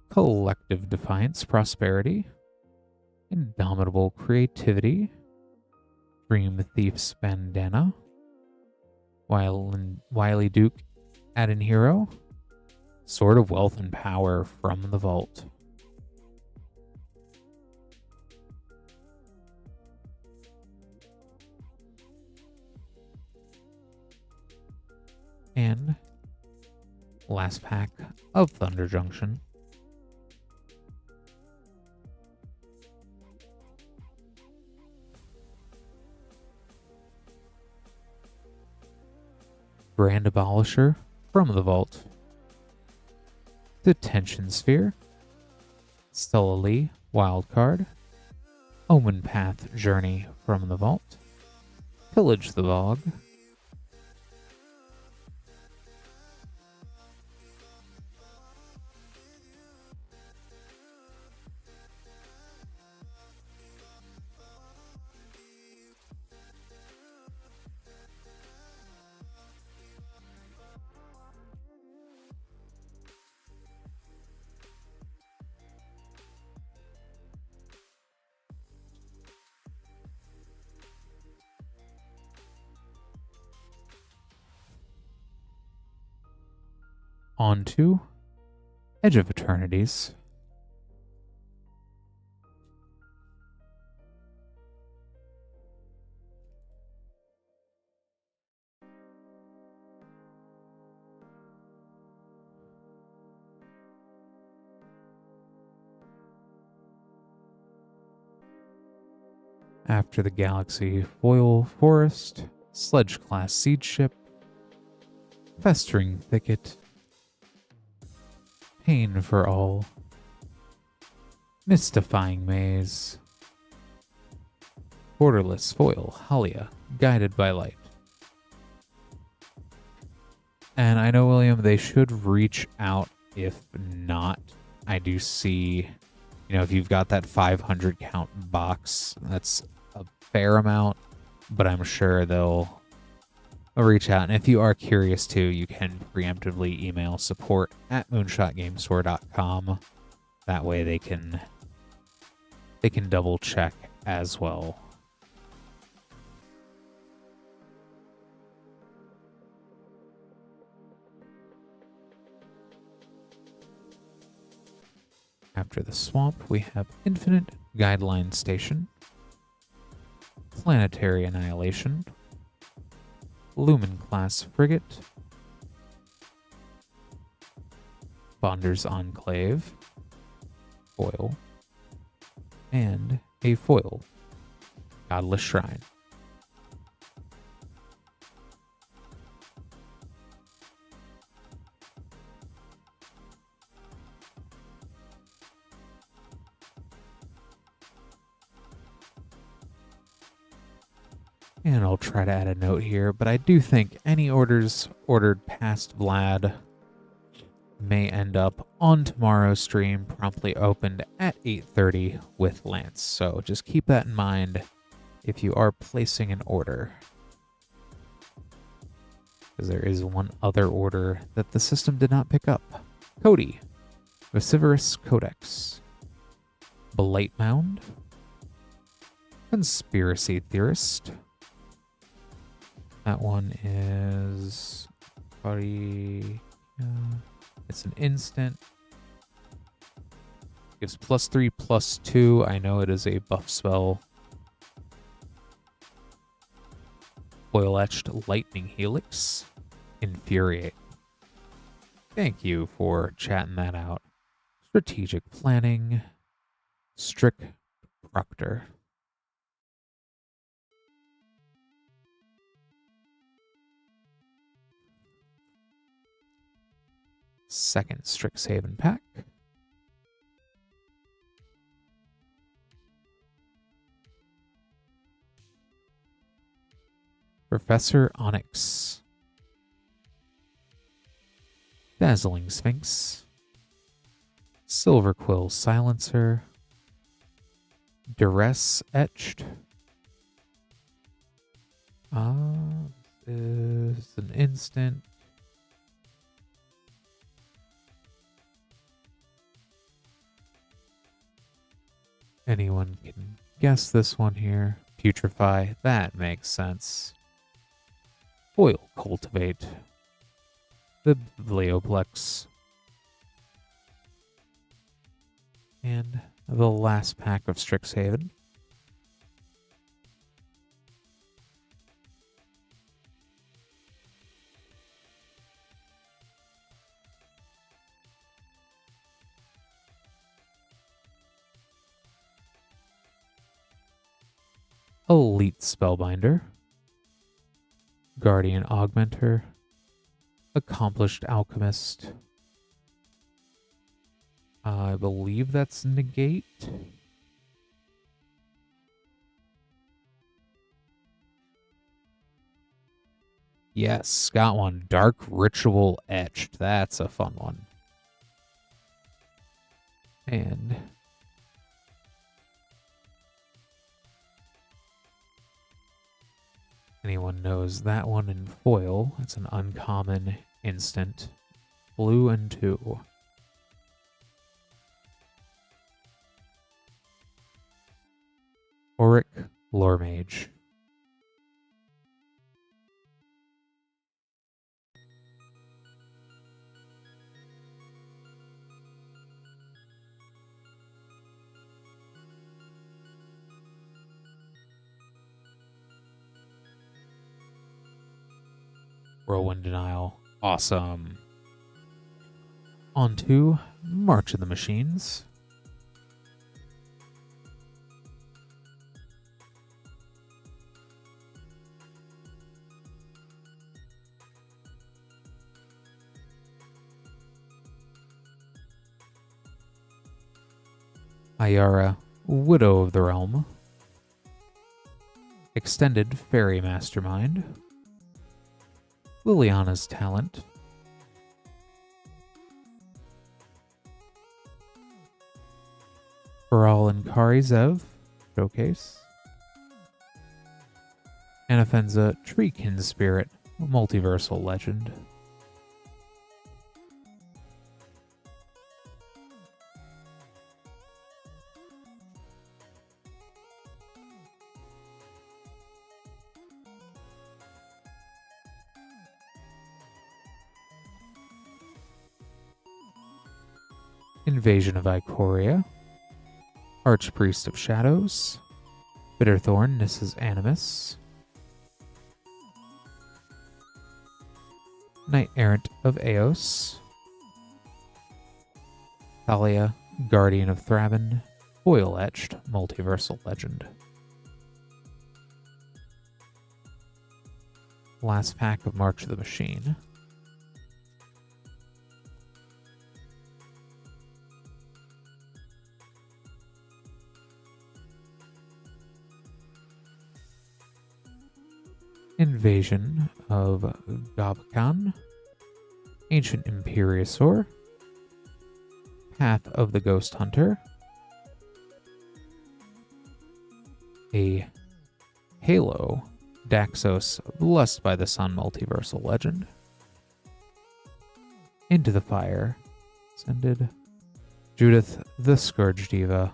Collective Defiance Prosperity. Indomitable Creativity. Dream Thief's Bandana. Wily Duke Adden Hero. Sword of Wealth and Power from the Vault. And last pack of Thunder Junction. Brand Abolisher from the Vault. Detention Sphere. Stella Lee Wildcard. Omen Path Journey from the Vault. Pillage the Bog. On to Edge of Eternities. After the Galaxy Foil Forest, Sledge Class Siege Ship, Festering Thicket, Pain for All, Mystifying Maze, Borderless Foil Halia, Guided by Light. And I know, William, they should reach out. If not, I do see, if you've got that 500 count box, that's a fair amount, but I'm sure they'll reach out. And if you are curious too, you can preemptively email support@moonshotgamestore.com. That way they can double check as well. After the swamp, we have Infinite Guideline Station, Planetary Annihilation, Lumen-class Frigate, Bonder's Enclave, foil, and a foil, Godless Shrine. And I'll try to add a note here, but I do think any orders ordered past Vlad may end up on tomorrow's stream, promptly opened at 8:30 with Lance. So just keep that in mind if you are placing an order. Because there is one other order that the system did not pick up. Cody, Vociferous Codex, Blight Mound, Conspiracy Theorist. That one is it's an instant. Gives +3/+2. I know it is a buff spell. Foil etched Lightning Helix. Infuriate. Thank you for chatting that out. Strategic Planning. Strict Proctor. Second Strixhaven pack. Professor Onyx. Dazzling Sphinx. Silverquill Silencer. Duress Etched. Is an instant. Anyone can guess this one here. Putrefy, that makes sense. Foil Cultivate. Biblioplex. And the last pack of Strixhaven. Elite Spellbinder, Guardian Augmenter, Accomplished Alchemist. I believe that's Negate. Yes, got one. Dark Ritual Etched. That's a fun one. And anyone knows that one in foil. It's an uncommon instant. Blue and 2. Auric Lore Mage. Whirlwind Denial. Awesome. On to March of the Machines. Ayara, Widow of the Realm. Extended Fairy Mastermind. Liliana's Talent. Baral and Kari Zev, Showcase. Anafenza Treekin Spirit, Multiversal Legend. Invasion of Ikoria, Archpriest of Shadows, Bitterthorn, Nissa's Animus, Knight Errant of Eos, Thalia, Guardian of Thraben, Foil-etched Multiversal Legend. Last pack of March of the Machine. Invasion of Gobkhan, Ancient Imperiosaur, Path of the Ghost Hunter, a Halo Daxos Blessed by the Sun Multiversal Legend, Into the Fire, Ascended, Judith the Scourge Diva,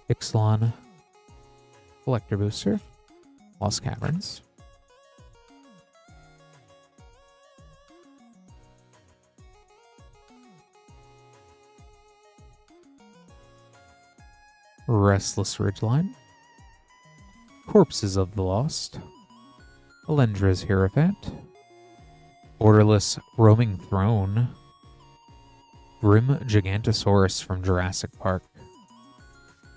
Ixalan, Collector Booster, Lost Caverns, Restless Ridgeline, Corpses of the Lost, Elendra's Hierophant, Borderless Roaming Throne, Grim Gigantosaurus from Jurassic Park,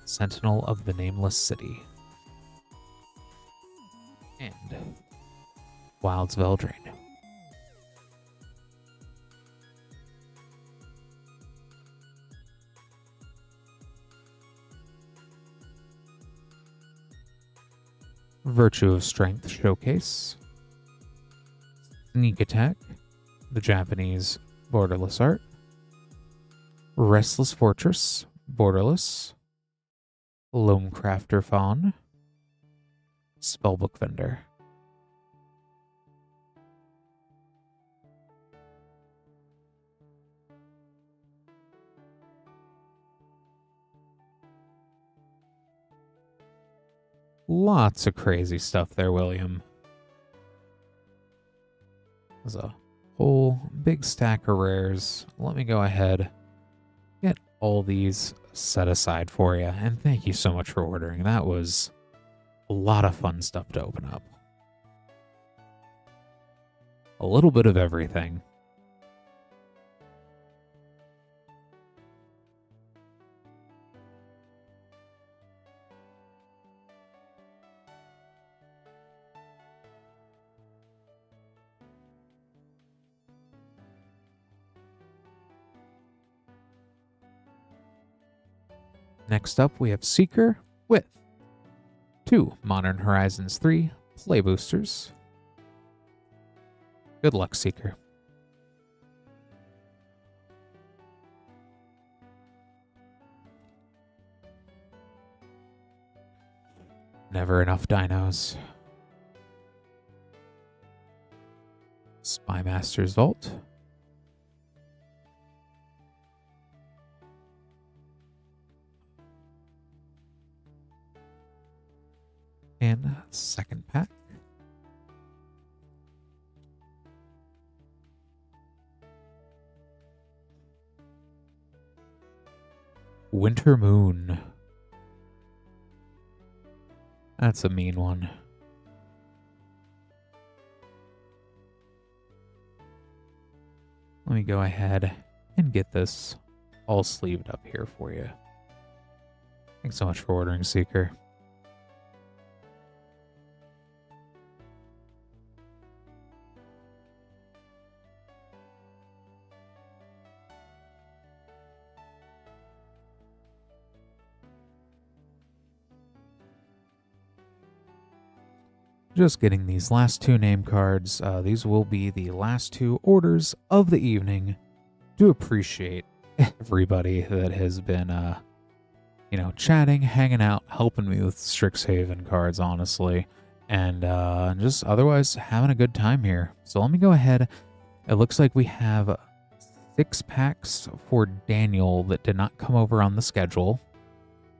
Sentinel of the Nameless City, and Wild's Veldrain. Virtue of Strength Showcase, Sneak Attack, the Japanese borderless art, Restless Fortress, borderless, Loamcrafter Fawn, Spellbook Vendor. Lots of crazy stuff there, William. There's a whole big stack of rares. Let me go ahead, get all these set aside for you, and thank you so much for ordering. That was a lot of fun stuff to open up. A little bit of everything. Next up, we have Seeker with 2 Modern Horizons 3 Play Boosters. Good luck, Seeker. Never enough dinos. Spymaster's Vault. And second pack. Winter Moon. That's a mean one. Let me go ahead and get this all sleeved up here for you. Thanks so much for ordering, Seeker. Just getting these last 2 name cards. These will be the last 2 orders of the evening. Do appreciate everybody that has been, chatting, hanging out, helping me with Strixhaven cards, honestly, and just otherwise having a good time here. So let me go ahead. It looks like we have 6 packs for Daniel that did not come over on the schedule.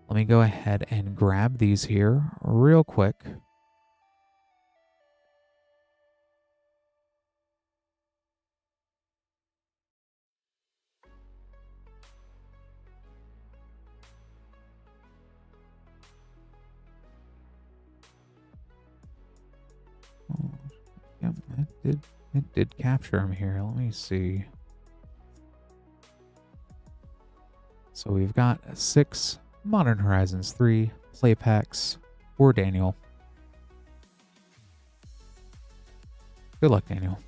Let me go ahead and grab these here real quick. Oh, yep, it did capture them here. Let me see. So we've got 6 Modern Horizons 3 play packs for Daniel. Good luck, Daniel.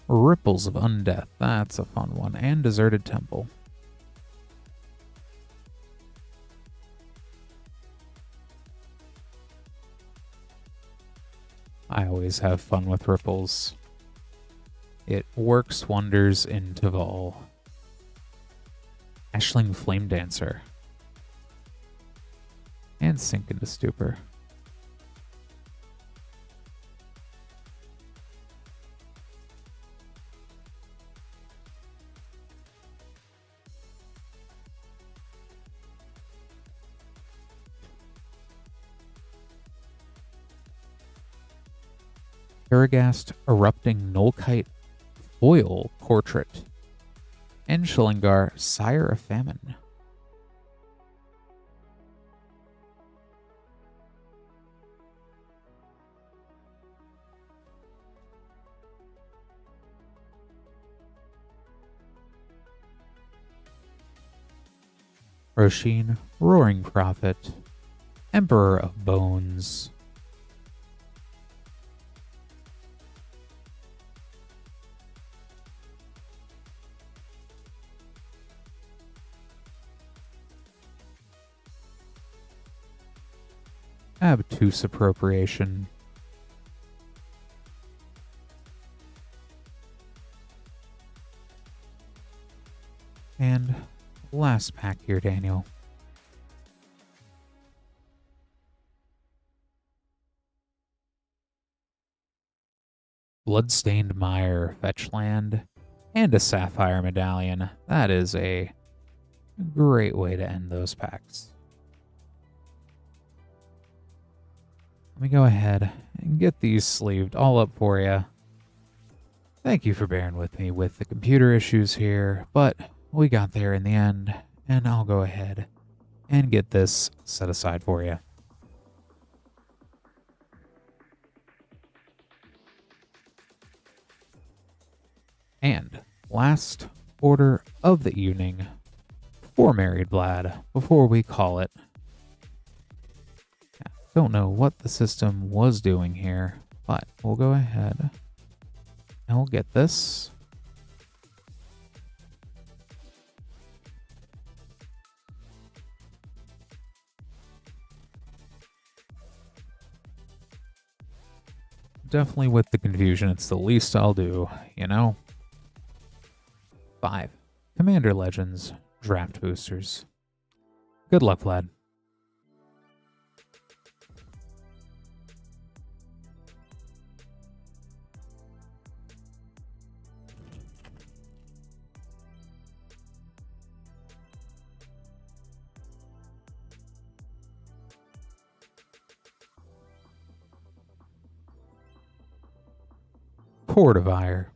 Ripples of Undeath. That's a fun one. And Deserted Temple. I always have fun with Ripples. It works wonders in Taval. Ashling Flame Dancer. And Sink into Stupor. Karagast Erupting Nullkite Foil Portrait. And Shillingar Sire of Famine. Roshin Roaring Prophet. Emperor of Bones. Obtuse Appropriation. And last pack here, Daniel. Bloodstained Mire, fetch land, and a Sapphire Medallion. That is a great way to end those packs. Let me go ahead and get these sleeved all up for you. Thank you for bearing with me with the computer issues here, but we got there in the end, and I'll go ahead and get this set aside for you. And last order of the evening for Married Vlad before we call it. Don't know what the system was doing here, but we'll go ahead and we'll get this. Definitely with the confusion, it's the least I'll do, you know? 5. Commander Legends Draft Boosters. Good luck, Vlad. Portivire.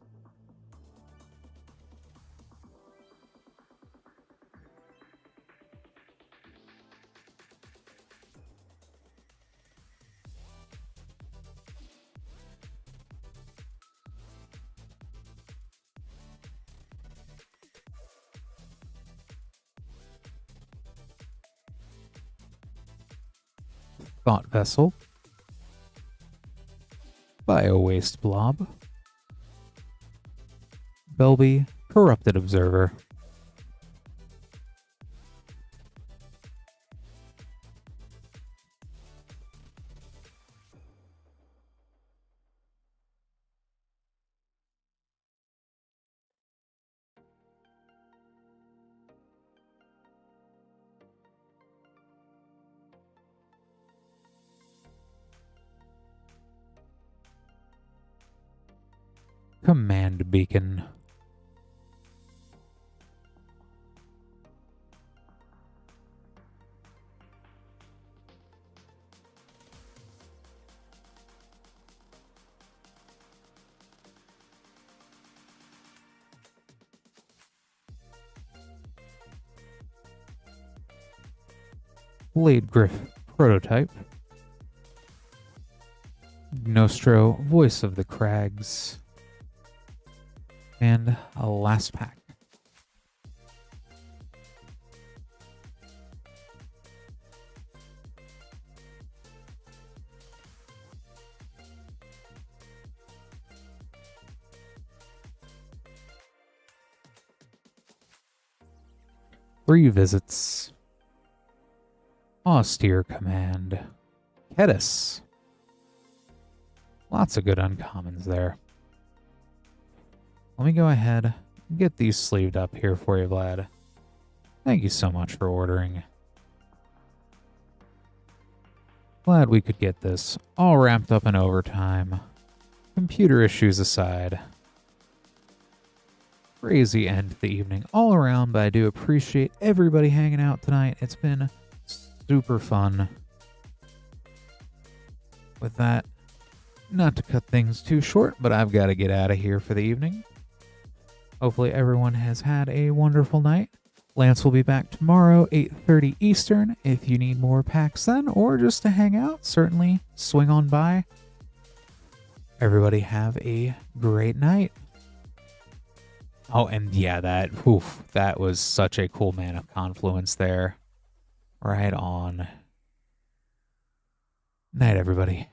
Thought Vessel. Bio Waste Blob. Belby, Corrupted Observer. Command Beacon. Blade Griff Prototype. Nostro, Voice of the Crags. And a last pack. Three visits. Austere Command. Kedis. Lots of good uncommons there. Let me go ahead and get these sleeved up here for you, Vlad. Thank you so much for ordering. Glad we could get this all wrapped up in overtime. Computer issues aside. Crazy end to the evening all around, but I do appreciate everybody hanging out tonight. It's been super fun. With that, not to cut things too short, but I've got to get out of here for the evening. Hopefully everyone has had a wonderful night. Lance will be back tomorrow, 8:30 Eastern. If you need more packs then, or just to hang out, certainly swing on by. Everybody have a great night. Oh, and yeah, that was such a cool Mana Confluence there. Right on. Night, everybody.